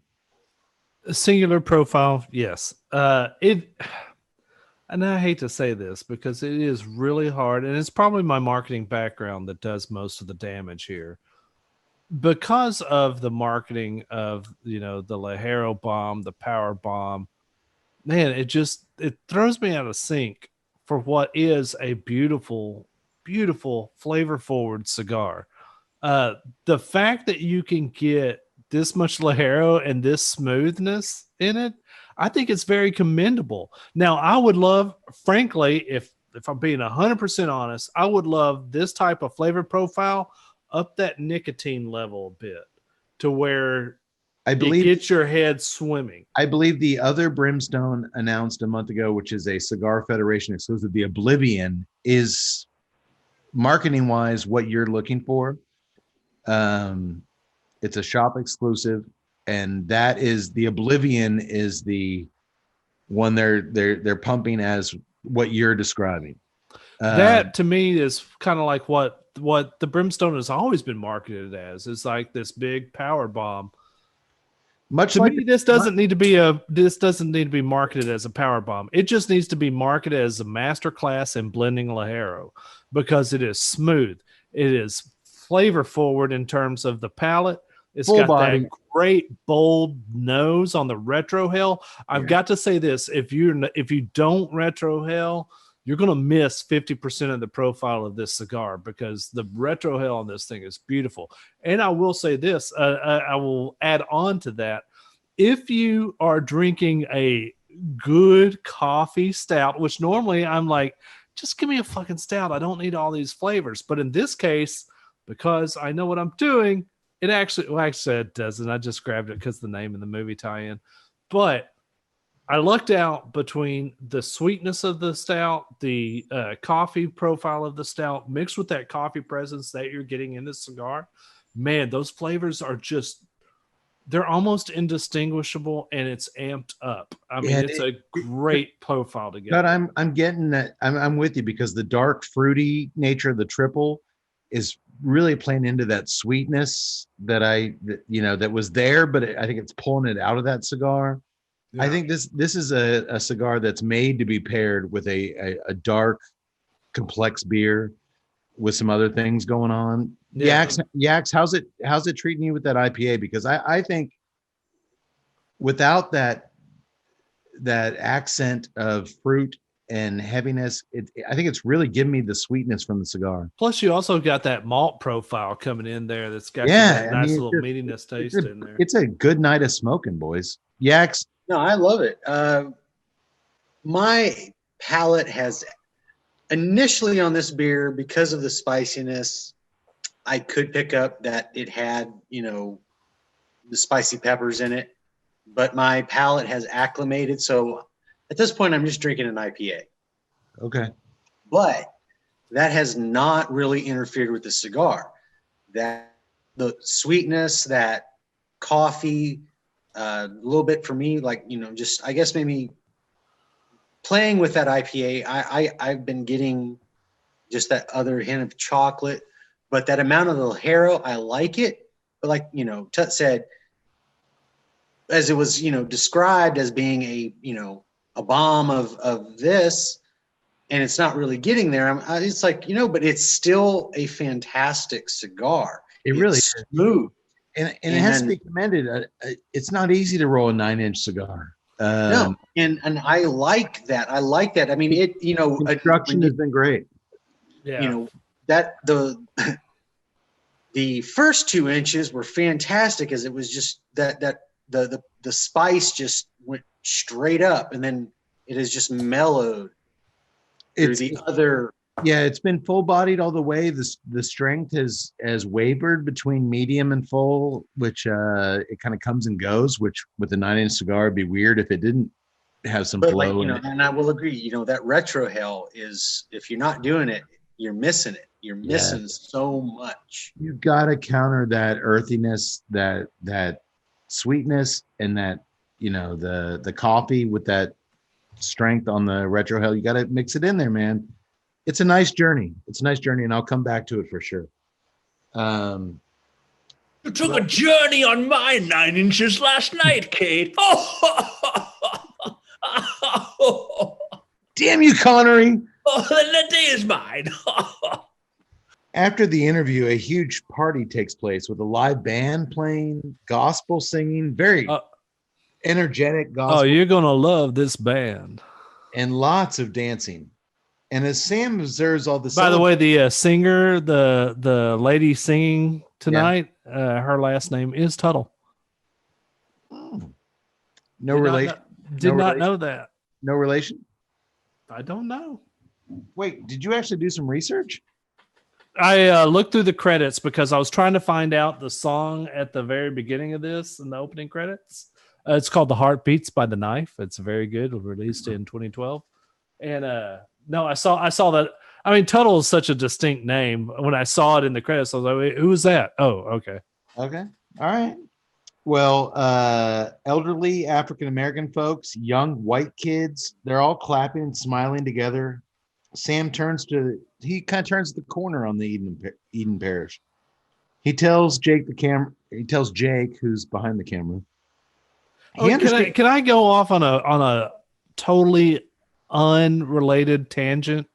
A singular profile, yes. And I hate to say this because it is really hard, and it's probably my marketing background that does most of the damage here. Because of the marketing of, the Ligero bomb, the power bomb, man, it throws me out of sync for what is a beautiful, beautiful, flavor-forward cigar. The fact that you can get this much Ligero and this smoothness in it, I think it's very commendable. Now, I would love, frankly, if I'm being 100% honest, I would love this type of flavor profile up that nicotine level a bit to where it gets your head swimming. I believe the other Brimstone announced a month ago, which is a Cigar Federation exclusive, the Oblivion, is marketing-wise what you're looking for. It's a shop exclusive. And that is the Oblivion is the one they're pumping as what you're describing. That to me is kind of like what the Brimstone has always been marketed as. It's like this big power bomb. This doesn't need to be marketed as a power bomb. It just needs to be marketed as a master class in blending Ligero because it is smooth. It is flavor forward in terms of the palate. It's got that great bold nose on the retrohale. I've got to say this: if you don't retrohale, you're going to miss 50% of the profile of this cigar because the retrohale on this thing is beautiful. And I will say this: I will add on to that. If you are drinking a good coffee stout, which normally I'm like, just give me a fucking stout. I don't need all these flavors. But in this case, because I know what I'm doing. It actually it doesn't. I just grabbed it because the name of the movie tie-in. But I lucked out between the sweetness of the stout, the coffee profile of the stout, mixed with that coffee presence that you're getting in this cigar. Man, those flavors are they're almost indistinguishable, and it's amped up. I mean, it's a great profile to get. But I'm getting that. I'm with you because the dark fruity nature of the triple is really playing into that sweetness that that was there, but I think it's pulling it out of that cigar. Yeah. I think this is a cigar that's made to be paired with a dark, complex beer with some other things going on. Yeah. Yaks, how's it treating you with that IPA? Because I think without that accent of fruit and heaviness, I think it's really giving me the sweetness from the cigar. Plus, you also got that malt profile coming in there that's got that nice little meatiness taste in there. It's a good night of smoking, boys. Yaks. No, I love it. My palate has initially on this beer, because of the spiciness, I could pick up that it had, the spicy peppers in it, but my palate has acclimated. So at this point, I'm just drinking an IPA. Okay. But that has not really interfered with the cigar. That the sweetness, that coffee, A little bit for me, like, just I guess maybe playing with that IPA. I've been getting just that other hint of chocolate, but that amount of the Hero, I like it. But like Tut said, as it was described as being a bomb of this, and it's not really getting there. It's like but it's still a fantastic cigar. It really It's is. smooth. And it has to be commended. It's not easy to roll a 9-inch cigar. No, and I like that. I like that. I mean, Construction has been great. Yeah. That the first 2 inches were fantastic, as it was just that the spice just went straight up, and then it has just mellowed through the other. Yeah, it's been full bodied all the way. The strength has wavered between medium and full, which it kind of comes and goes, which with a 9-inch cigar would be weird if it didn't have some flow. And I will agree, that retro hell is, if you're not doing it, you're missing it. You're missing so much. You've got to counter that earthiness, that sweetness, and that the coffee with that strength on the retro hell. You got to mix it in there, man. It's a nice journey. And I'll come back to it for sure. You took a journey on my 9 inches last night, Kate. Damn you, Connery. The day is mine. After the interview, a huge party takes place with a live band playing, gospel singing, very energetic gospel. Oh, you're going to love this band. And lots of dancing. And as Sam observes all this, by the way, the singer, the lady singing tonight, her last name is Tuttle. No relation. Did not know that. No relation. I don't know. Wait, did you actually do some research? I looked through the credits because I was trying to find out the song at the very beginning of this in the opening credits. It's called "The Heart Beats" by The Knife. It's very good. It was released in 2012, and no, I saw that. I mean, Tuttle is such a distinct name. When I saw it in the credits, I was like, wait, who is that? Oh, okay. Okay. All right. Well, elderly African-American folks, young white kids, they're all clapping and smiling together. Sam kind of turns the corner on the Eden Parish. He tells Jake, who's behind the camera. Can I go off on a totally unrelated tangent?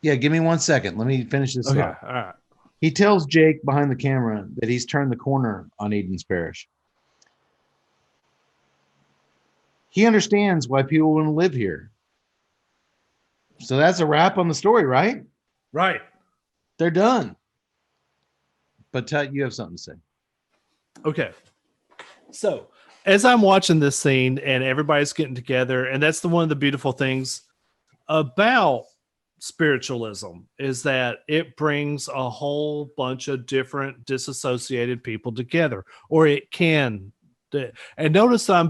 Yeah, give me 1 second. Let me finish this up. All right. He tells Jake behind the camera that he's turned the corner on Eden's Parish. He understands why people want to live here. So that's a wrap on the story, right? Right. They're done. But Tut, you have something to say. Okay. So as I'm watching this scene and everybody's getting together, and that's one of the beautiful things about spiritualism is that it brings a whole bunch of different disassociated people together, or it can. And notice I'm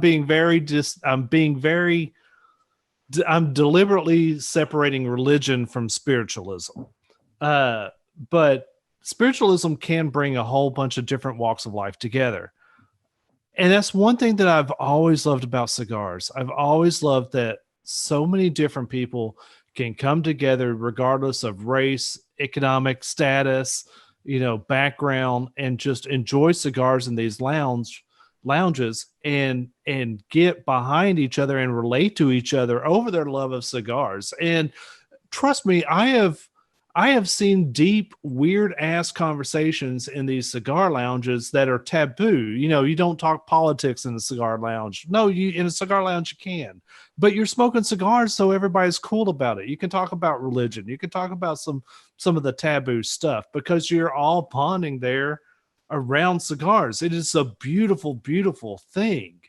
deliberately separating religion from spiritualism. But spiritualism can bring a whole bunch of different walks of life together. And that's one thing that I've always loved about cigars. I've always loved that so many different people can come together regardless of race, economic status, background, and just enjoy cigars in these lounges and get behind each other and relate to each other over their love of cigars. And trust me, I have seen deep, weird ass conversations in these cigar lounges that are taboo. You don't talk politics in a cigar lounge. No, in a cigar lounge you can, but you're smoking cigars, so everybody's cool about it. You can talk about religion. You can talk about some of the taboo stuff because you're all bonding there around cigars. It is a beautiful, beautiful thing.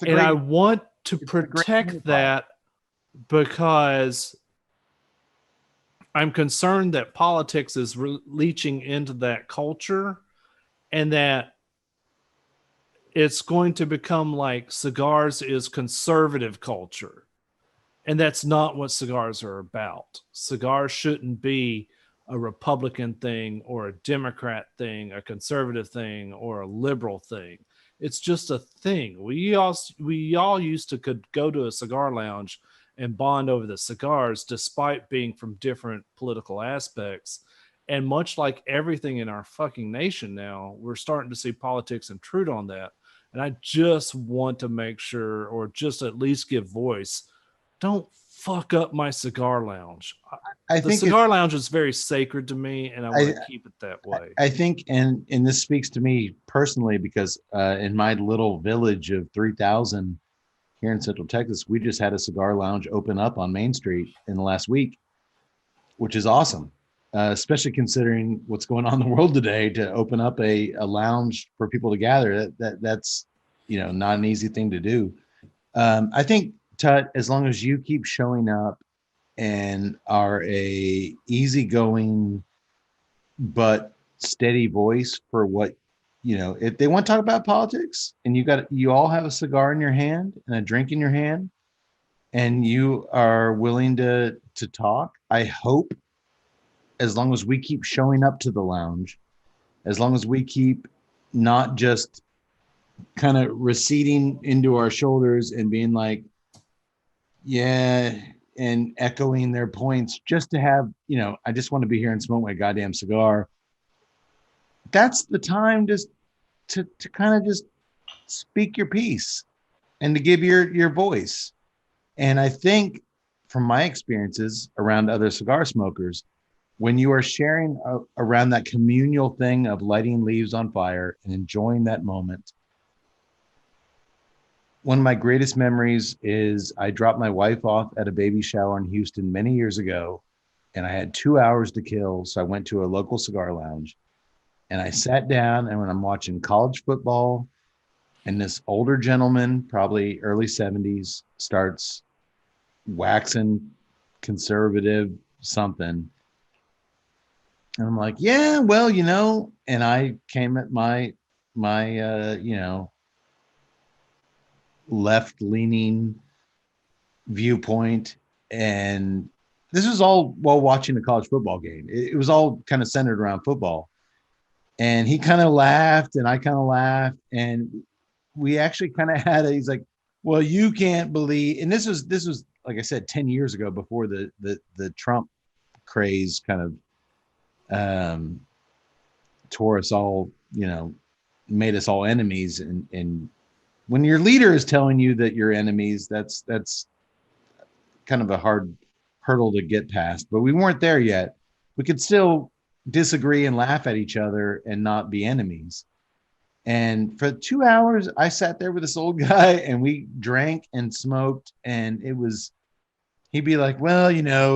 And I want to protect that because I'm concerned that politics is leaching into that culture and that it's going to become like cigars is conservative culture. And that's not what cigars are about. Cigars shouldn't be a Republican thing or a Democrat thing, a conservative thing or a liberal thing. It's just a thing. We all used to could go to a cigar lounge and bond over the cigars, despite being from different political aspects. And much like everything in our fucking nation now, we're starting to see politics intrude on that. And I just want to make sure, or just at least give voice, don't fuck up my cigar lounge. I The think cigar lounge is very sacred to me, and I want to keep it that way. I think, and this speaks to me personally, because in my little village of 3,000 here in Central Texas, we just had a cigar lounge open up on Main Street in the last week, which is awesome, especially considering what's going on in the world today. To open up a lounge for people to gather, that's not an easy thing to do. I think, Tut, as long as you keep showing up and are a easygoing but steady voice for what, if they want to talk about politics and you all have a cigar in your hand and a drink in your hand and you are willing to talk, I hope, as long as we keep showing up to the lounge, as long as we keep not just kind of receding into our shoulders and being like, yeah, and echoing their points just to have, I just want to be here and smoke my goddamn cigar. That's the time just to kind of just speak your piece and to give your voice. And I think from my experiences around other cigar smokers, when you are sharing around that communal thing of lighting leaves on fire and enjoying that moment, one of my greatest memories is I dropped my wife off at a baby shower in Houston many years ago, and I had 2 hours to kill. So I went to a local cigar lounge and I sat down, and when I'm watching college football and this older gentleman, probably early 70s, starts waxing conservative something. And I'm like, yeah, well, and I came at my left-leaning viewpoint, and this was all while watching a college football game. It was all kind of centered around football, and he kind of laughed and I kind of laughed, and we actually kind of had he's like, well, you can't believe, and this was like I said 10 years ago, before the Trump craze kind of tore us all, made us all enemies, and when your leader is telling you that you're enemies, that's kind of a hard hurdle to get past. But we weren't there yet. We could still disagree and laugh at each other and not be enemies. And for 2 hours, I sat there with this old guy and we drank and smoked. And he'd be like, well,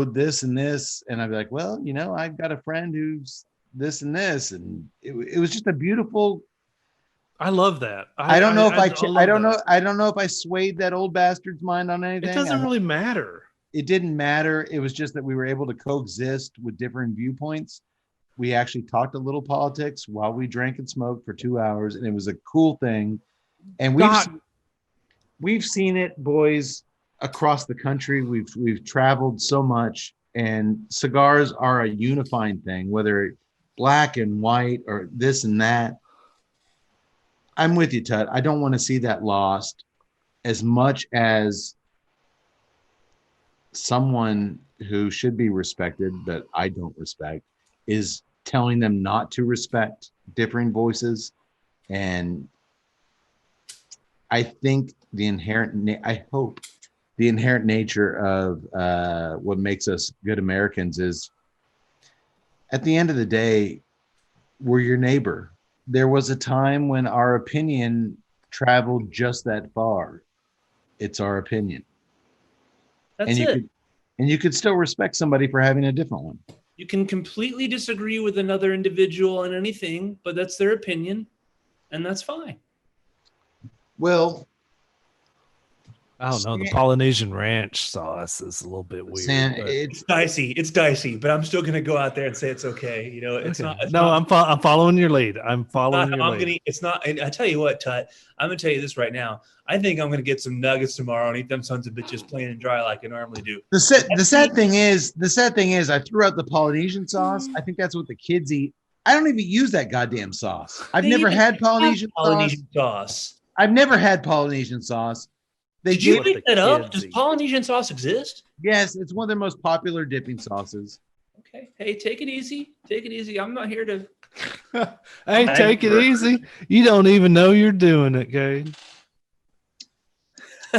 this and this. And I'd be like, well, I've got a friend who's this and this. And it was just a beautiful. I love that. I don't know if I swayed that old bastard's mind on anything. It doesn't really matter. It didn't matter. It was just that we were able to coexist with different viewpoints. We actually talked a little politics while we drank and smoked for 2 hours, and it was a cool thing. And we've seen it, boys, across the country. We've traveled so much, and cigars are a unifying thing, whether black and white or this and that. I'm with you, Tut. I don't want to see that lost, as much as someone who should be respected, but I don't respect, is telling them not to respect differing voices. And I think I hope the inherent nature of what makes us good Americans is, at the end of the day, we're your neighbor. There was a time when our opinion traveled just that far. It's our opinion. That's it. And you could still respect somebody for having a different one. You can completely disagree with another individual on anything, but that's their opinion, and that's fine. Well, I don't know. The Polynesian ranch sauce is a little bit weird. It's dicey. It's dicey, but I'm still going to go out there and say it's okay. It's okay. not. I'm following your lead. I'm following your lead. It's not. And I tell you what, Tut, I'm going to tell you this right now. I think I'm going to get some nuggets tomorrow and eat them sons of bitches plain and dry like I normally do. The sad thing is, I threw out the Polynesian sauce. I think that's what the kids eat. I don't even use that goddamn sauce. I've They never even had have Polynesian Polynesian sauce. sauce. I've never had Polynesian sauce. Did you what make the that up? kids Does eat. Polynesian sauce exist? Yes, it's one of their most popular dipping sauces. Okay. Hey, take it easy. Take it easy. I'm not here to. Hey, take it easy. You don't even know you're doing it, Gabe.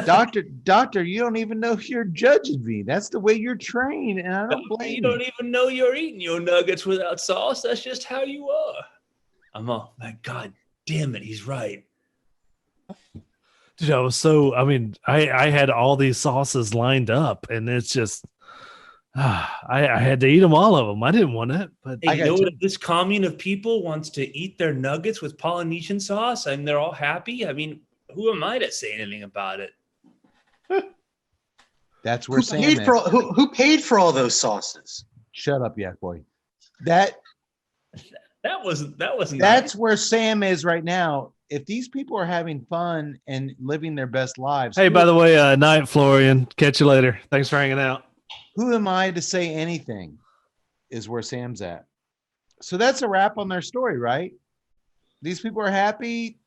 Doctor, you don't even know you're judging me. That's the way you're trained, and I don't blame You don't even know you're eating your nuggets without sauce. That's just how you are. I'm all, my God damn it. He's right. Dude, I had all these sauces lined up, and it's just, I had to eat them, all of them. I didn't want it, but Hey, you know what? If this commune of people wants to eat their nuggets with Polynesian sauce and they're all happy, I mean, who am I to say anything about it? That's where Sam is. Who paid for all those sauces? Shut up, yak boy. That wasn't that's nice. where Sam is right now. If these people are having fun and living their best lives, hey, by the way, night, Florian. Catch you later. Thanks for hanging out. who am I to say anything? Is where Sam's at. So that's a wrap on their story, right? These people are happy.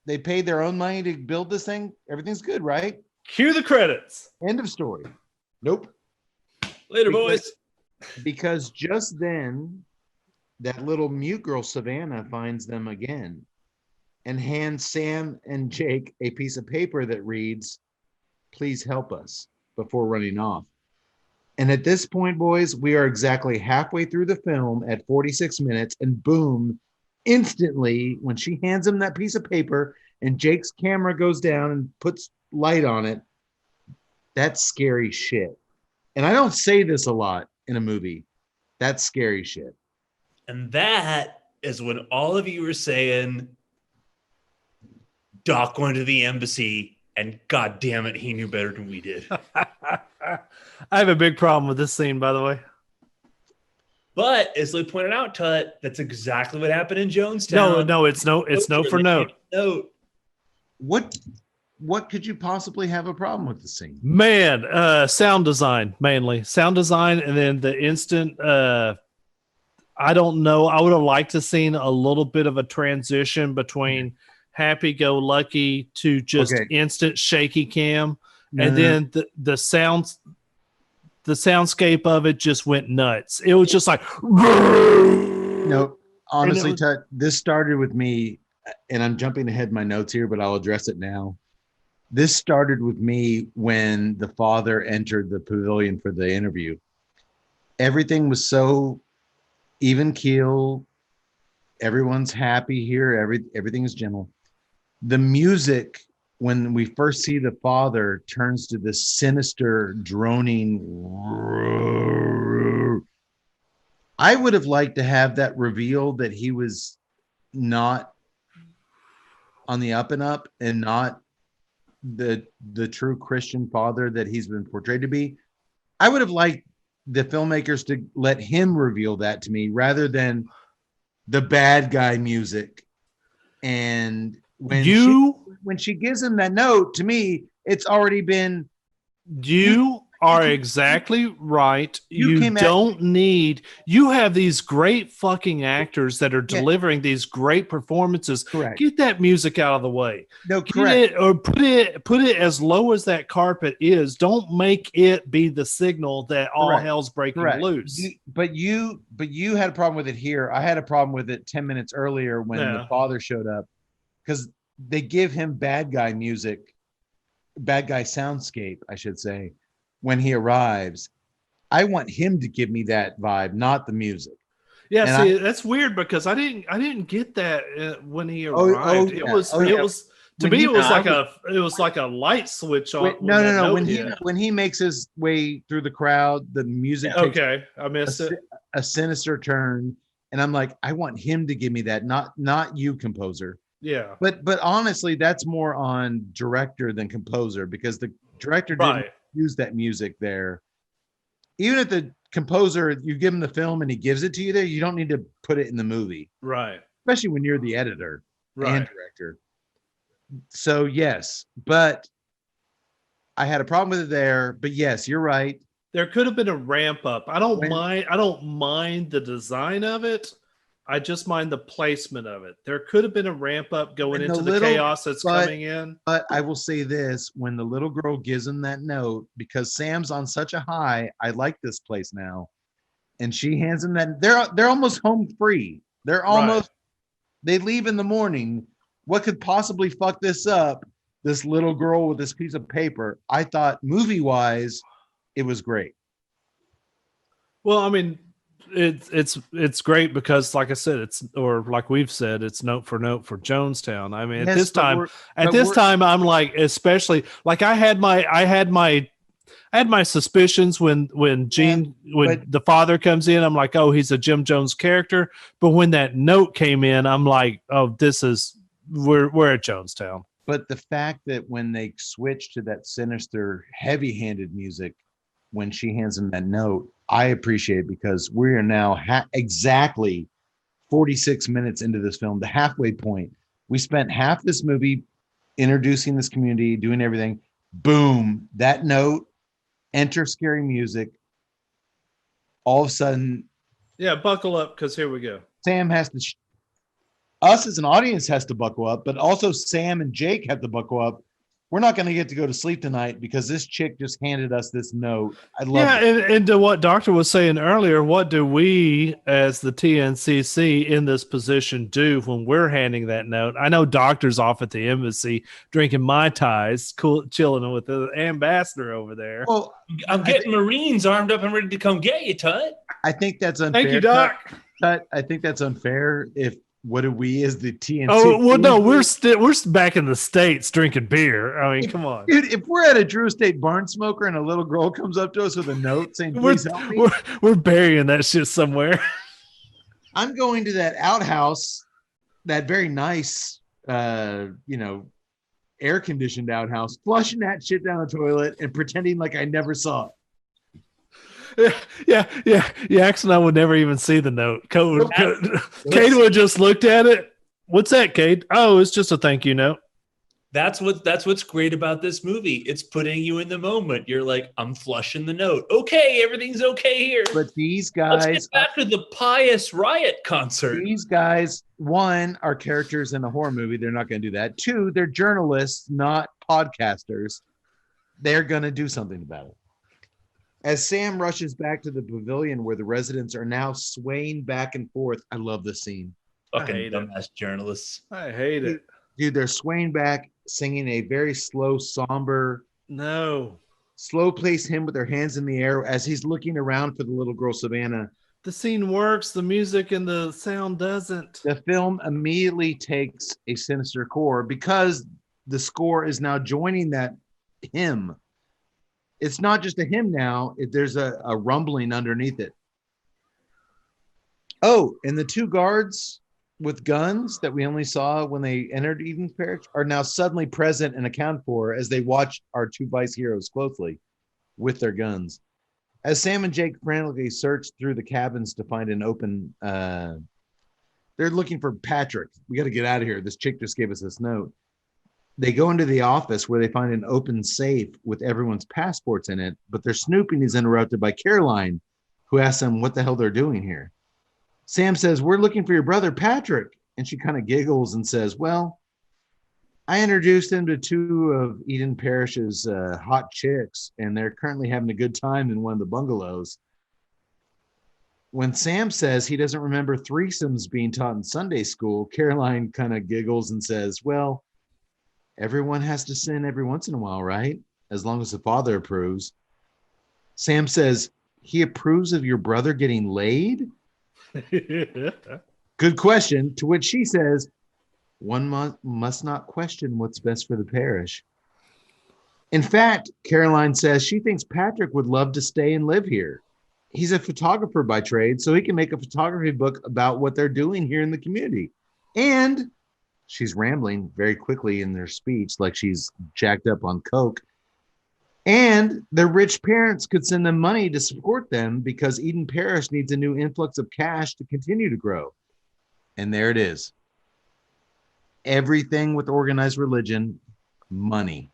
They paid their own money to build this thing. Everything's good, right? Cue the credits. End of story. Nope. Later, boys. Because just then, that little mute girl, Savannah, finds them again and hands Sam and Jake a piece of paper that reads, "Please help us," before running off. And at this point, boys, we are exactly halfway through the film at 46 minutes, and boom, instantly, when she hands him that piece of paper and Jake's camera goes down and puts light on it, that's scary shit. And I don't say this a lot in a movie. That's scary shit. And that is when all of you were saying, Doc went to the embassy, and God damn it, he knew better than we did. I have a big problem with this scene, by the way. But as Lou pointed out, Tut, that's exactly what happened in Jonestown. No, it's no for note. What could you possibly have a problem with the scene? Man, sound design mainly. Sound design, and then the instant I don't know. I would have liked to seen a little bit of a transition between happy-go-lucky to just instant shaky cam, and then the soundscape of it just went nuts. It was just like no. Honestly, this started with me, and I'm jumping ahead in my notes here, but I'll address it now. This started with me when the father entered the pavilion for the interview. Everything was so even keel. Everyone's happy here. Everything is gentle. The music, when we first see the father, turns to this sinister droning. I would have liked to have that reveal that he was not on the up and up and not the true Christian father that he's been portrayed to be. I would have liked the filmmakers to let him reveal that to me rather than the bad guy music. And when she gives him that note, to me, it's already been. You are exactly right. You have these great fucking actors that are delivering these great performances. Correct. Get that music out of the way. No, correct. Put it as low as that carpet is. Don't make it be the signal that all hell's breaking loose. But you had a problem with it here. I had a problem with it 10 minutes earlier when the father showed up, because they give him bad guy music, bad guy soundscape, I should say, when he arrives. I want him to give me that vibe, not the music. Yeah, and that's weird, because I didn't get that when he arrived. It was like a light switch on. No. When he makes his way through the crowd, the music. Okay, I missed it. A sinister turn, and I'm like, I want him to give me that, not you, composer. Yeah, but honestly, that's more on director than composer, because the director didn't use that music there. Even if the composer, you give him the film and he gives it to you there, you don't need to put it in the movie, right? Especially when you're the editor and director. So yes, but I had a problem with it there. But yes, you're right. There could have been a ramp up. I don't mind the design of it. I just mind the placement of it. There could have been a ramp up going And into the the chaos that's coming in. But I will say this, when the little girl gives him that note, because Sam's on such a high, I like this place now. And she hands him that, they're almost home free. They're almost, they leave in the morning. What could possibly fuck this up? This little girl with this piece of paper. I thought movie-wise, it was great. Well, I mean, it's great because, like I said, or like we've said, it's note for Jonestown. I mean, Yes, at this time, I'm like, especially like I had my suspicions when the father comes in. I'm like, oh, he's a Jim Jones character. But when that note came in, I'm like, oh, we're at Jonestown. But the fact that when they switch to that sinister, heavy-handed music, when she hands him that note, I appreciate it because we are now exactly 46 minutes into this film, the halfway point. We spent half this movie introducing this community, doing everything. Boom, that note, enter scary music. All of a sudden, yeah, buckle up because here we go. Sam has to, us as an audience has to buckle up, but also Sam and Jake have to buckle up. We're not going to get to go to sleep tonight because this chick just handed us this note. I love it. And to what Doctor was saying earlier, what do we as the TNCC in this position do when we're handing that note? I know Doctor's off at the embassy drinking Mai Tais, chilling with the ambassador over there. Well, I'm getting Marines armed up and ready to come get you, Tut. I think that's unfair. Thank you, Doc. Tut, I think that's unfair. What do we as the TNC? Oh, well, no, we're back in the States drinking beer. I mean, come on. Dude, if we're at a Drew Estate barn smoker and a little girl comes up to us with a note saying, please help me. We're burying that shit somewhere. I'm going to that outhouse, that very nice, air-conditioned outhouse, flushing that shit down the toilet and pretending like I never saw it. Yeah. Yax and I would never even see the note. Cade would just looked at it. What's that, Cade? Oh, it's just a thank you note. That's what's great about this movie. It's putting you in the moment. You're like, I'm flushing the note. Okay, everything's okay here. But these guys, let's get back to the Pious Riot concert. These guys, one, are characters in a horror movie. They're not going to do that. Two, they're journalists, not podcasters. They're going to do something about it. As Sam rushes back to the pavilion where the residents are now swaying back and forth, I love this scene. Fucking dumbass journalists. I hate it. Dude, they're swaying back, singing a very slow, somber, slow place hymn with their hands in the air as he's looking around for the little girl, Savannah. The scene works, the music and the sound doesn't. The film immediately takes a sinister core because the score is now joining that hymn. It's not just a hymn now. There's a rumbling underneath it. Oh, and the two guards with guns that we only saw when they entered Eden's Parish are now suddenly present and accounted for as they watch our two vice heroes closely with their guns. As Sam and Jake frantically search through the cabins to find an open... they're looking for Patrick. We got to get out of here. This chick just gave us this note. They go into the office where they find an open safe with everyone's passports in it, but their snooping is interrupted by Caroline, who asks them what the hell they're doing here. Sam says, we're looking for your brother, Patrick. And she kind of giggles and says, well, I introduced him to two of Eden Parish's hot chicks, and they're currently having a good time in one of the bungalows. When Sam says he doesn't remember threesomes being taught in Sunday school, Caroline kind of giggles and says, well, everyone has to sin every once in a while, right? As long as the Father approves. Sam says, he approves of your brother getting laid? Good question. To which she says, one must not question what's best for the parish. In fact, Caroline says she thinks Patrick would love to stay and live here. He's a photographer by trade, so he can make a photography book about what they're doing here in the community. And she's rambling very quickly in their speech, like she's jacked up on coke. And their rich parents could send them money to support them because Eden Parish needs a new influx of cash to continue to grow. And there it is. Everything with organized religion, money.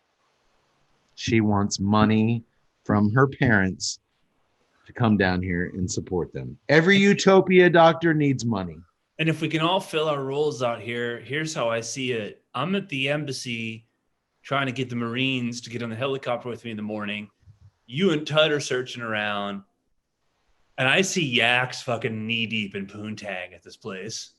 She wants money from her parents to come down here and support them. Every utopia doctor needs money. And if we can all fill our roles out here, here's how I see it. I'm at the embassy trying to get the Marines to get on the helicopter with me in the morning. You and Tut are searching around. And I see yaks fucking knee deep in poontang at this place.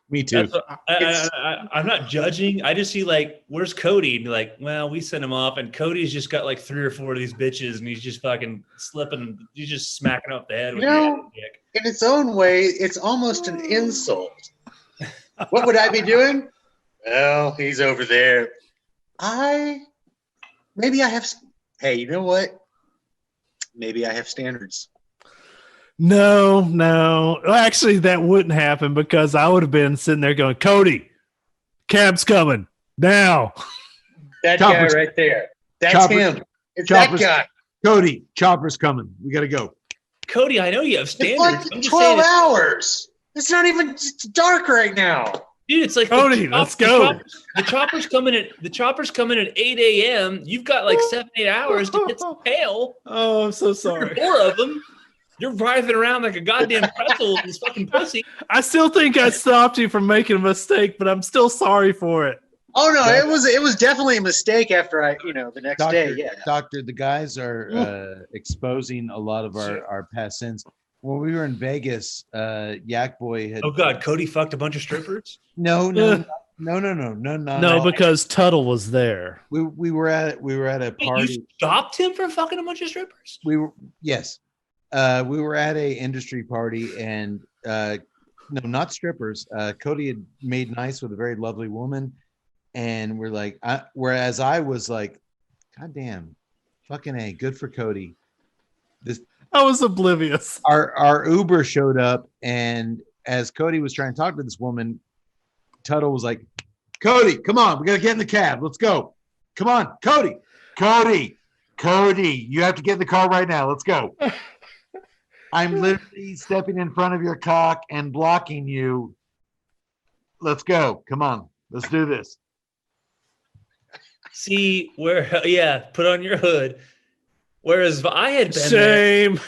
Me too. I'm not judging. I just see like, where's Cody? And be like, well, we sent him off, and Cody's just got like 3 or 4 of these bitches, and he's just fucking slipping. He's just smacking up the head with the dick. In its own way, it's almost an insult. What would I be doing? Well, he's over there. Maybe I have. Hey, you know what? Maybe I have standards. No. Well, actually, that wouldn't happen because I would have been sitting there going, Cody, cab's coming now. That Chopper's, guy right there. That's Chopper, him. It's Chopper's, that guy. Cody, Chopper's coming. We got to go. Cody, I know you have It's standards. like 12 hours. It's not even it's dark right now. Dude, it's like Cody, let's go. The chopper's coming at 8 a.m. You've got like 7-8 hours to get some tail. Oh, I'm so sorry. 4 of them. You're writhing around like a goddamn pretzel in this fucking pussy. I still think I stopped you from making a mistake, but I'm still sorry for it. Oh no, it was definitely a mistake after the next day. Yeah. Doctor, the guys are exposing a lot of our past sins. When we were in Vegas, Yak Boy had. Oh God, Cody fucked a bunch of strippers? No, Because Tuttle was there. We were at a party. You stopped him from fucking a bunch of strippers? Yes. We were at a industry party, and no, not strippers. Cody had made nice with a very lovely woman, and we're like, whereas I was like, God damn, fucking A, good for Cody. I was oblivious. Our Uber showed up, and as Cody was trying to talk to this woman, Tuttle was like, Cody, come on, we gotta get in the cab. Let's go. Come on, Cody, you have to get in the car right now. Let's go. I'm literally stepping in front of your cock and blocking you. Let's go. Come on. Let's do this. See put on your hood. Whereas if I had been Shame.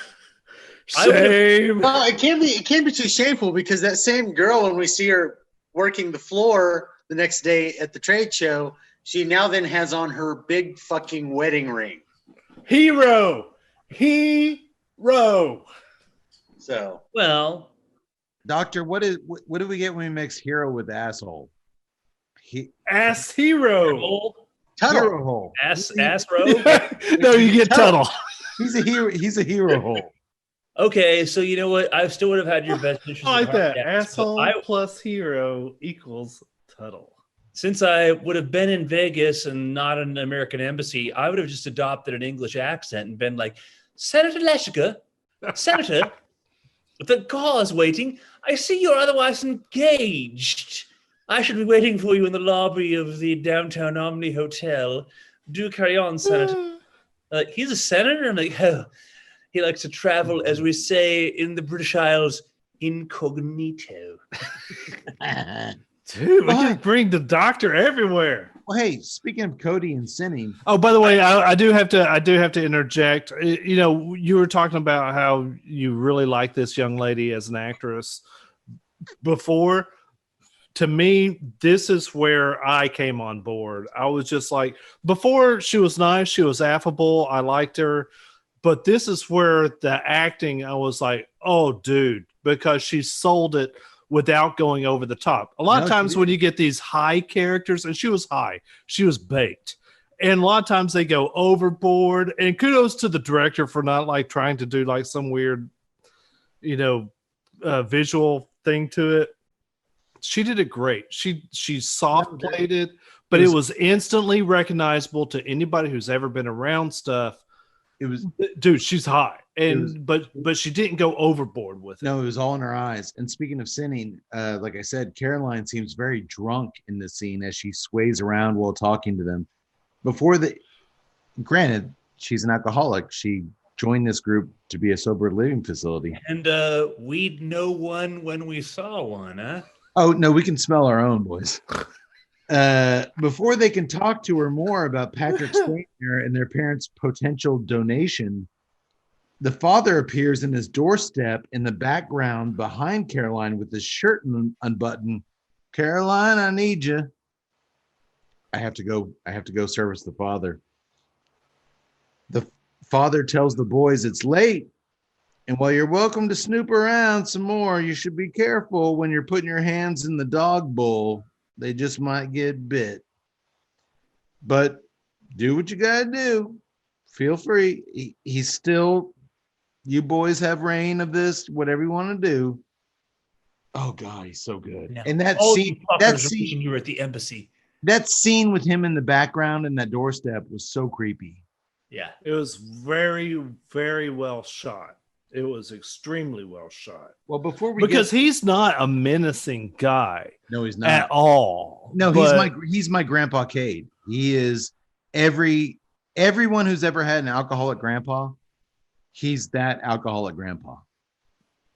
No, it can't be too shameful because that same girl, when we see her working the floor the next day at the trade show, she now then has on her big fucking wedding ring. Hero. So well, Doctor, what do we get when we mix hero with asshole? Ass hero. Tuttle. Hero hole. ass row. No, you get Tuttle. He's a hero. He's a hero hole. Okay, so you know what? I still would have had your best interest. I like that. Yes, Asshole plus hero equals Tuttle. Since I would have been in Vegas and not an American embassy, I would have just adopted an English accent and been like, Senator Leshika, Senator, the call is waiting. I see you're otherwise engaged. I should be waiting for you in the lobby of the downtown Omni Hotel. Do carry on, Senator. He's a senator? I'm like, oh, he likes to travel, as we say in the British Isles, incognito. Dude, we can bring the doctor everywhere. Well, hey, speaking of Cody and sinning. Oh, by the way, I do have to interject. You know, you were talking about how you really like this young lady as an actress before. To me, this is where I came on board. I was just like, before she was nice, she was affable, I liked her. But this is where the acting, I was like, oh, dude, because she sold it without going over the top. A lot of times when you get these high characters, and she was high, she was baked. And a lot of times they go overboard. And kudos to the director for not like trying to do like some weird, visual thing to it. She did it great. She soft played it, but it was instantly recognizable to anybody who's ever been around stuff. It was, dude, she's hot, but she didn't go overboard with it. No, it was all in her eyes. And speaking of sinning, like I said, Caroline seems very drunk in the scene as she sways around while talking to them. Granted, she's an alcoholic. She joined this group to be a sober living facility. And we'd know one when we saw one, huh? Oh, no, we can smell our own, boys. Before they can talk to her more about Patrick Stainer and their parents' potential donation, The father appears in his doorstep in the background behind Caroline with his shirt unbuttoned. Caroline, I need you. I have to go service the father. The father tells the boys it's late. And while you're welcome to snoop around some more, you should be careful when you're putting your hands in the dog bowl. They just might get bit. But do what you got to do. Feel free. He's still, you boys have reign of this, whatever you want to do. Oh, God, he's so good. Yeah. And that scene, you were at the embassy. that scene with him in the background and that doorstep was so creepy. Yeah. It was very, very well shot. It was extremely well shot. Well, before we because he's not a menacing guy. No, he's not at all. No, he's my grandpa Cade. He is everyone who's ever had an alcoholic grandpa. He's that alcoholic grandpa.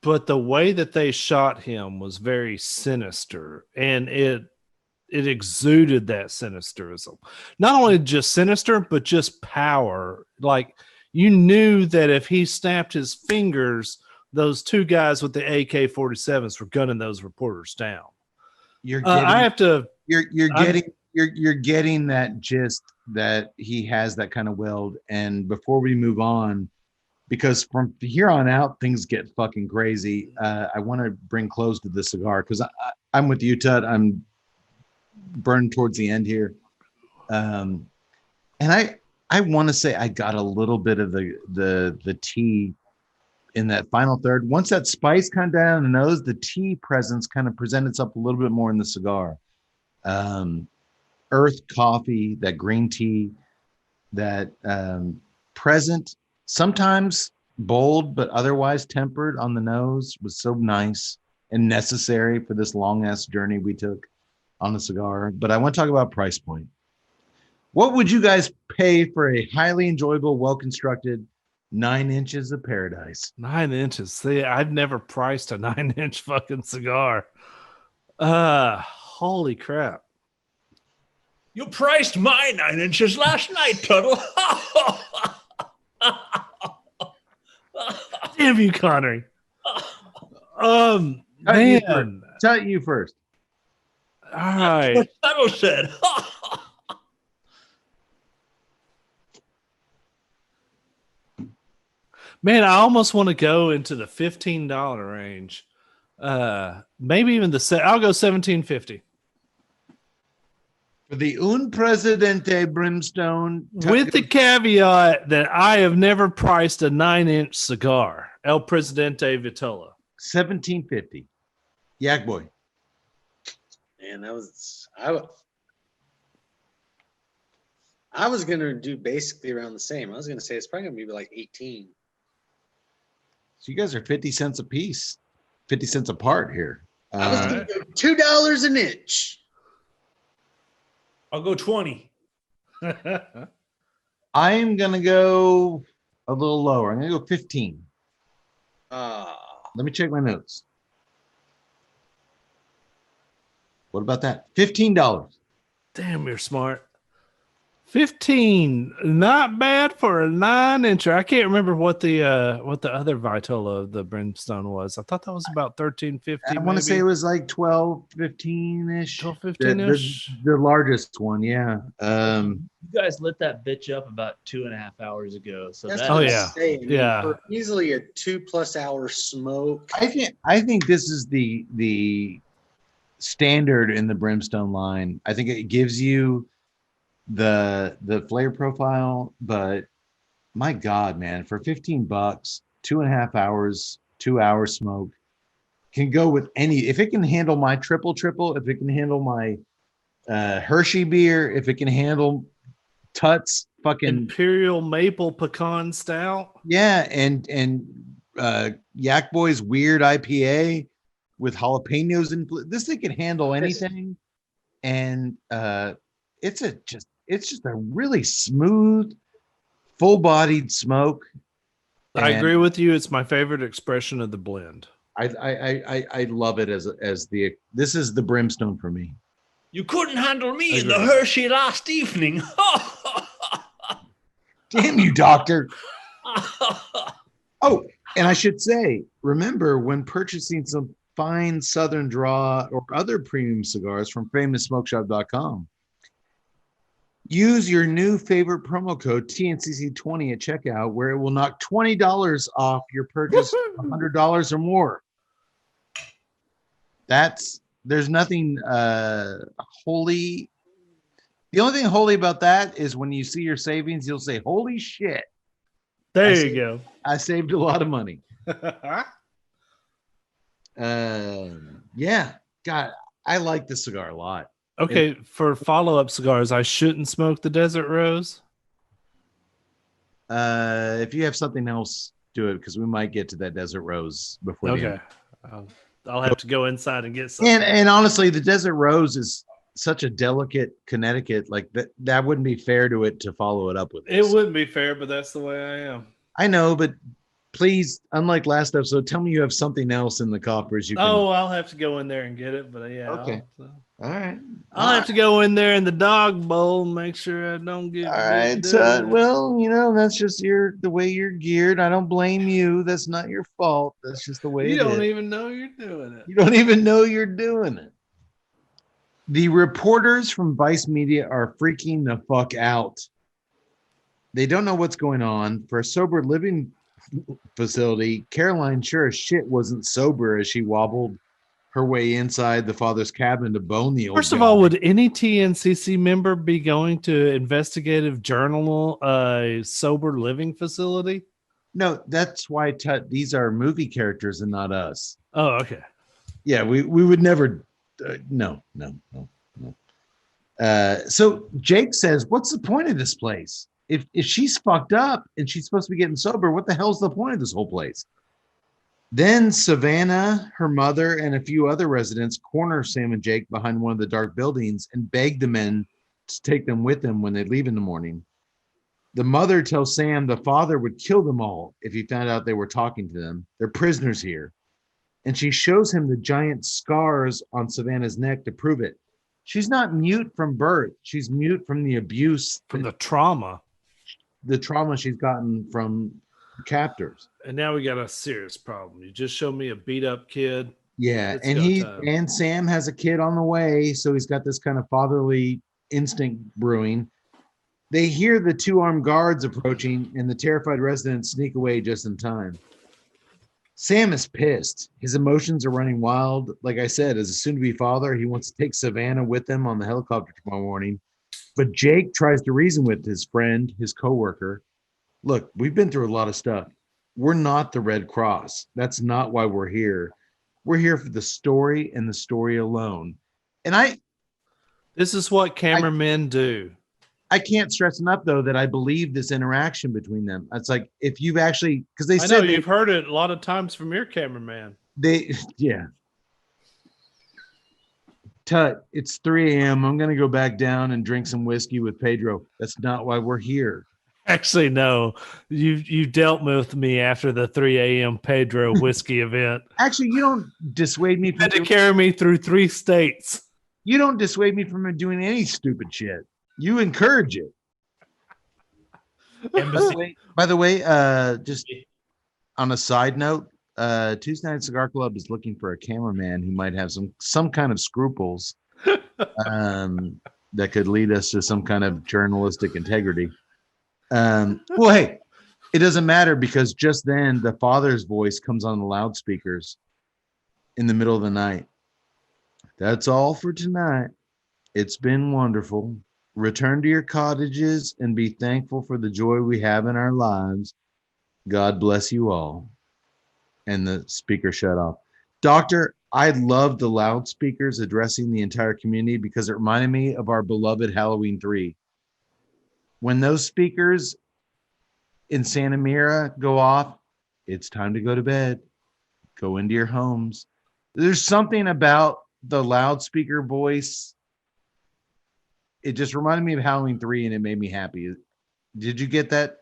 But the way that they shot him was very sinister, and it exuded that sinisterism. Not only just sinister, but just power. Like, you knew that if he snapped his fingers, those two guys with the AK-47s were gunning those reporters down. You're getting, you're getting that gist that he has that kind of weld. And before we move on, because from here on out things get fucking crazy, I want to bring close to the cigar because I'm with you, Tut. I'm burned towards the end here, and I want to say I got a little bit of the tea in that final third. Once that spice kind of down the nose, the tea presence kind of presented itself a little bit more in the cigar. Earth coffee, that green tea, that present, sometimes bold, but otherwise tempered on the nose was so nice and necessary for this long ass journey we took on the cigar. But I want to talk about price point. What would you guys pay for a highly enjoyable, well-constructed 9 inches of paradise? 9 inches. See, I've never priced a 9-inch fucking cigar. Holy crap. You priced my 9 inches last night, Tuttle. Damn you, Connery. Man. Tell you first. All right. What Tuttle said. Man, I almost want to go into the $15 range. Maybe even I'll go $17.50. For the Un Presidente Brimstone. With the caveat that I have never priced a 9-inch cigar. El Presidente Vitola. $17.50. Yak Boy. Man, I was gonna do basically around the same. I was gonna say it's probably gonna be like 18. So you guys are 50 cents a piece, 50 cents apart here. I was gonna go $2 an inch. I'll go 20. I'm gonna go a little lower. I'm gonna go 15. Let me check my notes. What about that? $15. Damn, you're smart. 15, not bad for a 9-incher. I can't remember what the other Vitola of the Brimstone was. I thought that was about $13.50. I want to say it was like 12, 15-ish. 12, 15-ish. The largest one, yeah. You guys lit that bitch up about 2.5 hours ago. So That's that what is- I'm saying. Yeah. For easily a 2+ hour smoke. I think this is the standard in the Brimstone line. I think it gives you the flavor profile, but my God, man, for $15, 2.5 hours, 2 hours smoke can go with any. If it can handle my triple, if it can handle my Hershey beer, if it can handle Tut's fucking Imperial Maple Pecan Stout. yeah, and Yak Boy's weird IPA with jalapenos and this thing can handle anything, and it's just a really smooth, full-bodied smoke. I agree with you. It's my favorite expression of the blend. I love it as this is the Brimstone for me. You couldn't handle me in the Hershey last evening. Damn you, doctor. Oh, and I should say, remember when purchasing some fine Southern Draw or other premium cigars from FamousSmokeShop.com, use your new favorite promo code TNCC20 at checkout, where it will knock $20 off your purchase, $100 or more. There's nothing holy. The only thing holy about that is when you see your savings, you'll say, "Holy shit!" There you go. I saved a lot of money. Yeah, God, I like this cigar a lot. Okay, for follow-up cigars, I shouldn't smoke the Desert Rose. If you have something else, do it, because we might get to that Desert Rose before the end. I'll have to go inside and get something. And honestly, the Desert Rose is such a delicate Connecticut, like that wouldn't be fair to it to follow it up with this. It wouldn't be fair, but that's the way I am. I know, but please, unlike last episode, tell me you have something else in the coppers. You can... I'll have to go in there and get it, but yeah. Okay. All right. I'll have to go in there in the dog bowl and make sure I don't get. All right. Well, that's just the way you're geared. I don't blame you. That's not your fault. That's just the way you it is. don't even know you're doing it. You don't even know you're doing it. The reporters from Vice Media are freaking the fuck out. They don't know what's going on. For a sober living facility, Caroline sure as shit wasn't sober as she wobbled her way inside the father's cabin to bone the old First of guy. all, would any TNCC member be going to investigative journal sober living facility? No, that's why these are movie characters and not us. Oh, okay. Yeah, we would never. No. So Jake says, "What's the point of this place? If she's fucked up and she's supposed to be getting sober, what the hell's the point of this whole place?" Then Savannah, her mother, and a few other residents corner Sam and Jake behind one of the dark buildings and beg the men to take them with them when they leave in the morning. The mother tells Sam the father would kill them all if he found out they were talking to them. They're prisoners here. And she shows him the giant scars on Savannah's neck to prove it. She's not mute from birth. She's mute from the abuse. From the trauma. The trauma she's gotten from captors. And now we got a serious problem. You just showed me a beat up kid. Yeah, and Sam has a kid on the way, so he's got this kind of fatherly instinct brewing. They hear the two armed guards approaching, and the terrified residents sneak away just in time. Sam is pissed. His emotions are running wild. Like I said, as a soon-to-be father, he wants to take Savannah with him on the helicopter tomorrow morning. But Jake tries to reason with his friend, his coworker. Look, we've been through a lot of stuff. We're not the Red Cross. That's not why we're here. We're here for the story and the story alone. And this is what cameramen do. I can't stress enough, though, that I believe this interaction between them. It's like, if you've actually, because they said you've heard it a lot of times from your cameraman. Yeah. Tut, it's 3 a.m. I'm going to go back down and drink some whiskey with Pedro. That's not why we're here. Actually, no. You dealt with me after the 3 a.m. Pedro whiskey event. Actually, you don't dissuade me. You had to carry me through 3 states. You don't dissuade me from doing any stupid shit. You encourage it. By the way, just on a side note, Tuesday Night Cigar Club is looking for a cameraman who might have some kind of scruples that could lead us to some kind of journalistic integrity. Well, hey, it doesn't matter, because just then the father's voice comes on the loudspeakers in the middle of the night. That's all for tonight. It's been wonderful. Return to your cottages and be thankful for the joy we have in our lives. God bless you all. And the speaker shut off. Doctor, I love the loudspeakers addressing the entire community because it reminded me of our beloved Halloween 3. When those speakers in Santa Mira go off, it's time to go to bed. Go into your homes. There's something about the loudspeaker voice. It just reminded me of Halloween 3, and it made me happy. Did you get that,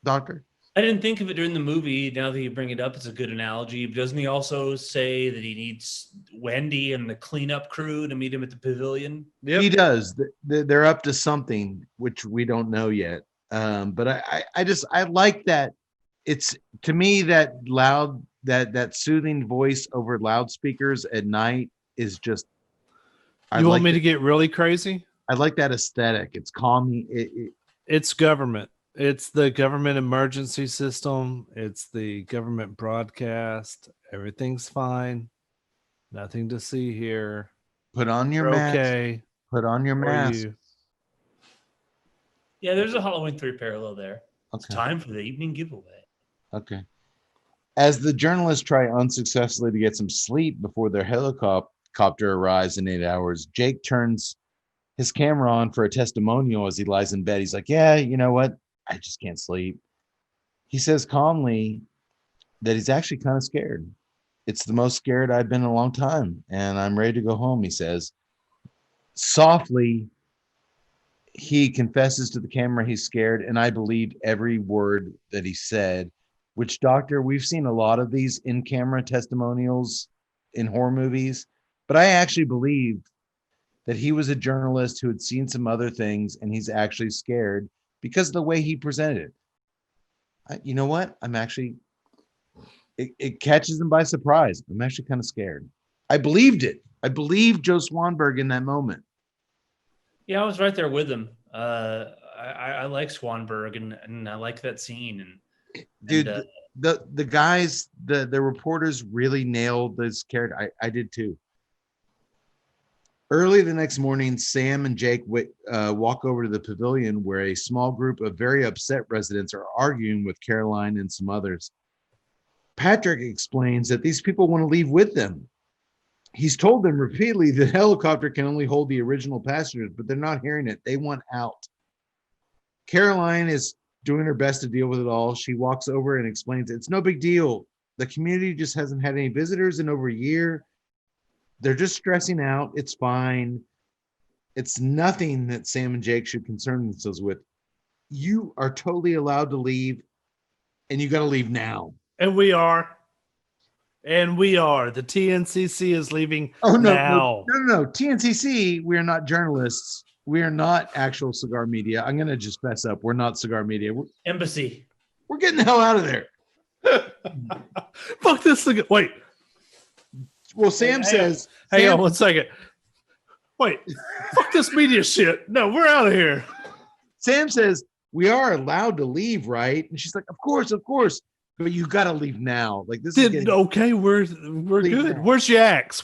Doctor? I didn't think of it during the movie. Now that you bring it up, it's a good analogy. Doesn't he also say that he needs Wendy and the cleanup crew to meet him at the pavilion? Yep. He does. They're up to something, which we don't know yet. But I like that it's to me that loud, that soothing voice over loudspeakers at night is just. You want me to get really crazy? I like that aesthetic. It's calming. It's government. It's the government emergency system. It's the government broadcast. Everything's fine. Nothing to see here. Put on your You're mask. okay. Put on your Or mask. you. Yeah, there's a Halloween 3 parallel there. Okay. It's time for the evening giveaway. Okay. As the journalists try unsuccessfully to get some sleep before their helicopter arrives in 8 hours, Jake turns his camera on for a testimonial as he lies in bed. He's like, yeah, you know what? I just can't sleep. He says calmly that he's actually kind of scared. It's the most scared I've been in a long time, and I'm ready to go home, he says. Softly, he confesses to the camera he's scared, and I believed every word that he said, which, Doctor, we've seen a lot of these in-camera testimonials in horror movies, but I actually believed that he was a journalist who had seen some other things, and he's actually scared because of the way he presented it. You know what? I'm actually, it catches him by surprise. I'm actually kind of scared. I believed it. I believed Joe Swanberg in that moment. Yeah, I was right there with him. I like Swanberg, and I like that scene. Dude, the guys, the reporters really nailed this character. I did too. Early the next morning, Sam and Jake walk over to the pavilion where a small group of very upset residents are arguing with Caroline and some others. Patrick explains that these people want to leave with them. He's told them repeatedly the helicopter can only hold the original passengers, but they're not hearing it. They want out. Caroline is doing her best to deal with it all. She walks over and explains it's no big deal. The community just hasn't had any visitors in over a year. They're just stressing out. It's fine. It's nothing that Sam and Jake should concern themselves with. You are totally allowed to leave, and you got to leave now. And we are. And we are. The TNCC is leaving now. No. TNCC, we are not journalists. We are not actual cigar media. I'm going to just mess up. We're not cigar media. Embassy. We're getting the hell out of there. Fuck this thing. Wait. Well, Sam says... Hang on 1 second. Wait. Fuck this media shit. No, we're out of here. Sam says, we are allowed to leave, right? And she's like, of course. But you got to leave now. Like this is getting... Okay, we're good. Now. Where's Yax?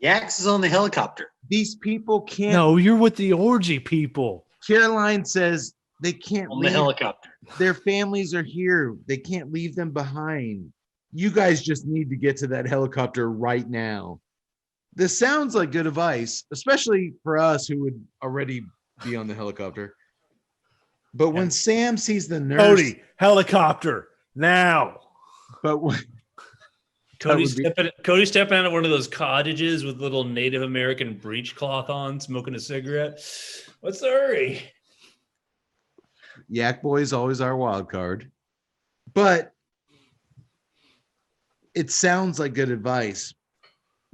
Yax is on the helicopter. These people can't... No, you're with the orgy people. Caroline says they can't leave. The helicopter. Their families are here. They can't leave them behind. You guys just need to get to that helicopter right now. This sounds like good advice, especially for us who would already be on the helicopter. But when Sam sees the nurse... Cody, helicopter, now. But when... Cody stepping out of one of those cottages with little Native American breechcloth on, smoking a cigarette. What's the hurry? Yak Boy's always our wild card. But it sounds like good advice.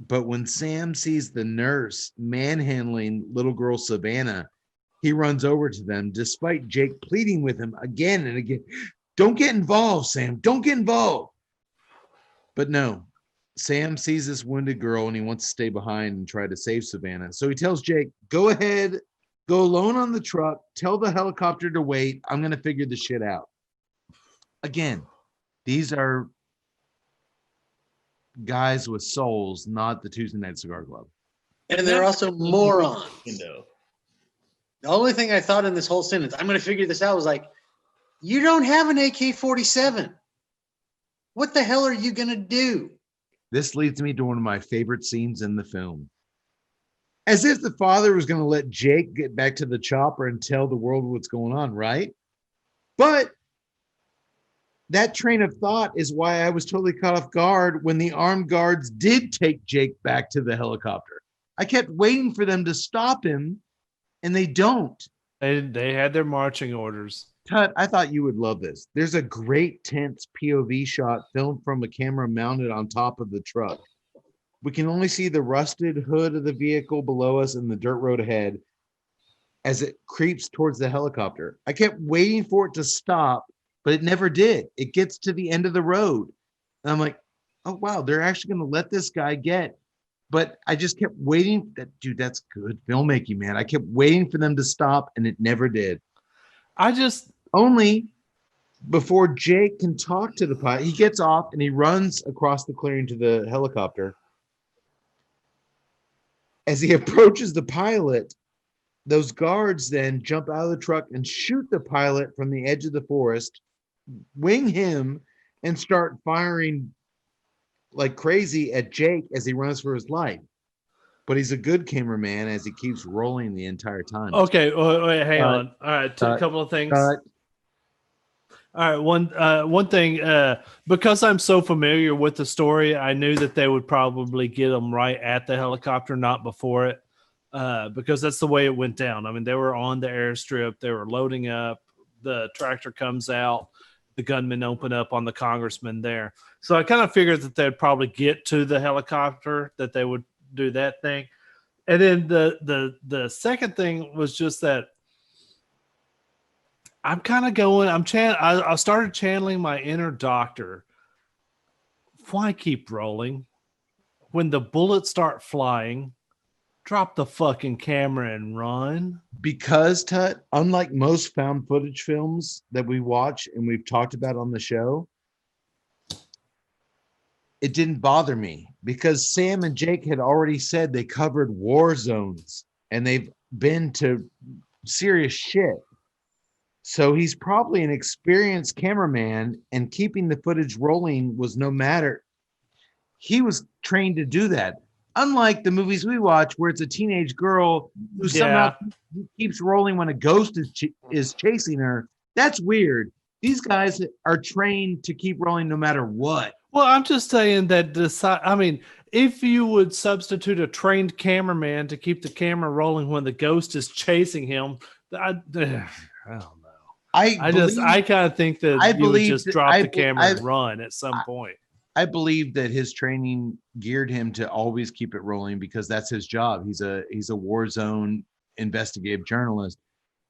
But when Sam sees the nurse manhandling little girl Savannah, he runs over to them, despite Jake pleading with him again and again. Don't get involved, Sam. Don't get involved. But no, Sam sees this wounded girl and he wants to stay behind and try to save Savannah. So he tells Jake, go ahead, go alone on the truck, tell the helicopter to wait. I'm going to figure the shit out. Again, these are guys with souls, not the Tuesday Night Cigar Club. And they're also morons. The only thing I thought in this whole sentence, I'm going to figure this out, was like, you don't have an AK-47. What the hell are you going to do? This leads me to one of my favorite scenes in the film. As if the father was going to let Jake get back to the chopper and tell the world what's going on, right? But that train of thought is why I was totally caught off guard when the armed guards did take Jake back to the helicopter. I kept waiting for them to stop him, and they don't. They had their marching orders. Tut, I thought you would love this. There's a great tense POV shot filmed from a camera mounted on top of the truck. We can only see the rusted hood of the vehicle below us and the dirt road ahead. as it creeps towards the helicopter. I kept waiting for it to stop, but it never did. It gets to the end of the road. And I'm like, oh, wow, they're actually going to let this guy get. But I just kept waiting. Dude, that's good filmmaking, man. I kept waiting for them to stop, and it never did. Only before Jake can talk to the pilot, he gets off and he runs across the clearing to the helicopter. As he approaches the pilot, those guards then jump out of the truck and shoot the pilot from the edge of the forest, wing him, and start firing like crazy at Jake as he runs for his life. But he's a good cameraman as he keeps rolling the entire time. Okay, wait, hang on. All right, a couple of things. All right, one thing, because I'm so familiar with the story, I knew that they would probably get them right at the helicopter, not before it, because that's the way it went down. I mean, they were on the airstrip, they were loading up, the tractor comes out, the gunmen open up on the congressman there. So I kind of figured that they'd probably get to the helicopter, that they would do that thing. And then the second thing was just that I'm kind of going, I started channeling my inner doctor. Why keep rolling? When the bullets start flying, drop the fucking camera and run. Because, Tut, unlike most found footage films that we watch and we've talked about on the show, it didn't bother me because Sam and Jake had already said they covered war zones and they've been to serious shit. So he's probably an experienced cameraman, and keeping the footage rolling was no matter. He was trained to do that. Unlike the movies we watch where it's a teenage girl who somehow keeps rolling when a ghost is chasing her. That's weird. These guys are trained to keep rolling no matter what. Well, I'm just saying that if you would substitute a trained cameraman to keep the camera rolling when the ghost is chasing him, I don't know. I kind of think that you would just drop the camera and run at some point. I believe that his training geared him to always keep it rolling because that's his job. He's a war zone investigative journalist.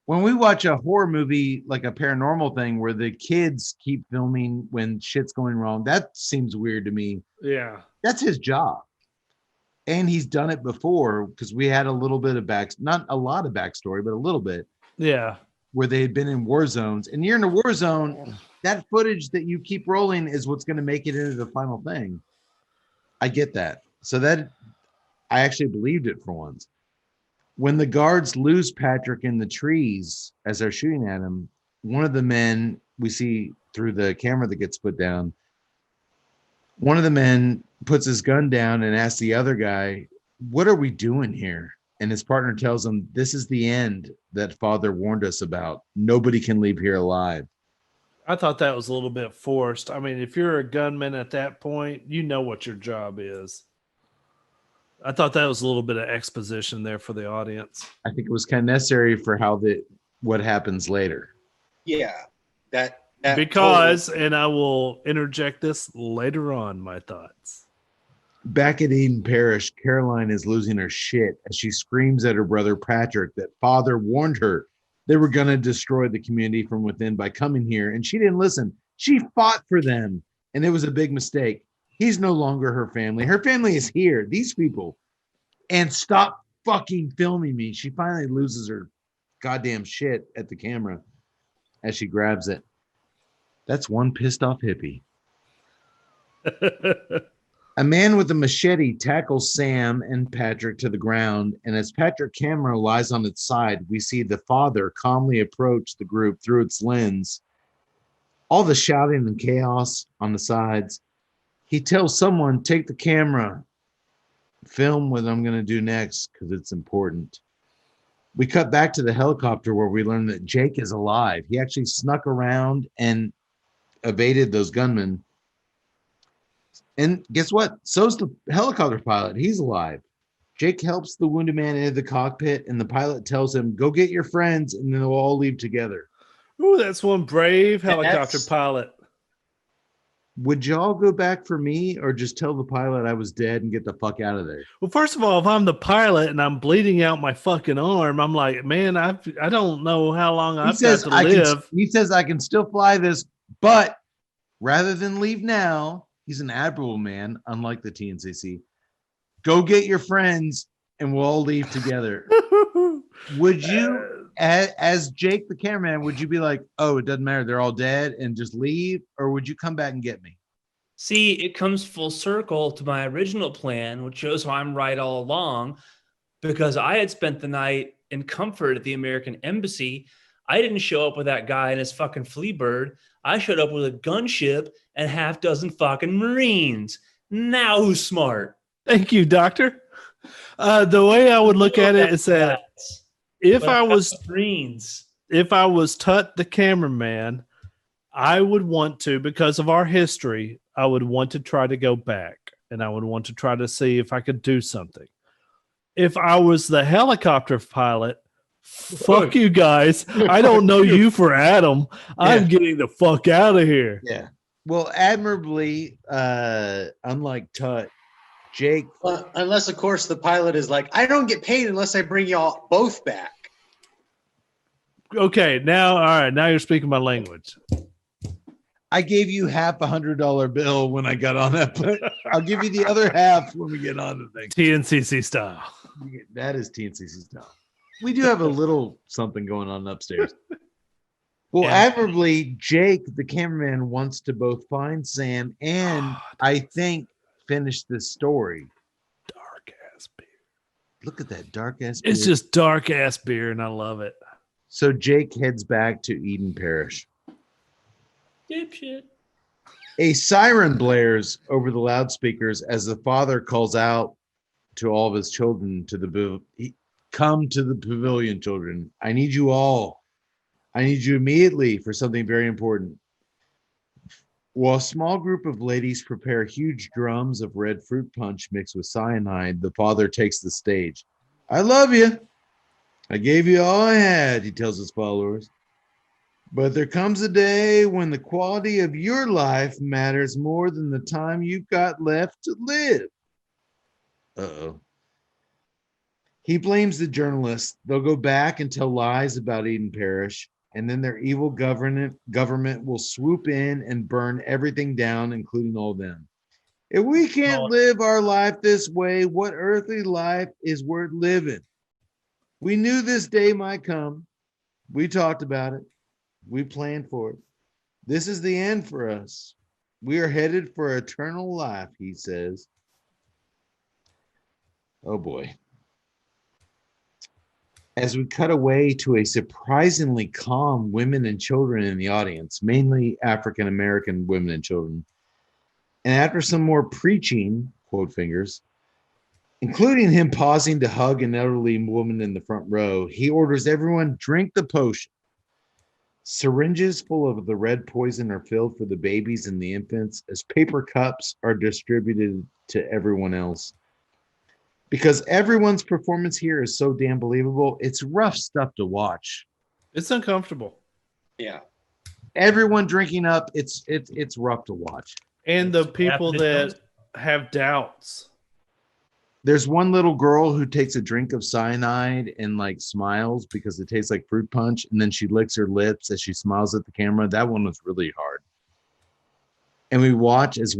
When we watch a horror movie like a paranormal thing where the kids keep filming when shit's going wrong, that seems weird to me. Yeah. That's his job. And he's done it before because we had a little bit of not a lot of backstory, but a little bit. Yeah. Where they had been in war zones. And you're in a war zone, that footage that you keep rolling is what's going to make it into the final thing. I get that. So that I actually believed it for once. When the guards lose Patrick in the trees as they're shooting at him, one of the men we see through the camera that gets put down, one of the men puts his gun down and asks the other guy, "What are we doing here?" And his partner tells him, "This is the end that Father warned us about. Nobody can leave here alive." I thought that was a little bit forced. I mean, if you're a gunman at that point, you know what your job is. I thought that was a little bit of exposition there for the audience. I think it was kind of necessary for what happens later. Yeah, that because, totally. And I will interject this later on, my thoughts. Back at Eden Parish, Caroline is losing her shit as she screams at her brother Patrick that Father warned her they were going to destroy the community from within by coming here, and she didn't listen. She fought for them, and it was a big mistake. He's no longer her family. Her family is here, these people. And stop fucking filming me. She finally loses her goddamn shit at the camera as she grabs it. That's one pissed off hippie. A man with a machete tackles Sam and Patrick to the ground, and as Patrick's camera lies on its side, we see the father calmly approach the group through its lens. All the shouting and chaos on the sides. He tells someone, "Take the camera, film what I'm going to do next because it's important." We cut back to the helicopter where we learn that Jake is alive. He actually snuck around and evaded those gunmen. And guess what? So's the helicopter pilot. He's alive. Jake helps the wounded man into the cockpit, and the pilot tells him, "Go get your friends, and then they'll all leave together." Ooh, that's one brave helicopter pilot. would y'all go back for me or just tell the pilot I was dead and get the fuck out of there? Well, first of all, if I'm the pilot and I'm bleeding out my fucking arm, I'm like, man, I don't know how long I've got to live. He says I can still fly this, but rather than leave now, he's an admirable man, unlike the TNCC. Go get your friends and we'll all leave together. Would you, as Jake the cameraman, would you be like, oh, it doesn't matter, they're all dead, and just leave? Or would you come back and get me? See, it comes full circle to my original plan, which shows how I'm right all along, because I had spent the night in comfort at the American Embassy. I didn't show up with that guy and his fucking flea bird. I showed up with a gunship and half dozen fucking Marines. Now who's smart? Thank you, Doctor. The way I would look at it is that if I was Tut the cameraman, I would want to, because of our history, I would want to try to go back and I would want to try to see if I could do something. If I was the helicopter pilot, fuck you guys. I don't know you for Adam. I'm getting the fuck out of here. Yeah. Well, admirably, unlike Tut, Jake. Well, unless, of course, the pilot is like, I don't get paid unless I bring y'all both back. Okay, now, all right, now you're speaking my language. I gave you half $100 bill when I got on that, but I'll give you the other half when we get on the thing. TNCC style. That is TNCC style. We do have a little something going on upstairs. Well, admirably, Jake, the cameraman, wants to both find Sam and I think finish this story. Dark ass beer. Look at that dark ass beer. It's just dark ass beer, and I love it. So Jake heads back to Eden Parish. Dipshit. A siren blares over the loudspeakers as the father calls out to all of his children come to the pavilion, children. I need you all. I need you immediately for something very important. While a small group of ladies prepare huge drums of red fruit punch mixed with cyanide, the father takes the stage. I love you. I gave you all I had, he tells his followers. But there comes a day when the quality of your life matters more than the time you've got left to live. Uh-oh. He blames the journalists. They'll go back and tell lies about Eden Parish, and then their evil government will swoop in and burn everything down, including all of them. If we can't live our life this way, what earthly life is worth living? We knew this day might come. We talked about it. We planned for it. This is the end for us. We are headed for eternal life, he says. Oh boy. As we cut away to a surprisingly calm women and children in the audience, mainly African American women and children, and after some more preaching, quote fingers, including him pausing to hug an elderly woman in the front row, he orders everyone drink the potion. Syringes full of the red poison are filled for the babies and the infants as paper cups are distributed to everyone else. Because everyone's performance here is so damn believable, it's rough stuff to watch. It's uncomfortable. Yeah. Everyone drinking up, it's rough to watch. And the people that have doubts. There's one little girl who takes a drink of cyanide and like smiles because it tastes like fruit punch, and then she licks her lips as she smiles at the camera. That one was really hard. And we watch as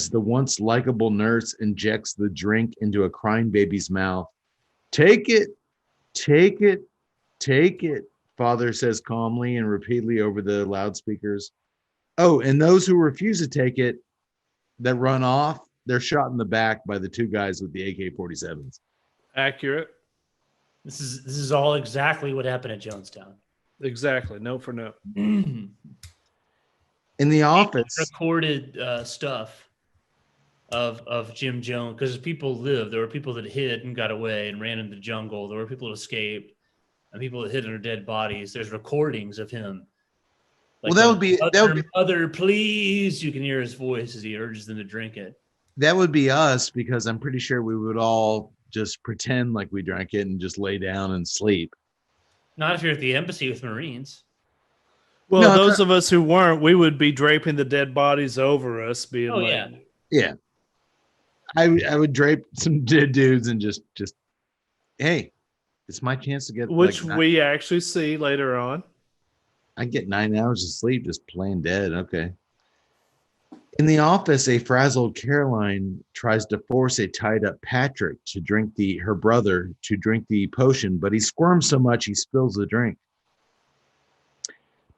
the once likable nurse injects the drink into a crying baby's mouth. Take it, take it, take it, father says calmly and repeatedly over the loudspeakers. Oh, and those who refuse to take it that run off, they're shot in the back by the two guys with the AK-47s. Accurate. This is all exactly what happened at Jonestown. Exactly. Note for note. In the office, Recorded stuff of Jim Jones, because people lived. There were people that hid and got away and ran into the jungle. There were people that escaped and people that hid under dead bodies. There's recordings of him. Like, well, that would be mother, please. You can hear his voice as he urges them to drink it. That would be us, because I'm pretty sure we would all just pretend like we drank it and just lay down and sleep. Not if you're at the embassy with Marines. Well, No, those of us who weren't, we would be draping the dead bodies over us, being like, yeah. Yeah. I would drape some dead dudes and just hey, it's my chance to get which like we actually see later on. I get 9 hours of sleep just playing dead. Okay. In the office, a frazzled Caroline tries to force a tied up Patrick to drink her brother to drink the potion, but he squirms so much he spills the drink.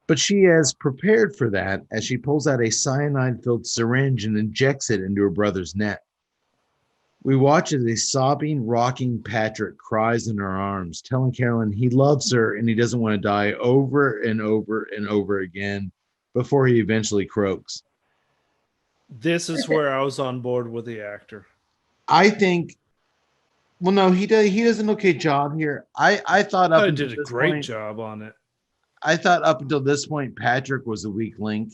But she has prepared for that as she pulls out a cyanide-filled syringe and injects it into her brother's neck. We watch as a sobbing, rocking Patrick cries in her arms, telling Carolyn he loves her and he doesn't want to die over and over and over again before he eventually croaks. This is where I was on board with the actor. I think, well, no, he does an okay job here. I thought I did a great job on it. I thought up until this point, Patrick was the weak link.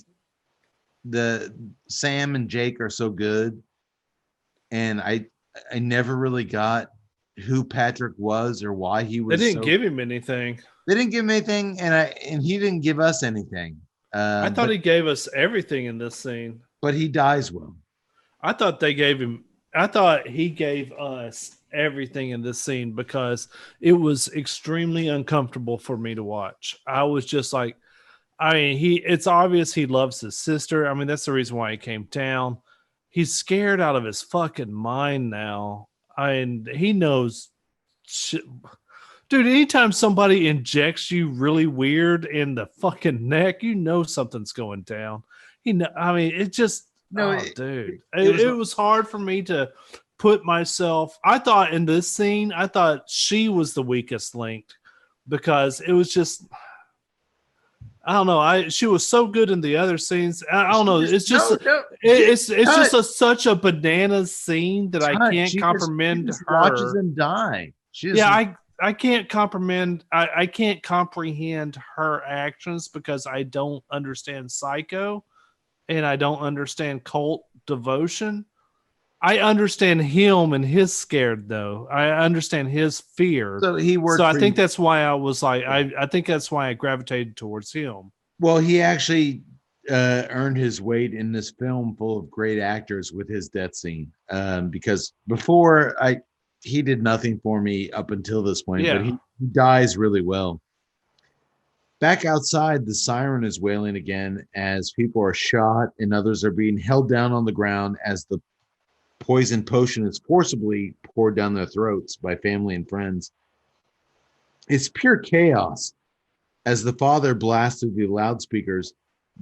The Sam and Jake are so good, and I never really got who Patrick was or why he was. They didn't give him anything. They didn't give him anything, and he didn't give us anything. I thought he gave us everything in this scene. But he dies well. I thought he gave us everything in this scene because it was extremely uncomfortable for me to watch. I was just like, it's obvious he loves his sister. I mean, that's the reason why he came down. He's scared out of his fucking mind now. And he knows shit. Dude, anytime somebody injects you really weird in the fucking neck, you know something's going down. It just dude. It was hard for me to put myself. I thought in this scene, she was the weakest link because it was just, I don't know. She was so good in the other scenes. I don't know. It's just it's just such a bananas scene that I can't comprehend her. Watches him die. I can't comprehend. I can't comprehend her actions because I don't understand Psycho. And I don't understand cult devotion. I understand him and his scared though. I understand his fear. So he worked. So I think that's why I was like, I think that's why I gravitated towards him. Well, he actually earned his weight in this film full of great actors with his death scene. Because before he did nothing for me up until this point, but he dies really well. Back outside, the siren is wailing again as people are shot and others are being held down on the ground as the poison potion is forcibly poured down their throats by family and friends. It's pure chaos as the father blasts through the loudspeakers,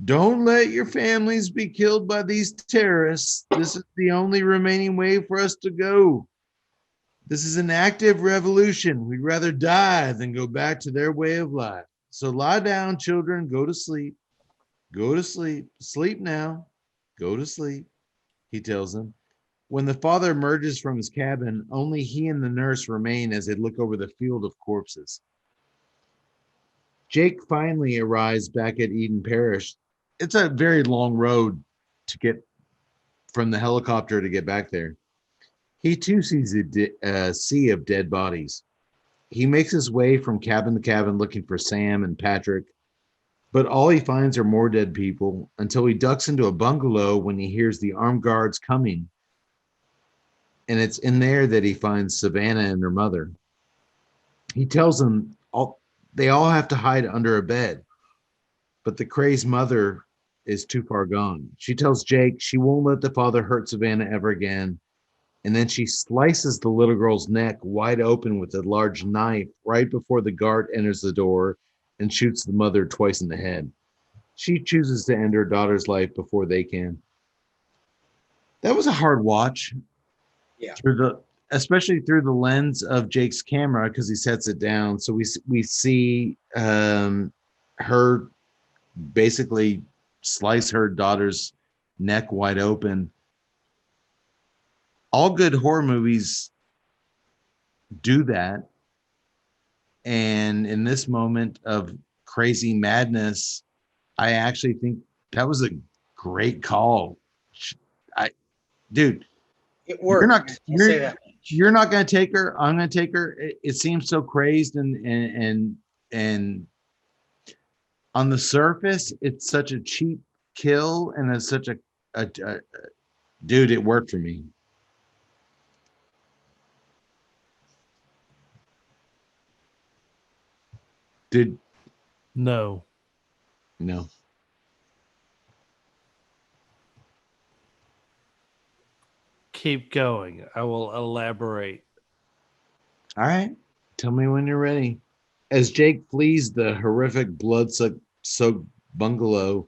"Don't let your families be killed by these terrorists. This is the only remaining way for us to go. This is an active revolution. We'd rather die than go back to their way of life. So lie down, children, go to sleep. Go to sleep. Sleep now. Go to sleep," he tells them. When the father emerges from his cabin, only he and the nurse remain as they look over the field of corpses. Jake finally arrives back at Eden Parish. It's a very long road to get from the helicopter to get back there. He too sees a sea of dead bodies. He makes his way from cabin to cabin looking for Sam and Patrick, but all he finds are more dead people until he ducks into a bungalow when he hears the armed guards coming. And it's in there that he finds Savannah and her mother. He tells them they all have to hide under a bed, but the crazed mother is too far gone. She tells Jake she won't let the father hurt Savannah ever again. And then she slices the little girl's neck wide open with a large knife right before the guard enters the door and shoots the mother twice in the head. She chooses to end her daughter's life before they can. That was a hard watch. Yeah. Especially through the lens of Jake's camera because he sets it down. So we see her basically slice her daughter's neck wide open. All good horror movies do that. And in this moment of crazy madness, I actually think that was a great call. Dude, it worked. You're not going to take her. I'm going to take her. It seems so crazy and on the surface, it's such a cheap kill, and it's such a dude. It worked for me. Did No. no? Keep going. I will elaborate. All right, tell me when you're ready. As Jake flees the horrific blood-soaked bungalow,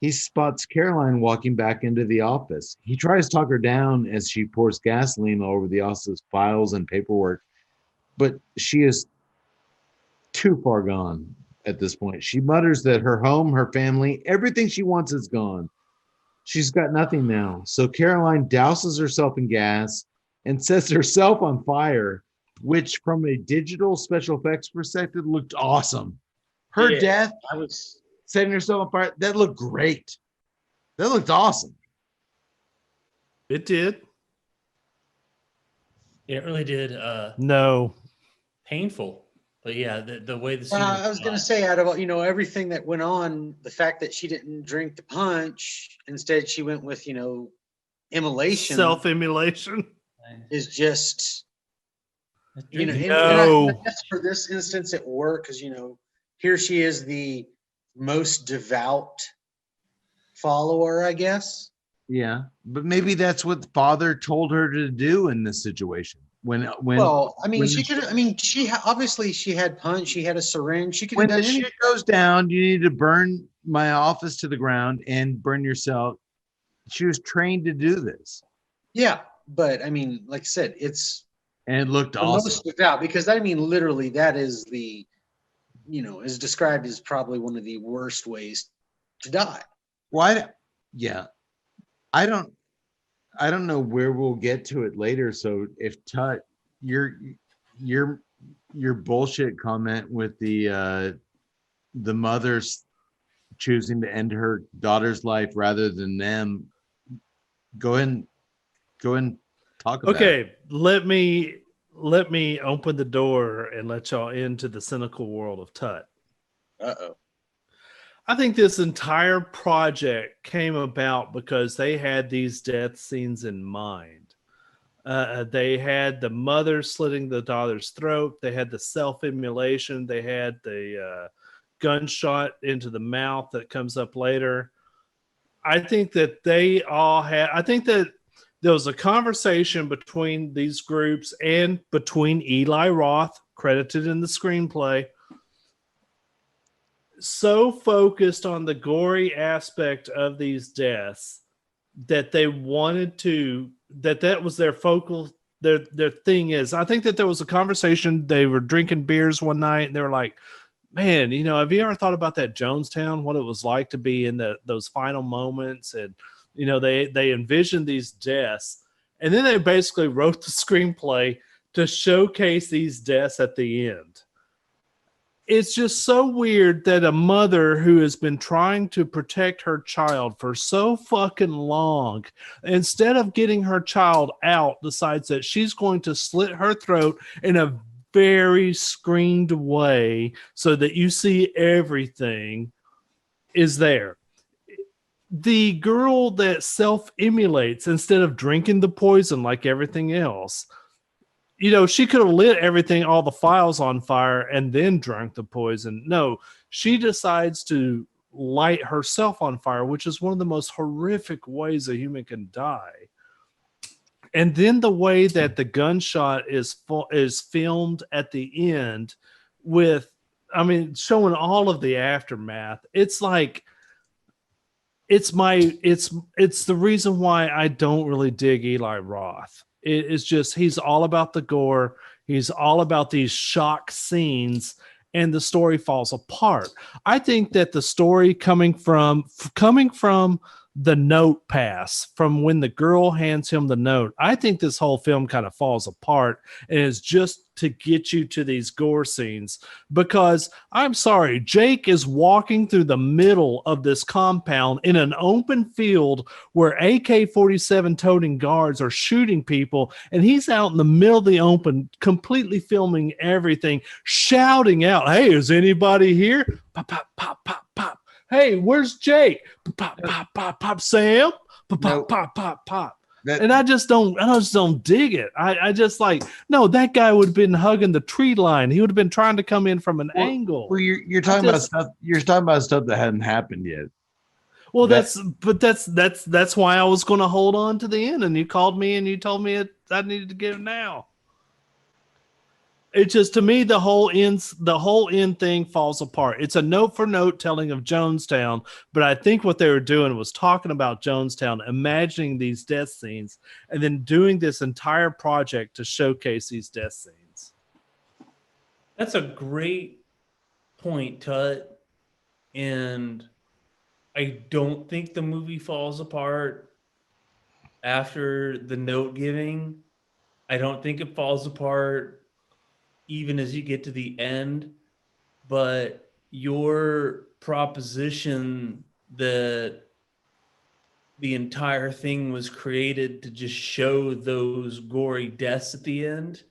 he spots Caroline walking back into the office. He tries to talk her down as she pours gasoline all over the office's files and paperwork, but she is too far gone at this point. She mutters that her home, her family, everything she wants is gone. She's got nothing now. So Caroline douses herself in gas and sets herself on fire, which from a digital special effects perspective looked awesome. Her Yeah, death, I was. setting herself on fire, that looked great. That looked awesome. It did. It really did. No. Painful. But yeah, the way the scene I was gonna say, out of everything that went on, the fact that she didn't drink the punch, instead she went with immolation, Self-immolation. is just and No. I guess for this instance it worked because here she is, the most devout follower, I guess. Yeah, but maybe that's what the father told her to do in this situation. Well, I mean, when she the- could. I mean, obviously she had punch. She had a syringe. She could have when done the anything. shit goes down, you need to burn my office to the ground and burn yourself. She was trained to do this, Yeah, but I mean, like I said, it's and it looked the awesome. most devout because I mean, literally, that is the, is described as probably one of the worst ways to die. Why? Yeah, I don't know where we'll get to it later. So if Tut, your bullshit comment with the mother's choosing to end her daughter's life rather than them, go ahead and talk about it. Okay, let me open the door and let y'all into the cynical world of Tut. Uh-oh. I think this entire project came about because they had these death scenes in mind. They had the mother slitting the daughter's throat. They had the self-immolation. They had the gunshot into the mouth that comes up later. I think that they all had. I think that there was a conversation between these groups and between Eli Roth, credited in the screenplay, so focused on the gory aspect of these deaths that they wanted to, that was their focal, their thing is. I think that there was a conversation. They were drinking beers one night and they were like, man, have you ever thought about that Jonestown, what it was like to be in those final moments? And, they envisioned these deaths, and then they basically wrote the screenplay to showcase these deaths at the end. It's just so weird that a mother who has been trying to protect her child for so fucking long, instead of getting her child out, decides that she's going to slit her throat in a very screened way so that you see everything is there. The girl that self-immolates instead of drinking the poison like everything else, she could have lit everything, all the files on fire and then drank the poison. No, she decides to light herself on fire, which is one of the most horrific ways a human can die. And then the way that the gunshot is filmed at the end with, showing all of the aftermath. It's like, it's the reason why I don't really dig Eli Roth. It's just, he's all about the gore. He's all about these shock scenes, and the story falls apart. I think that the story coming from the note pass from when the girl hands him the note. I think this whole film kind of falls apart and is just to get you to these gore scenes, because I'm sorry, Jake is walking through the middle of this compound in an open field where AK-47 toting guards are shooting people, and he's out in the middle of the open completely filming everything, shouting out, "Hey, is anybody here? Pop, pop, pop, pop, pop. Hey, where's Jake? Pop, pop, pop, pop, Sam. Pop, pop, pop, pop, pop." And I just don't dig it. I just like, no, that guy would have been hugging the tree line. He would have been trying to come in from an angle. Well, you're talking about stuff. You're talking about stuff that hadn't happened yet. Well, that's why I was going to hold on to the end, and you called me and you told me I needed to get it now. It's just, to me, the whole end thing falls apart. It's a note for note telling of Jonestown, but I think what they were doing was talking about Jonestown, imagining these death scenes, and then doing this entire project to showcase these death scenes. That's a great point, Tut. And I don't think the movie falls apart after the note giving. I don't think it falls apart even as you get to the end, but your proposition that the entire thing was created to just show those gory deaths at the end,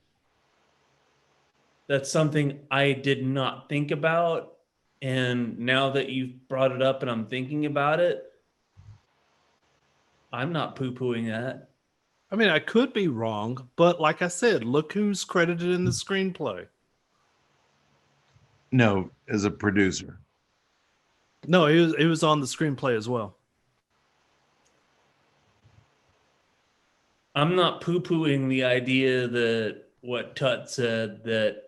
that's something I did not think about. And now that you've brought it up and I'm thinking about it, I'm not poo-pooing that. I mean, I could be wrong, but like I said, look who's credited in the screenplay. No, as a producer. No, it was on the screenplay as well. I'm not poo-pooing the idea that what Tut said, that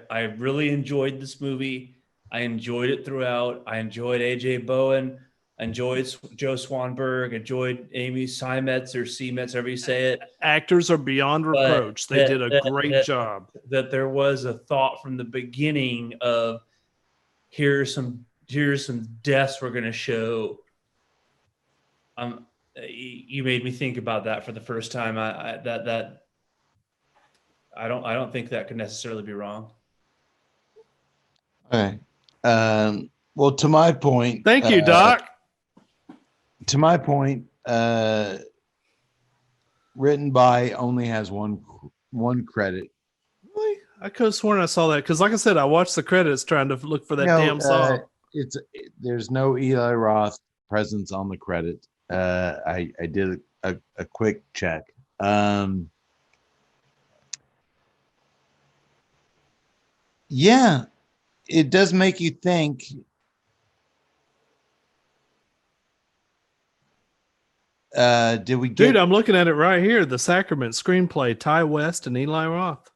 I really enjoyed this movie. I enjoyed it throughout. I enjoyed AJ Bowen. Enjoyed Joe Swanberg, enjoyed Amy Simetz or Seametz, however you say it. Actors are beyond reproach. They did a great job. That there was a thought from the beginning of here's some deaths we're going to show. You made me think about that for the first time. I don't think that could necessarily be wrong. Okay. Well, to my point. Thank you, Doc. To my point, written by only has one credit. Really? I could have sworn I saw that, because, like I said, I watched the credits trying to look for that damn song. There's no Eli Roth presence on the credit. I did a quick check. Yeah, it does make you think. Did we get? Dude, I'm looking at it right here. The Sacrament screenplay, Ty West and Eli Roth.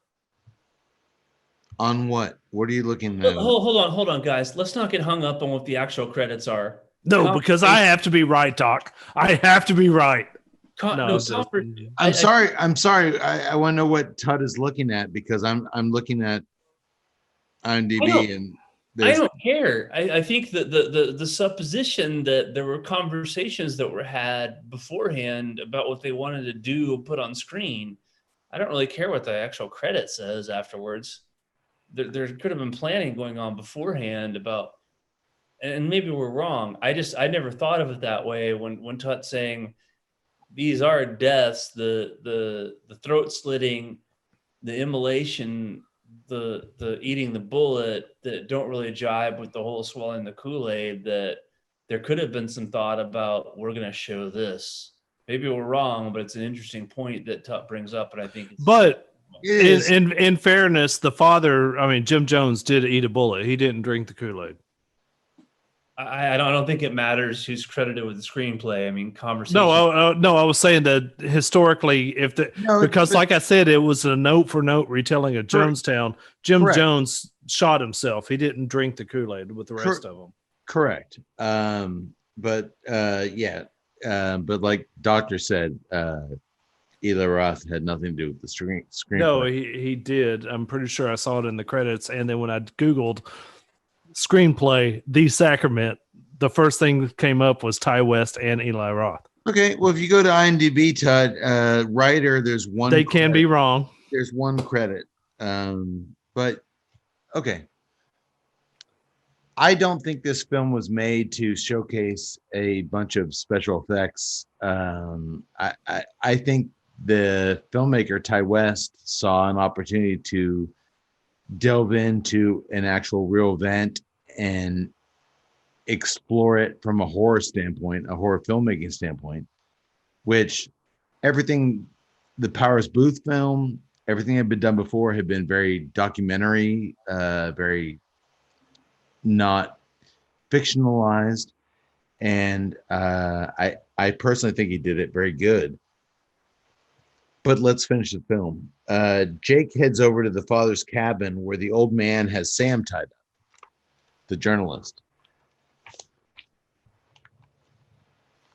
On what? What are you looking at? Hold on, guys. Let's not get hung up on what the actual credits are. No, because I have to be right, Doc. I have to be right. I'm sorry. I want to know what Tut is looking at, because I'm looking at IMDb and. I don't care. I think that the supposition that there were conversations that were had beforehand about what they wanted to do, put on screen. I don't really care what the actual credit says afterwards. There could have been planning going on beforehand about, and maybe we're wrong. I never thought of it that way when Tut's saying these are deaths, the throat slitting, the immolation, the eating the bullet, that don't really jibe with the whole swallowing the Kool-Aid, that there could have been some thought about, we're going to show this. Maybe we're wrong, but it's an interesting point that Tut brings up, and I think it's... But in fairness, the father, Jim Jones did eat a bullet. He didn't drink the Kool-Aid. I don't think it matters who's credited with the screenplay. Conversation. No, I was saying that historically, like I said, it was a note for note retelling of Jonestown. Jim Jones shot himself. He didn't drink the Kool-Aid with the rest of them. Correct. But like Doctor said, Eli Roth had nothing to do with the screenplay. No, he did. I'm pretty sure I saw it in the credits. And then when I Googled screenplay, The Sacrament, the first thing that came up was Ty West and Eli Roth. Okay, well, if you go to IMDb, Todd, writer, there's one. They can be wrong. There's one credit, but okay. I don't think this film was made to showcase a bunch of special effects. I think the filmmaker Ty West saw an opportunity to delve into an actual real event and explore it from a horror standpoint, a horror filmmaking standpoint, which everything, the Powers Booth film, everything had been done before had been very documentary, very not fictionalized. And I personally think he did it very good. But let's finish the film. Jake heads over to the father's cabin where the old man has Sam tied up, the journalist.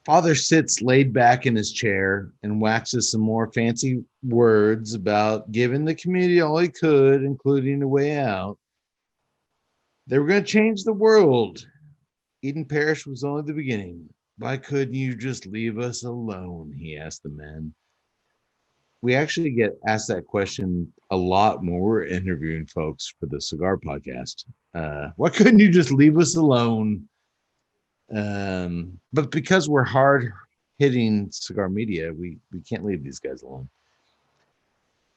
Father sits laid back in his chair and waxes some more fancy words about giving the community all he could, including a way out. They were going to change the world. Eden Parish was only the beginning. Why couldn't you just leave us alone? He asked the men. We actually get asked that question a lot when we're interviewing folks for the Cigar Podcast. Why couldn't you just leave us alone? But because we're hard-hitting cigar media, we can't leave these guys alone.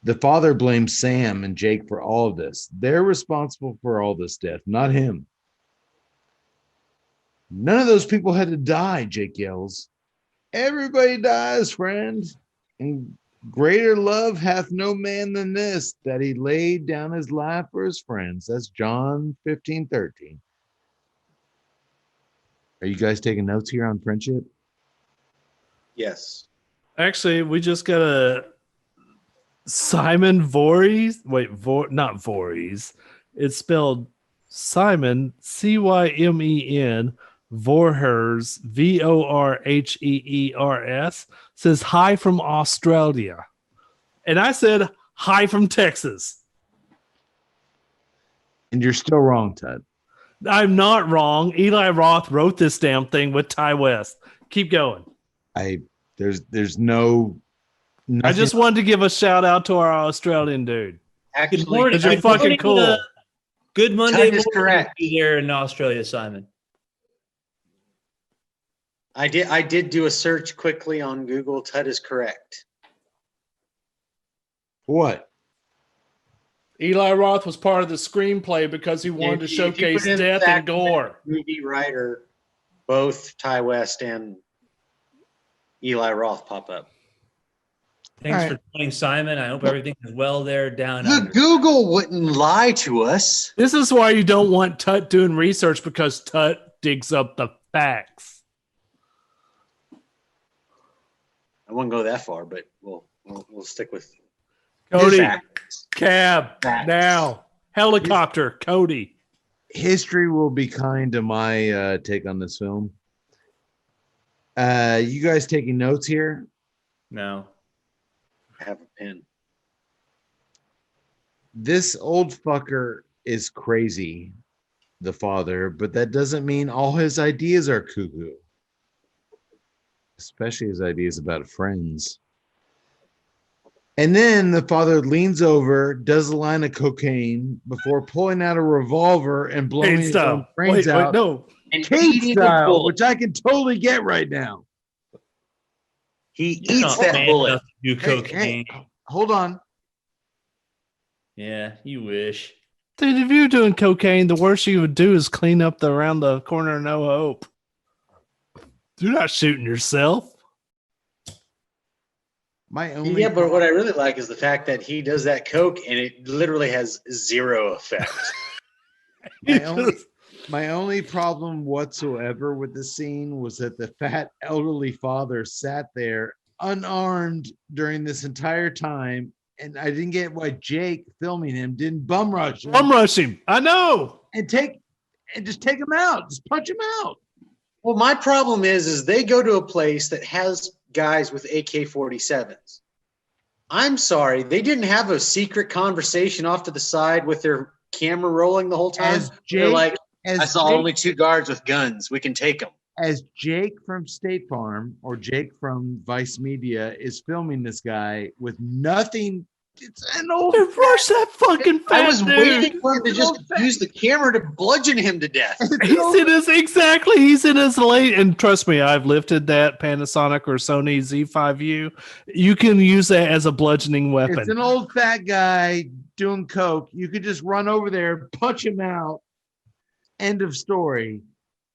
The father blames Sam and Jake for all of this. They're responsible for all this death, not him. None of those people had to die, Jake yells. Everybody dies, friend. And greater love hath no man than this, that he laid down his life for his friends. That's John 15:13. Are you guys taking notes here on friendship? Yes. Actually, we just got a Simon Voorhees. Wait, not Voorhees. It's spelled Simon, Cymen, Voorhees, Vorheers. Says hi from Australia. And I said hi from Texas. And you're still wrong, Ted. I'm not wrong. Eli Roth wrote this damn thing with Ty West. Keep going. There's no. I just wanted to give a shout out to our Australian dude. Actually, Because you're fucking cool. Good Monday Ted is correct. here in Australia, Simon. I did do a search quickly on Google. Ted is correct. What? Eli Roth was part of the screenplay because he wanted to showcase death and gore. Movie writer, both Ty West and Eli Roth pop up. Thanks for joining, Simon. I hope everything is well there down The under. Google wouldn't lie to us. This is why you don't want Tut doing research, because Tut digs up the facts. I wouldn't go that far, but we'll stick with Cody, facts. cab, Facts. now. Helicopter, Cody. History will be kind to my take on this film. You guys taking notes here? No. I have a pen. This old fucker is crazy, the father, but that doesn't mean all his ideas are cuckoo. Especially his ideas about friends. And then the father leans over, does a line of cocaine before pulling out a revolver and blowing his own brains out. no. And Kate style, which I can totally get right now. He eats that bullet. Do cocaine. Hey, hold on. Yeah, you wish. Dude, if you're doing cocaine, the worst you would do is clean up around the corner of No Hope. You're not shooting yourself. Yeah, but what I really like is the fact that he does that coke and it literally has zero effect. My only problem whatsoever with the scene was that the fat elderly father sat there unarmed during this entire time, and I didn't get why Jake filming him didn't bum rush him. I know. And just take him out. Just punch him out. Well, my problem is they go to a place that has guys with AK-47s. I'm sorry, they didn't have a secret conversation off to the side with their camera rolling the whole time. They're like, I saw only 2 guards with guns. We can take them. As Jake from State Farm or Jake from Vice Media is filming this guy with nothing. It's an old. Dude, rush that fucking fat I was dude. waiting for him to just use the camera to bludgeon him to death. He's in his late, and trust me, I've lifted that Panasonic or Sony Z5U. You can use that as a bludgeoning weapon. It's an old fat guy doing coke. You could just run over there, punch him out. End of story.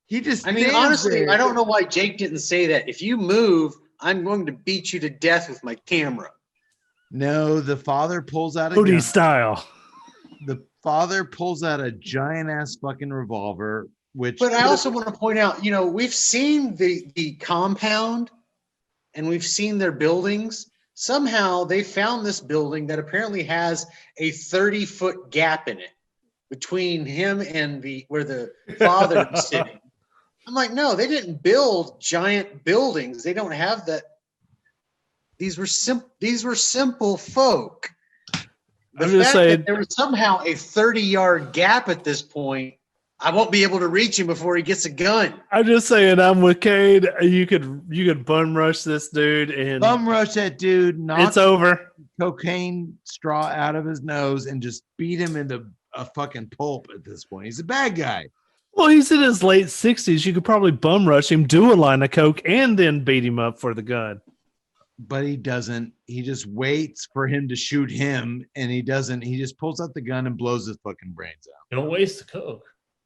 He just. I mean, honestly, I don't know why Jake didn't say that. If you move, I'm going to beat you to death with my camera. No, the father pulls out a Cody gun. style. The father pulls out a giant ass fucking revolver, which. But I also want to point out, we've seen the compound and we've seen their buildings. Somehow they found this building that apparently has a 30-foot gap in it between him and where the father is sitting. I'm like, no, they didn't build giant buildings. They don't have that. These were simple folk. I'm just saying there was somehow a 30-yard gap at this point. I won't be able to reach him before he gets a gun. I'm just saying, I'm with Cade. You could bum rush this dude and bum rush that dude. It's over. Cocaine straw out of his nose and just beat him into a fucking pulp at this point. He's a bad guy. Well, he's in his late 60s. You could probably bum rush him, do a line of coke, and then beat him up for the gun. But he doesn't. He just waits for him to shoot him, and he doesn't. He just pulls out the gun and blows his fucking brains out. Don't waste the coke.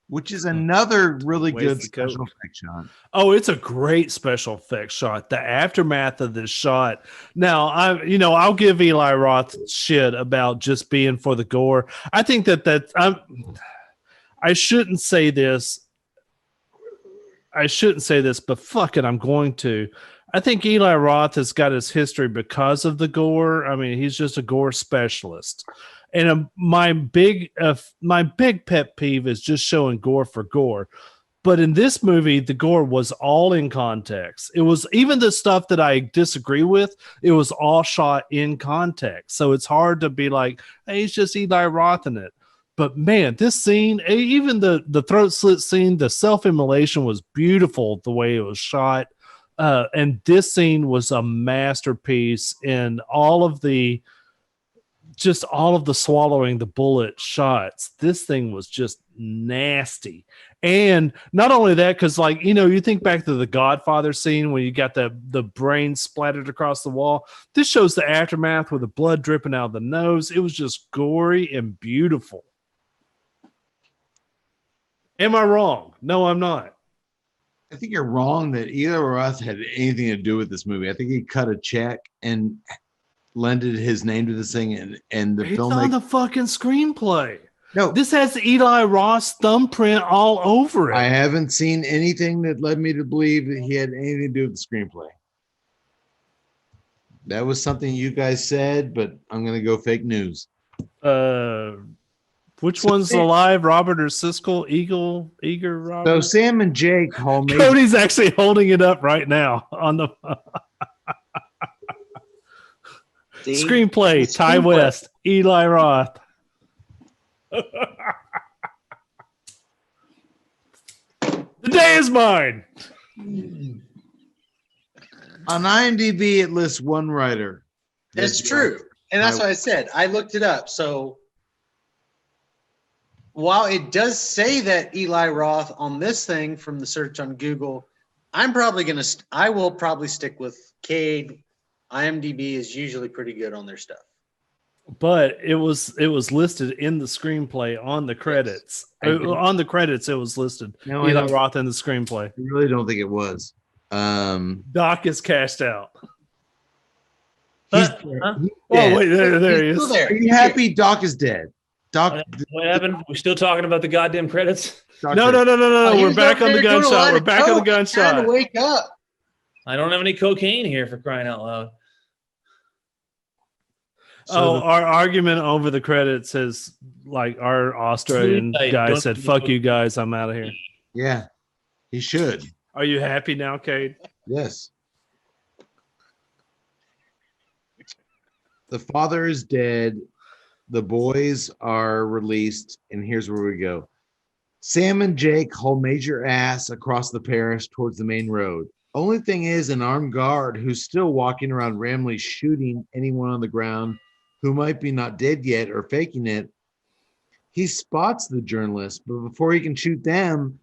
Which is another really Waste good the special coke. effect shot. Oh, it's a great special effects shot. The aftermath of this shot. Now, I'll give Eli Roth shit about just being for the gore. I think I shouldn't say this. But fuck it, I'm going to. I think Eli Roth has got his history because of the gore. I mean, he's just a gore specialist. And my big pet peeve is just showing gore for gore. But in this movie, the gore was all in context. It was even the stuff that I disagree with. It was all shot in context. So it's hard to be like, hey, it's just Eli Roth in it. But man, this scene, even the throat slit scene, the self-immolation was beautiful the way it was shot. And this scene was a masterpiece in all of the swallowing the bullet shots. This thing was just nasty. And not only that, because you think back to the Godfather scene when you got the brain splattered across the wall. This shows the aftermath with the blood dripping out of the nose. It was just gory and beautiful. Am I wrong? No, I'm not. I think you're wrong that Eli Roth had anything to do with this movie. I think he cut a check and lended his name to this thing, and the It's on the fucking screenplay. No, This has Eli Roth's thumbprint all over it. I haven't seen anything that led me to believe that he had anything to do with the screenplay. That was something you guys said, but I'm going to go fake news. Which one's alive, Robert or Siskel? Eager Robert? So Sam and Jake homemade. Cody's actually holding it up right now on the screenplay. Ty West, Eli Roth. The day is mine. On IMDb, it lists one writer. It's true. And that's what I said. I looked it up. So while it does say that Eli Roth on this thing from the search on Google, I will probably stick with Cade. IMDb is usually pretty good on their stuff. But it was listed in the screenplay on the credits. On the credits, it was listed. No, Eli Roth in the screenplay. I really don't think it was. Doc is cashed out. He's Oh, wait, there he is. Are you happy Doc is dead? Doc, What happened? We're still talking about the goddamn credits? No. We're back on the gunshot. We're back on the gunshot. Trying to wake up. I don't have any cocaine here, for crying out loud. Our argument over the credits is like our Australian guy said, fuck you guys, I'm out of here. Yeah, he should. Are you happy now, Cade? Yes. The father is dead. The boys are released. And here's where we go. Sam and Jake haul Major ass across the parish towards the main road. Only thing is, an armed guard who's still walking around randomly shooting anyone on the ground who might be not dead yet or faking it. He spots the journalist, but before he can shoot them,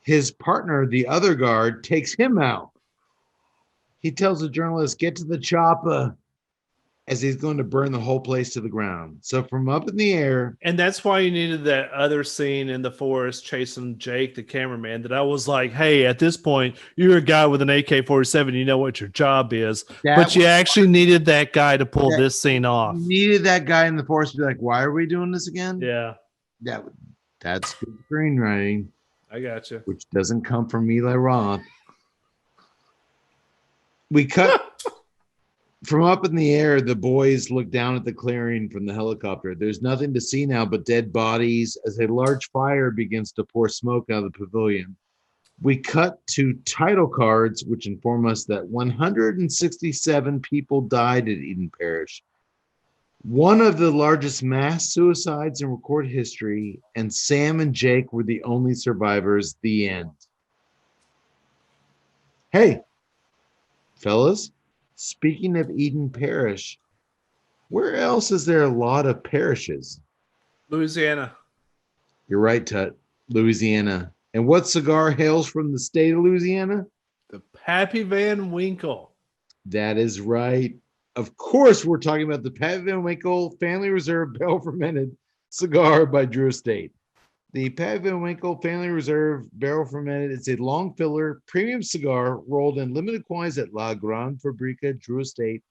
his partner, the other guard, takes him out. He tells the journalist, "Get to the chopper," as he's going to burn the whole place to the ground. So from up in the air. And that's why you needed that other scene in the forest chasing Jake, the cameraman, that I was like, hey, at this point, you're a guy with an AK-47. You know what your job is. But you actually needed that guy to pull this scene off. Needed that guy in the forest to be like, why are we doing this again? Yeah. That's good screenwriting. I got you. Which doesn't come from Eli Roth. We cut... From up in the air, the boys look down at the clearing from the helicopter. There's nothing to see now but dead bodies as a large fire begins to pour smoke out of the pavilion. We cut to title cards, which inform us that 167 people died at Eden Parish. One of the largest mass suicides in recorded history, and Sam and Jake were the only survivors. The end. Hey, fellas. Speaking of Eden Parish, where else is there a lot of parishes? Louisiana. You're right, Tut. Louisiana. And what cigar hails from the state of Louisiana? The Pappy Van Winkle. That is right. Of course, we're talking about the Pappy Van Winkle Family Reserve Barrel Fermented cigar by Drew Estate. The Pappy Van Winkle Family Reserve Barrel Fermented is a long filler premium cigar rolled in limited quantities at La Gran Fabrica Drew Estate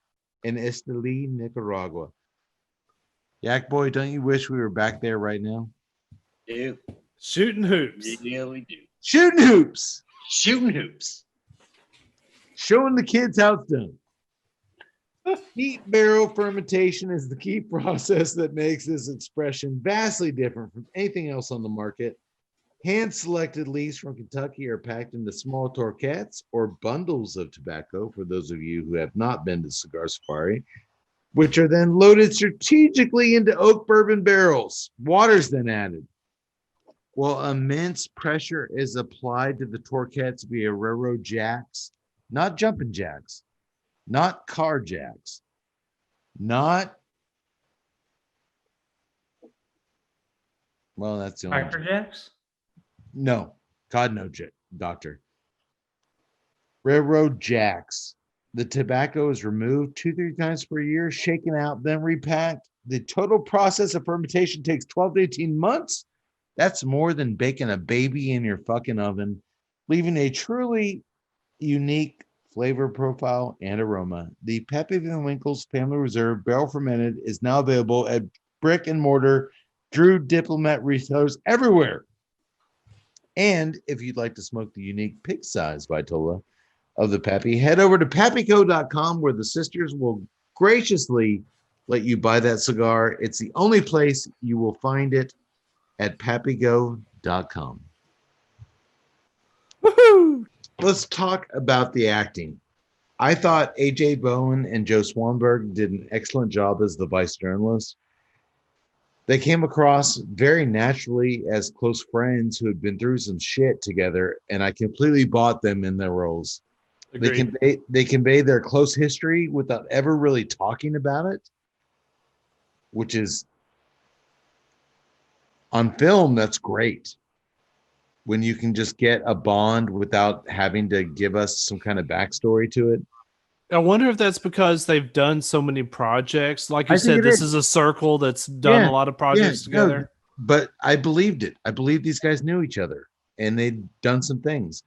in Esteli, Nicaragua. Yak Boy, don't you wish we were back there right now? Do. Shooting hoops. Yeah, we do. Shooting hoops. Shooting hoops. Showing the kids how it's done. Heat barrel fermentation is the key process that makes this expression vastly different from anything else on the market. Hand-selected leaves from Kentucky are packed into small torquettes or bundles of tobacco, for those of you who have not been to Cigar Safari, which are then loaded strategically into oak bourbon barrels. Water's then added. While immense pressure is applied to the torquettes via railroad jacks, not jumping jacks, not car jacks, not, well, that's the only Tractor jacks? No, God no, doctor. Railroad jacks. The tobacco is removed 2-3 times per year, shaken out, then repacked. The total process of fermentation takes 12 to 18 months. That's more than baking a baby in your fucking oven, leaving a truly unique flavor profile and aroma. The Pappy Van Winkle's Family Reserve Barrel Fermented is now available at brick and mortar Drew Diplomat retailers everywhere. And if you'd like to smoke the unique pig size Vitola of the Pappy, head over to pappyco.com where the sisters will graciously let you buy that cigar. It's the only place you will find it, at pappygo.com. Woohoo! Let's talk about the acting. I thought AJ Bowen and Joe Swanberg did an excellent job as the vice journalists. They came across very naturally as close friends who had been through some shit together, and I completely bought them in their roles. They convey their close history without ever really talking about it, which is, on film, that's great. When you can just get a bond without having to give us some kind of backstory to it. I wonder if that's because they've done so many projects. Like you said, this is a circle that's done a lot of projects together. No, but I believed it. I believed these guys knew each other and they'd done some things.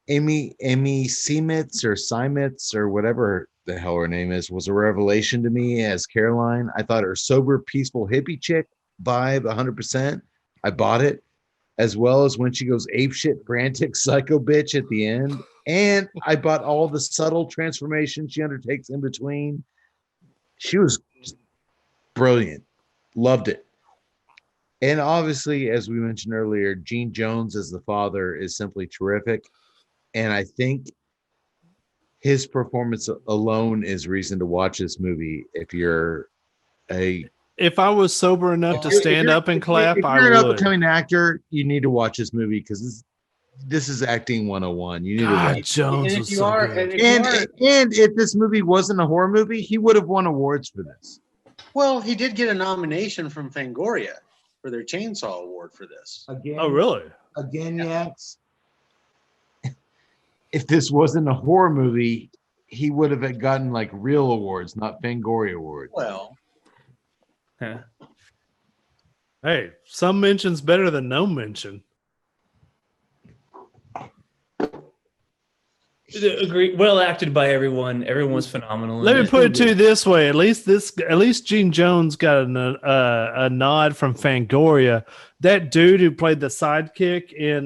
Amy Seimetz or whatever the hell her name is, was a revelation to me as Caroline. I thought her sober, peaceful hippie chick vibe 100%. I bought it, as well as when she goes apeshit, frantic psycho bitch at the end. And I bought all the subtle transformations she undertakes in between. She was brilliant. Loved it. And obviously, as we mentioned earlier, Gene Jones as the father is simply terrific. And I think his performance alone is reason to watch this movie if you're a If I was sober enough to stand up and clap, if I you're an would. up-and-coming actor, you need to watch this movie because this is acting 101. You need to God, watch. Jones And was if you so are, good. And if this movie wasn't a horror movie, he would have won awards for this. well, he did get a nomination from Fangoria for their Chainsaw Award for this. Again, Oh, really? again, Yaks. If this wasn't a horror movie, he would have gotten like real awards, not Fangoria awards. Well, Huh. Hey, some mention's better than no mention. Agree. Well acted by everyone. Everyone was phenomenal. in Let me it. put it to you this way: at least Gene Jones got a nod from Fangoria. That dude who played the sidekick in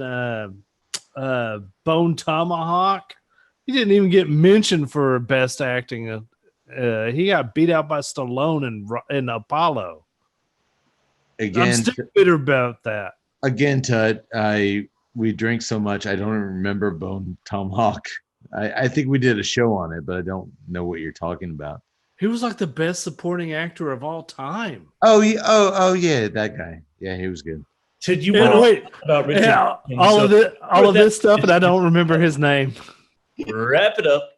Bone Tomahawk, he didn't even get mentioned for best acting. He got beat out by Stallone in Apollo. I'm Again, still bitter about that. again, Tut, we drink so much, I don't even remember Bone Tomahawk. I think we did a show on it, but I don't know what you're talking about. He was like the best supporting actor of all time. Oh, yeah, that guy. Yeah, he was good. Ted, you Yeah, went on wait. about Richard. Yeah, and all so of this stuff, and I don't remember his name. wrap it up.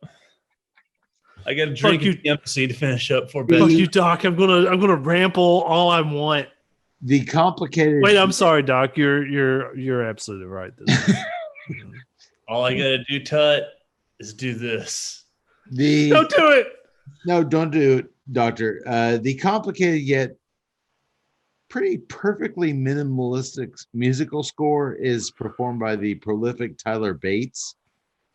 I got to drink you. the empathy to finish up for Fuck bed. you, Doc. I'm gonna ramble all I want. The complicated. Wait, I'm sorry, Doc. You're absolutely right. All I got to do, Tut, is do this. Don't do it. No, don't do it, Doctor. The complicated yet pretty perfectly minimalistic musical score is performed by the prolific Tyler Bates.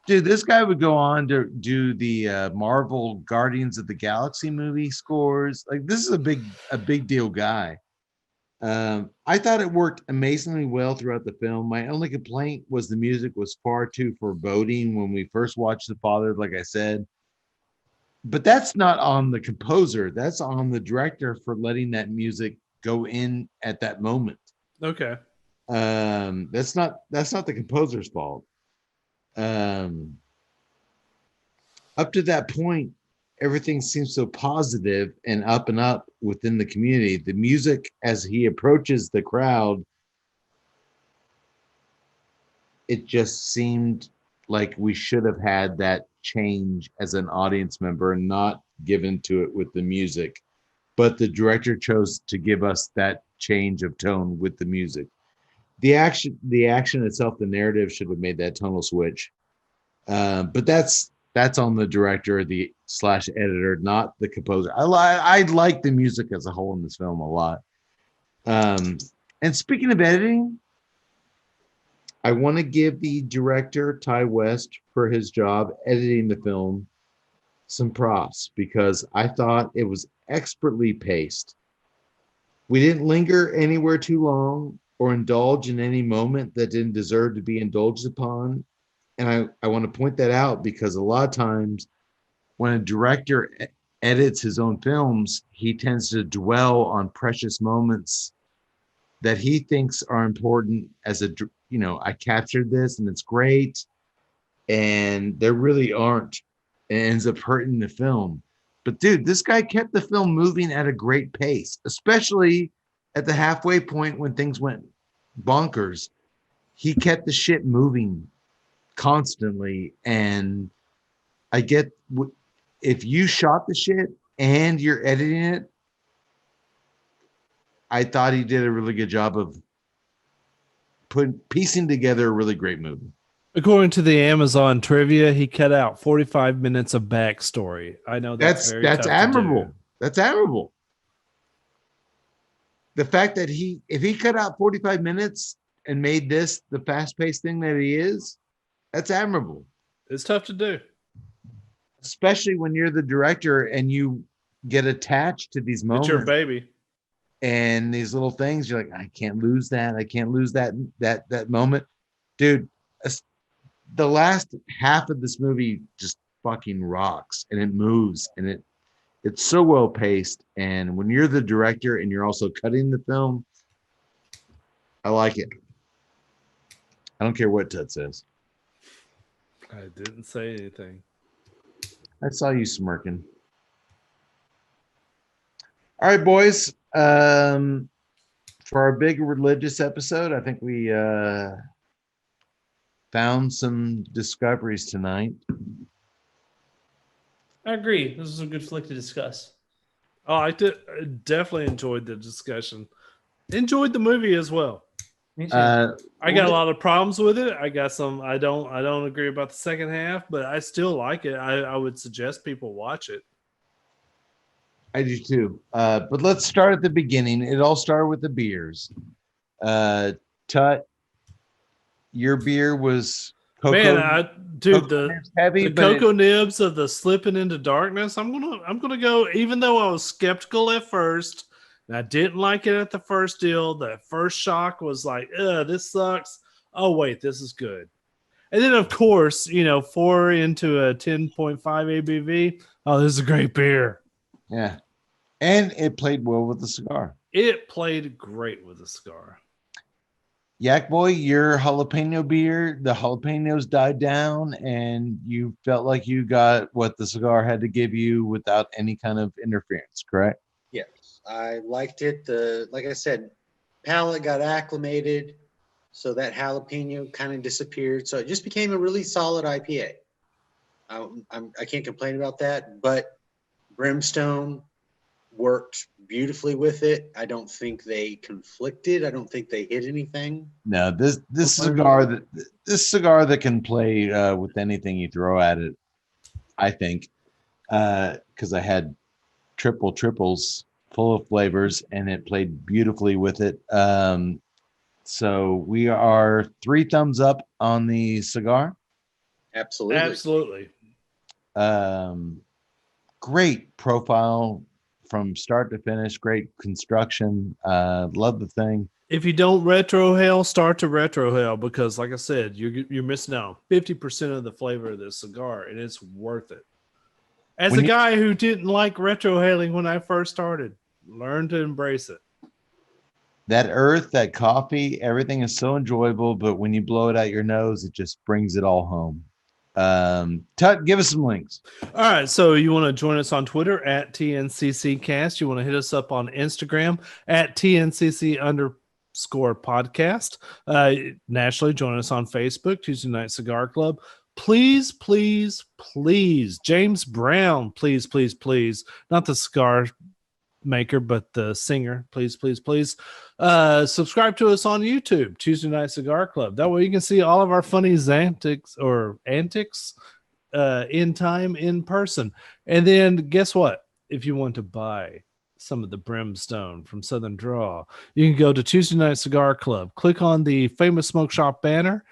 Dude, this guy would go on to do the Marvel Guardians of the Galaxy movie scores. Like, this is a big deal guy. I thought it worked amazingly well throughout the film. My only complaint was the music was far too foreboding when we first watched The Father, like I said. But that's not on the composer. That's on the director for letting that music go in at that moment. Okay. That's not the composer's fault. Up to that point, everything seems so positive and up within the community. The music, as he approaches the crowd, it just seemed like we should have had that change as an audience member and not given to it with the music. But the director chose to give us that change of tone with the music. The action itself, the narrative should have made that tonal switch. But that's on the director, the /editor, not the composer. I like the music as a whole in this film a lot. And speaking of editing, I want to give the director, Ty West, for his job editing the film some props because I thought it was expertly paced. We didn't linger anywhere too long or indulge in any moment that didn't deserve to be indulged upon. And I want to point that out because a lot of times when a director edits his own films, he tends to dwell on precious moments that he thinks are important as I captured this and it's great. And there really aren't. It ends up hurting the film. But dude, this guy kept the film moving at a great pace, especially at the halfway point when things went bonkers. He kept the shit moving constantly. And I get, if you shot the shit and you're editing it, I thought he did a really good job of piecing together a really great movie. According to the Amazon trivia, he cut out 45 minutes of backstory. I know that's admirable. That's admirable. The fact that if he cut out 45 minutes and made this the fast-paced thing that he is, that's admirable. It's tough to do. Especially when you're the director and you get attached to these moments. It's your baby. And these little things, you're like, I can't lose that. I can't lose that moment. Dude, the last half of this movie just fucking rocks and it moves and it's so well paced. And when you're the director and you're also cutting the film, I like it. I don't care what Tut says. I didn't say anything. I saw you smirking. All right, boys. For our big religious episode, I think we found some discoveries tonight. I agree. This is a good flick to discuss. Oh, I definitely enjoyed the discussion. Enjoyed the movie as well. Me too. I got a lot of problems with it. I got some. I don't agree about the second half, but I still like it. I would suggest people watch it. I do too. But let's start at the beginning. It all started with the beers. Tut, your beer was cocoa. Man, cocoa heavy, the cocoa nibs of the Slipping into Darkness. I'm gonna go. Even though I was skeptical at first, and I didn't like it at the first deal. The first shock was like, this sucks. Oh wait, this is good. And then of course, 4 into a 10.5 ABV. Oh, this is a great beer. Yeah. And it played well with the cigar. It played great with the cigar. Yak Boy, your jalapeno beer, the jalapenos died down and you felt like you got what the cigar had to give you without any kind of interference, correct? Yes, I liked it. Like I said, palate got acclimated, so that jalapeno kind of disappeared. So it just became a really solid IPA. I can't complain about that, but Brimstone worked beautifully with it. I don't think they conflicted. I don't think they hit anything. No, this cigar that can play with anything you throw at it, I think, because I had triples full of flavors and it played beautifully with it. So we are 3 thumbs up on the cigar. Absolutely. Great profile from start to finish. Great construction. Love the thing. If you don't retrohale, start to retrohale because, like I said, you're missing out 50% of the flavor of this cigar, and it's worth it. As a guy who didn't like retrohaling when I first started, learn to embrace it. That earth, that coffee, everything is so enjoyable, but when you blow it out your nose, it just brings it all home. Tut, give us some links. All right, so you want to join us on Twitter at TNCC Cast. You want to hit us up on Instagram at TNCC_podcast. Nationally, join us on Facebook, Tuesday Night Cigar Club. Please, James Brown, please, not the cigar maker, but the singer, please. Subscribe to us on YouTube, Tuesday Night Cigar Club. That way you can see all of our funny antics in time, in person. And then guess what? If you want to buy some of the Brimstone from Southern Draw, you can go to Tuesday Night Cigar Club, click on the Famous Smoke Shop banner.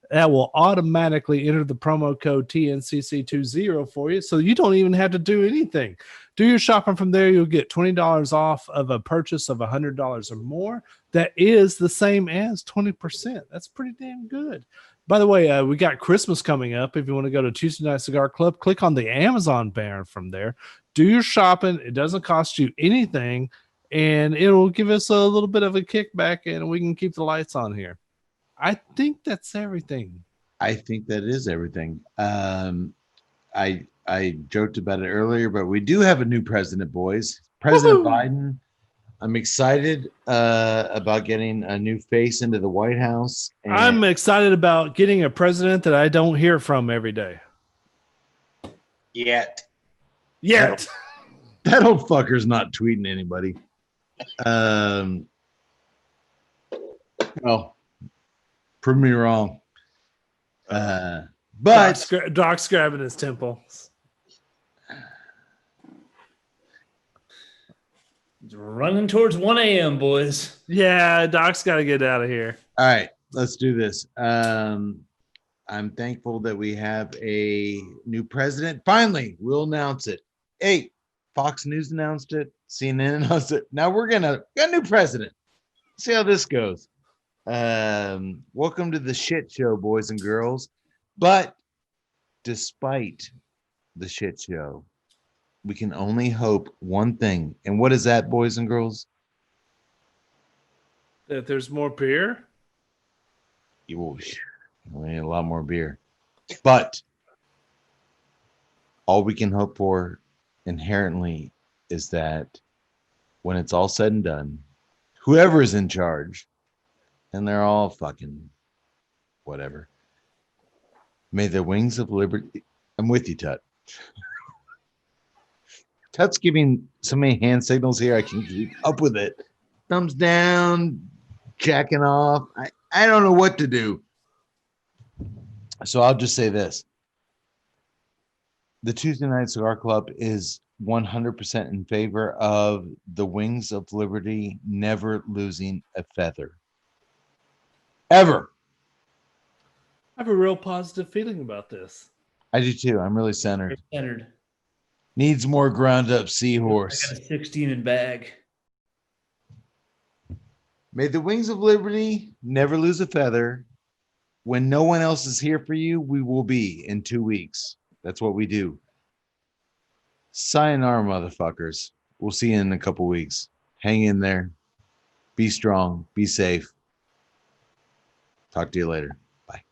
That will automatically enter the promo code TNCC20 for you. So you don't even have to do anything. Do your shopping from there. You'll get $20 off of a purchase of $100 or more. That is the same as 20%. That's pretty damn good. By the way, we got Christmas coming up. If you want to go to Tuesday Night Cigar Club, click on the Amazon banner from there. Do your shopping. It doesn't cost you anything, and it'll give us a little bit of a kickback, and we can keep the lights on here. I think that's everything. I think that is everything. I joked about it earlier, but we do have a new president, boys. President Biden. I'm excited about getting a new face into the White House. And I'm excited about getting a president that I don't hear from every day. Yet. That old fucker's not tweeting anybody. Well, prove me wrong. But Doc's grabbing his temple. Running towards 1 a.m., boys. Yeah, Doc's got to get out of here. All right, let's do this. I'm thankful that we have a new president. Finally, we'll announce it. Hey, Fox News announced it. CNN announced it. Now we're got a new president. See how this goes. Welcome to the shit show, boys and girls. But despite the shit show, we can only hope one thing. And what is that, boys and girls? That there's more beer? We need a lot more beer. But all we can hope for inherently is that when it's all said and done, whoever is in charge, and they're all fucking whatever, may the wings of liberty. I'm with you, Tut. Tut's giving so many hand signals here. I can keep up with it. Thumbs down, jacking off. I don't know what to do. So I'll just say this. The Tuesday Night Cigar Club is 100% in favor of the wings of liberty never losing a feather. Ever. I have a real positive feeling about this. I do too. I'm really centered. Centered. Needs more ground up I seahorse. got a 16 in bag. May the wings of liberty never lose a feather. When no one else is here for you, we will be in 2 weeks. That's what we do. Sayonara, motherfuckers. We'll see you in a couple weeks. Hang in there. Be strong. Be safe. Talk to you later. Bye.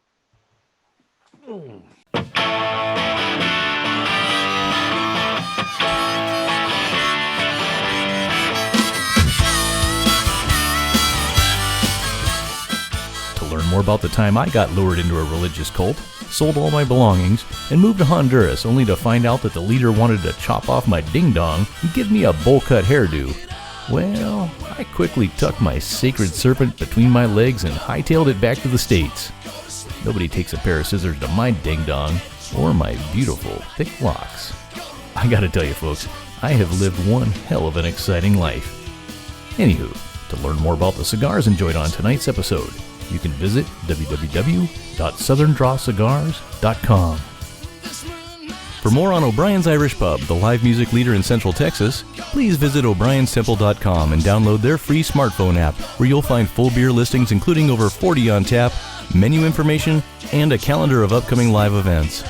To learn more about the time I got lured into a religious cult, sold all my belongings, and moved to Honduras only to find out that the leader wanted to chop off my ding-dong and give me a bowl-cut hairdo, well, I quickly tucked my sacred serpent between my legs and hightailed it back to the States. Nobody takes a pair of scissors to my ding-dong or my beautiful, thick locks. I gotta tell you folks, I have lived one hell of an exciting life. Anywho, to learn more about the cigars enjoyed on tonight's episode, you can visit www.southerndrawcigars.com. For more on O'Brien's Irish Pub, the live music leader in Central Texas, please visit o'brienstemple.com and download their free smartphone app, where you'll find full beer listings including over 40 on tap, menu information, and a calendar of upcoming live events.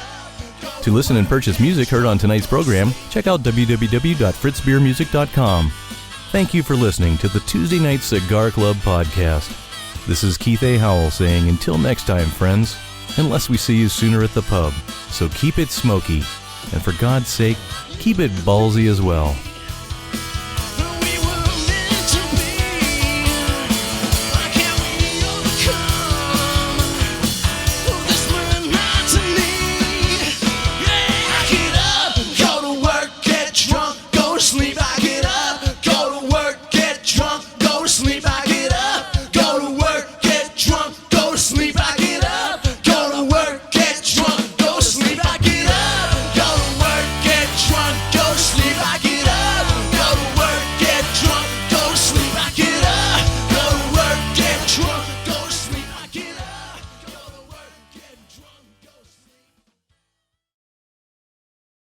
To listen and purchase music heard on tonight's program, check out www.fritzbeermusic.com. Thank you for listening to the Tuesday Night Cigar Club podcast. This is Keith A. Howell saying until next time, friends, unless we see you sooner at the pub. So keep it smoky, and for God's sake, keep it ballsy as well.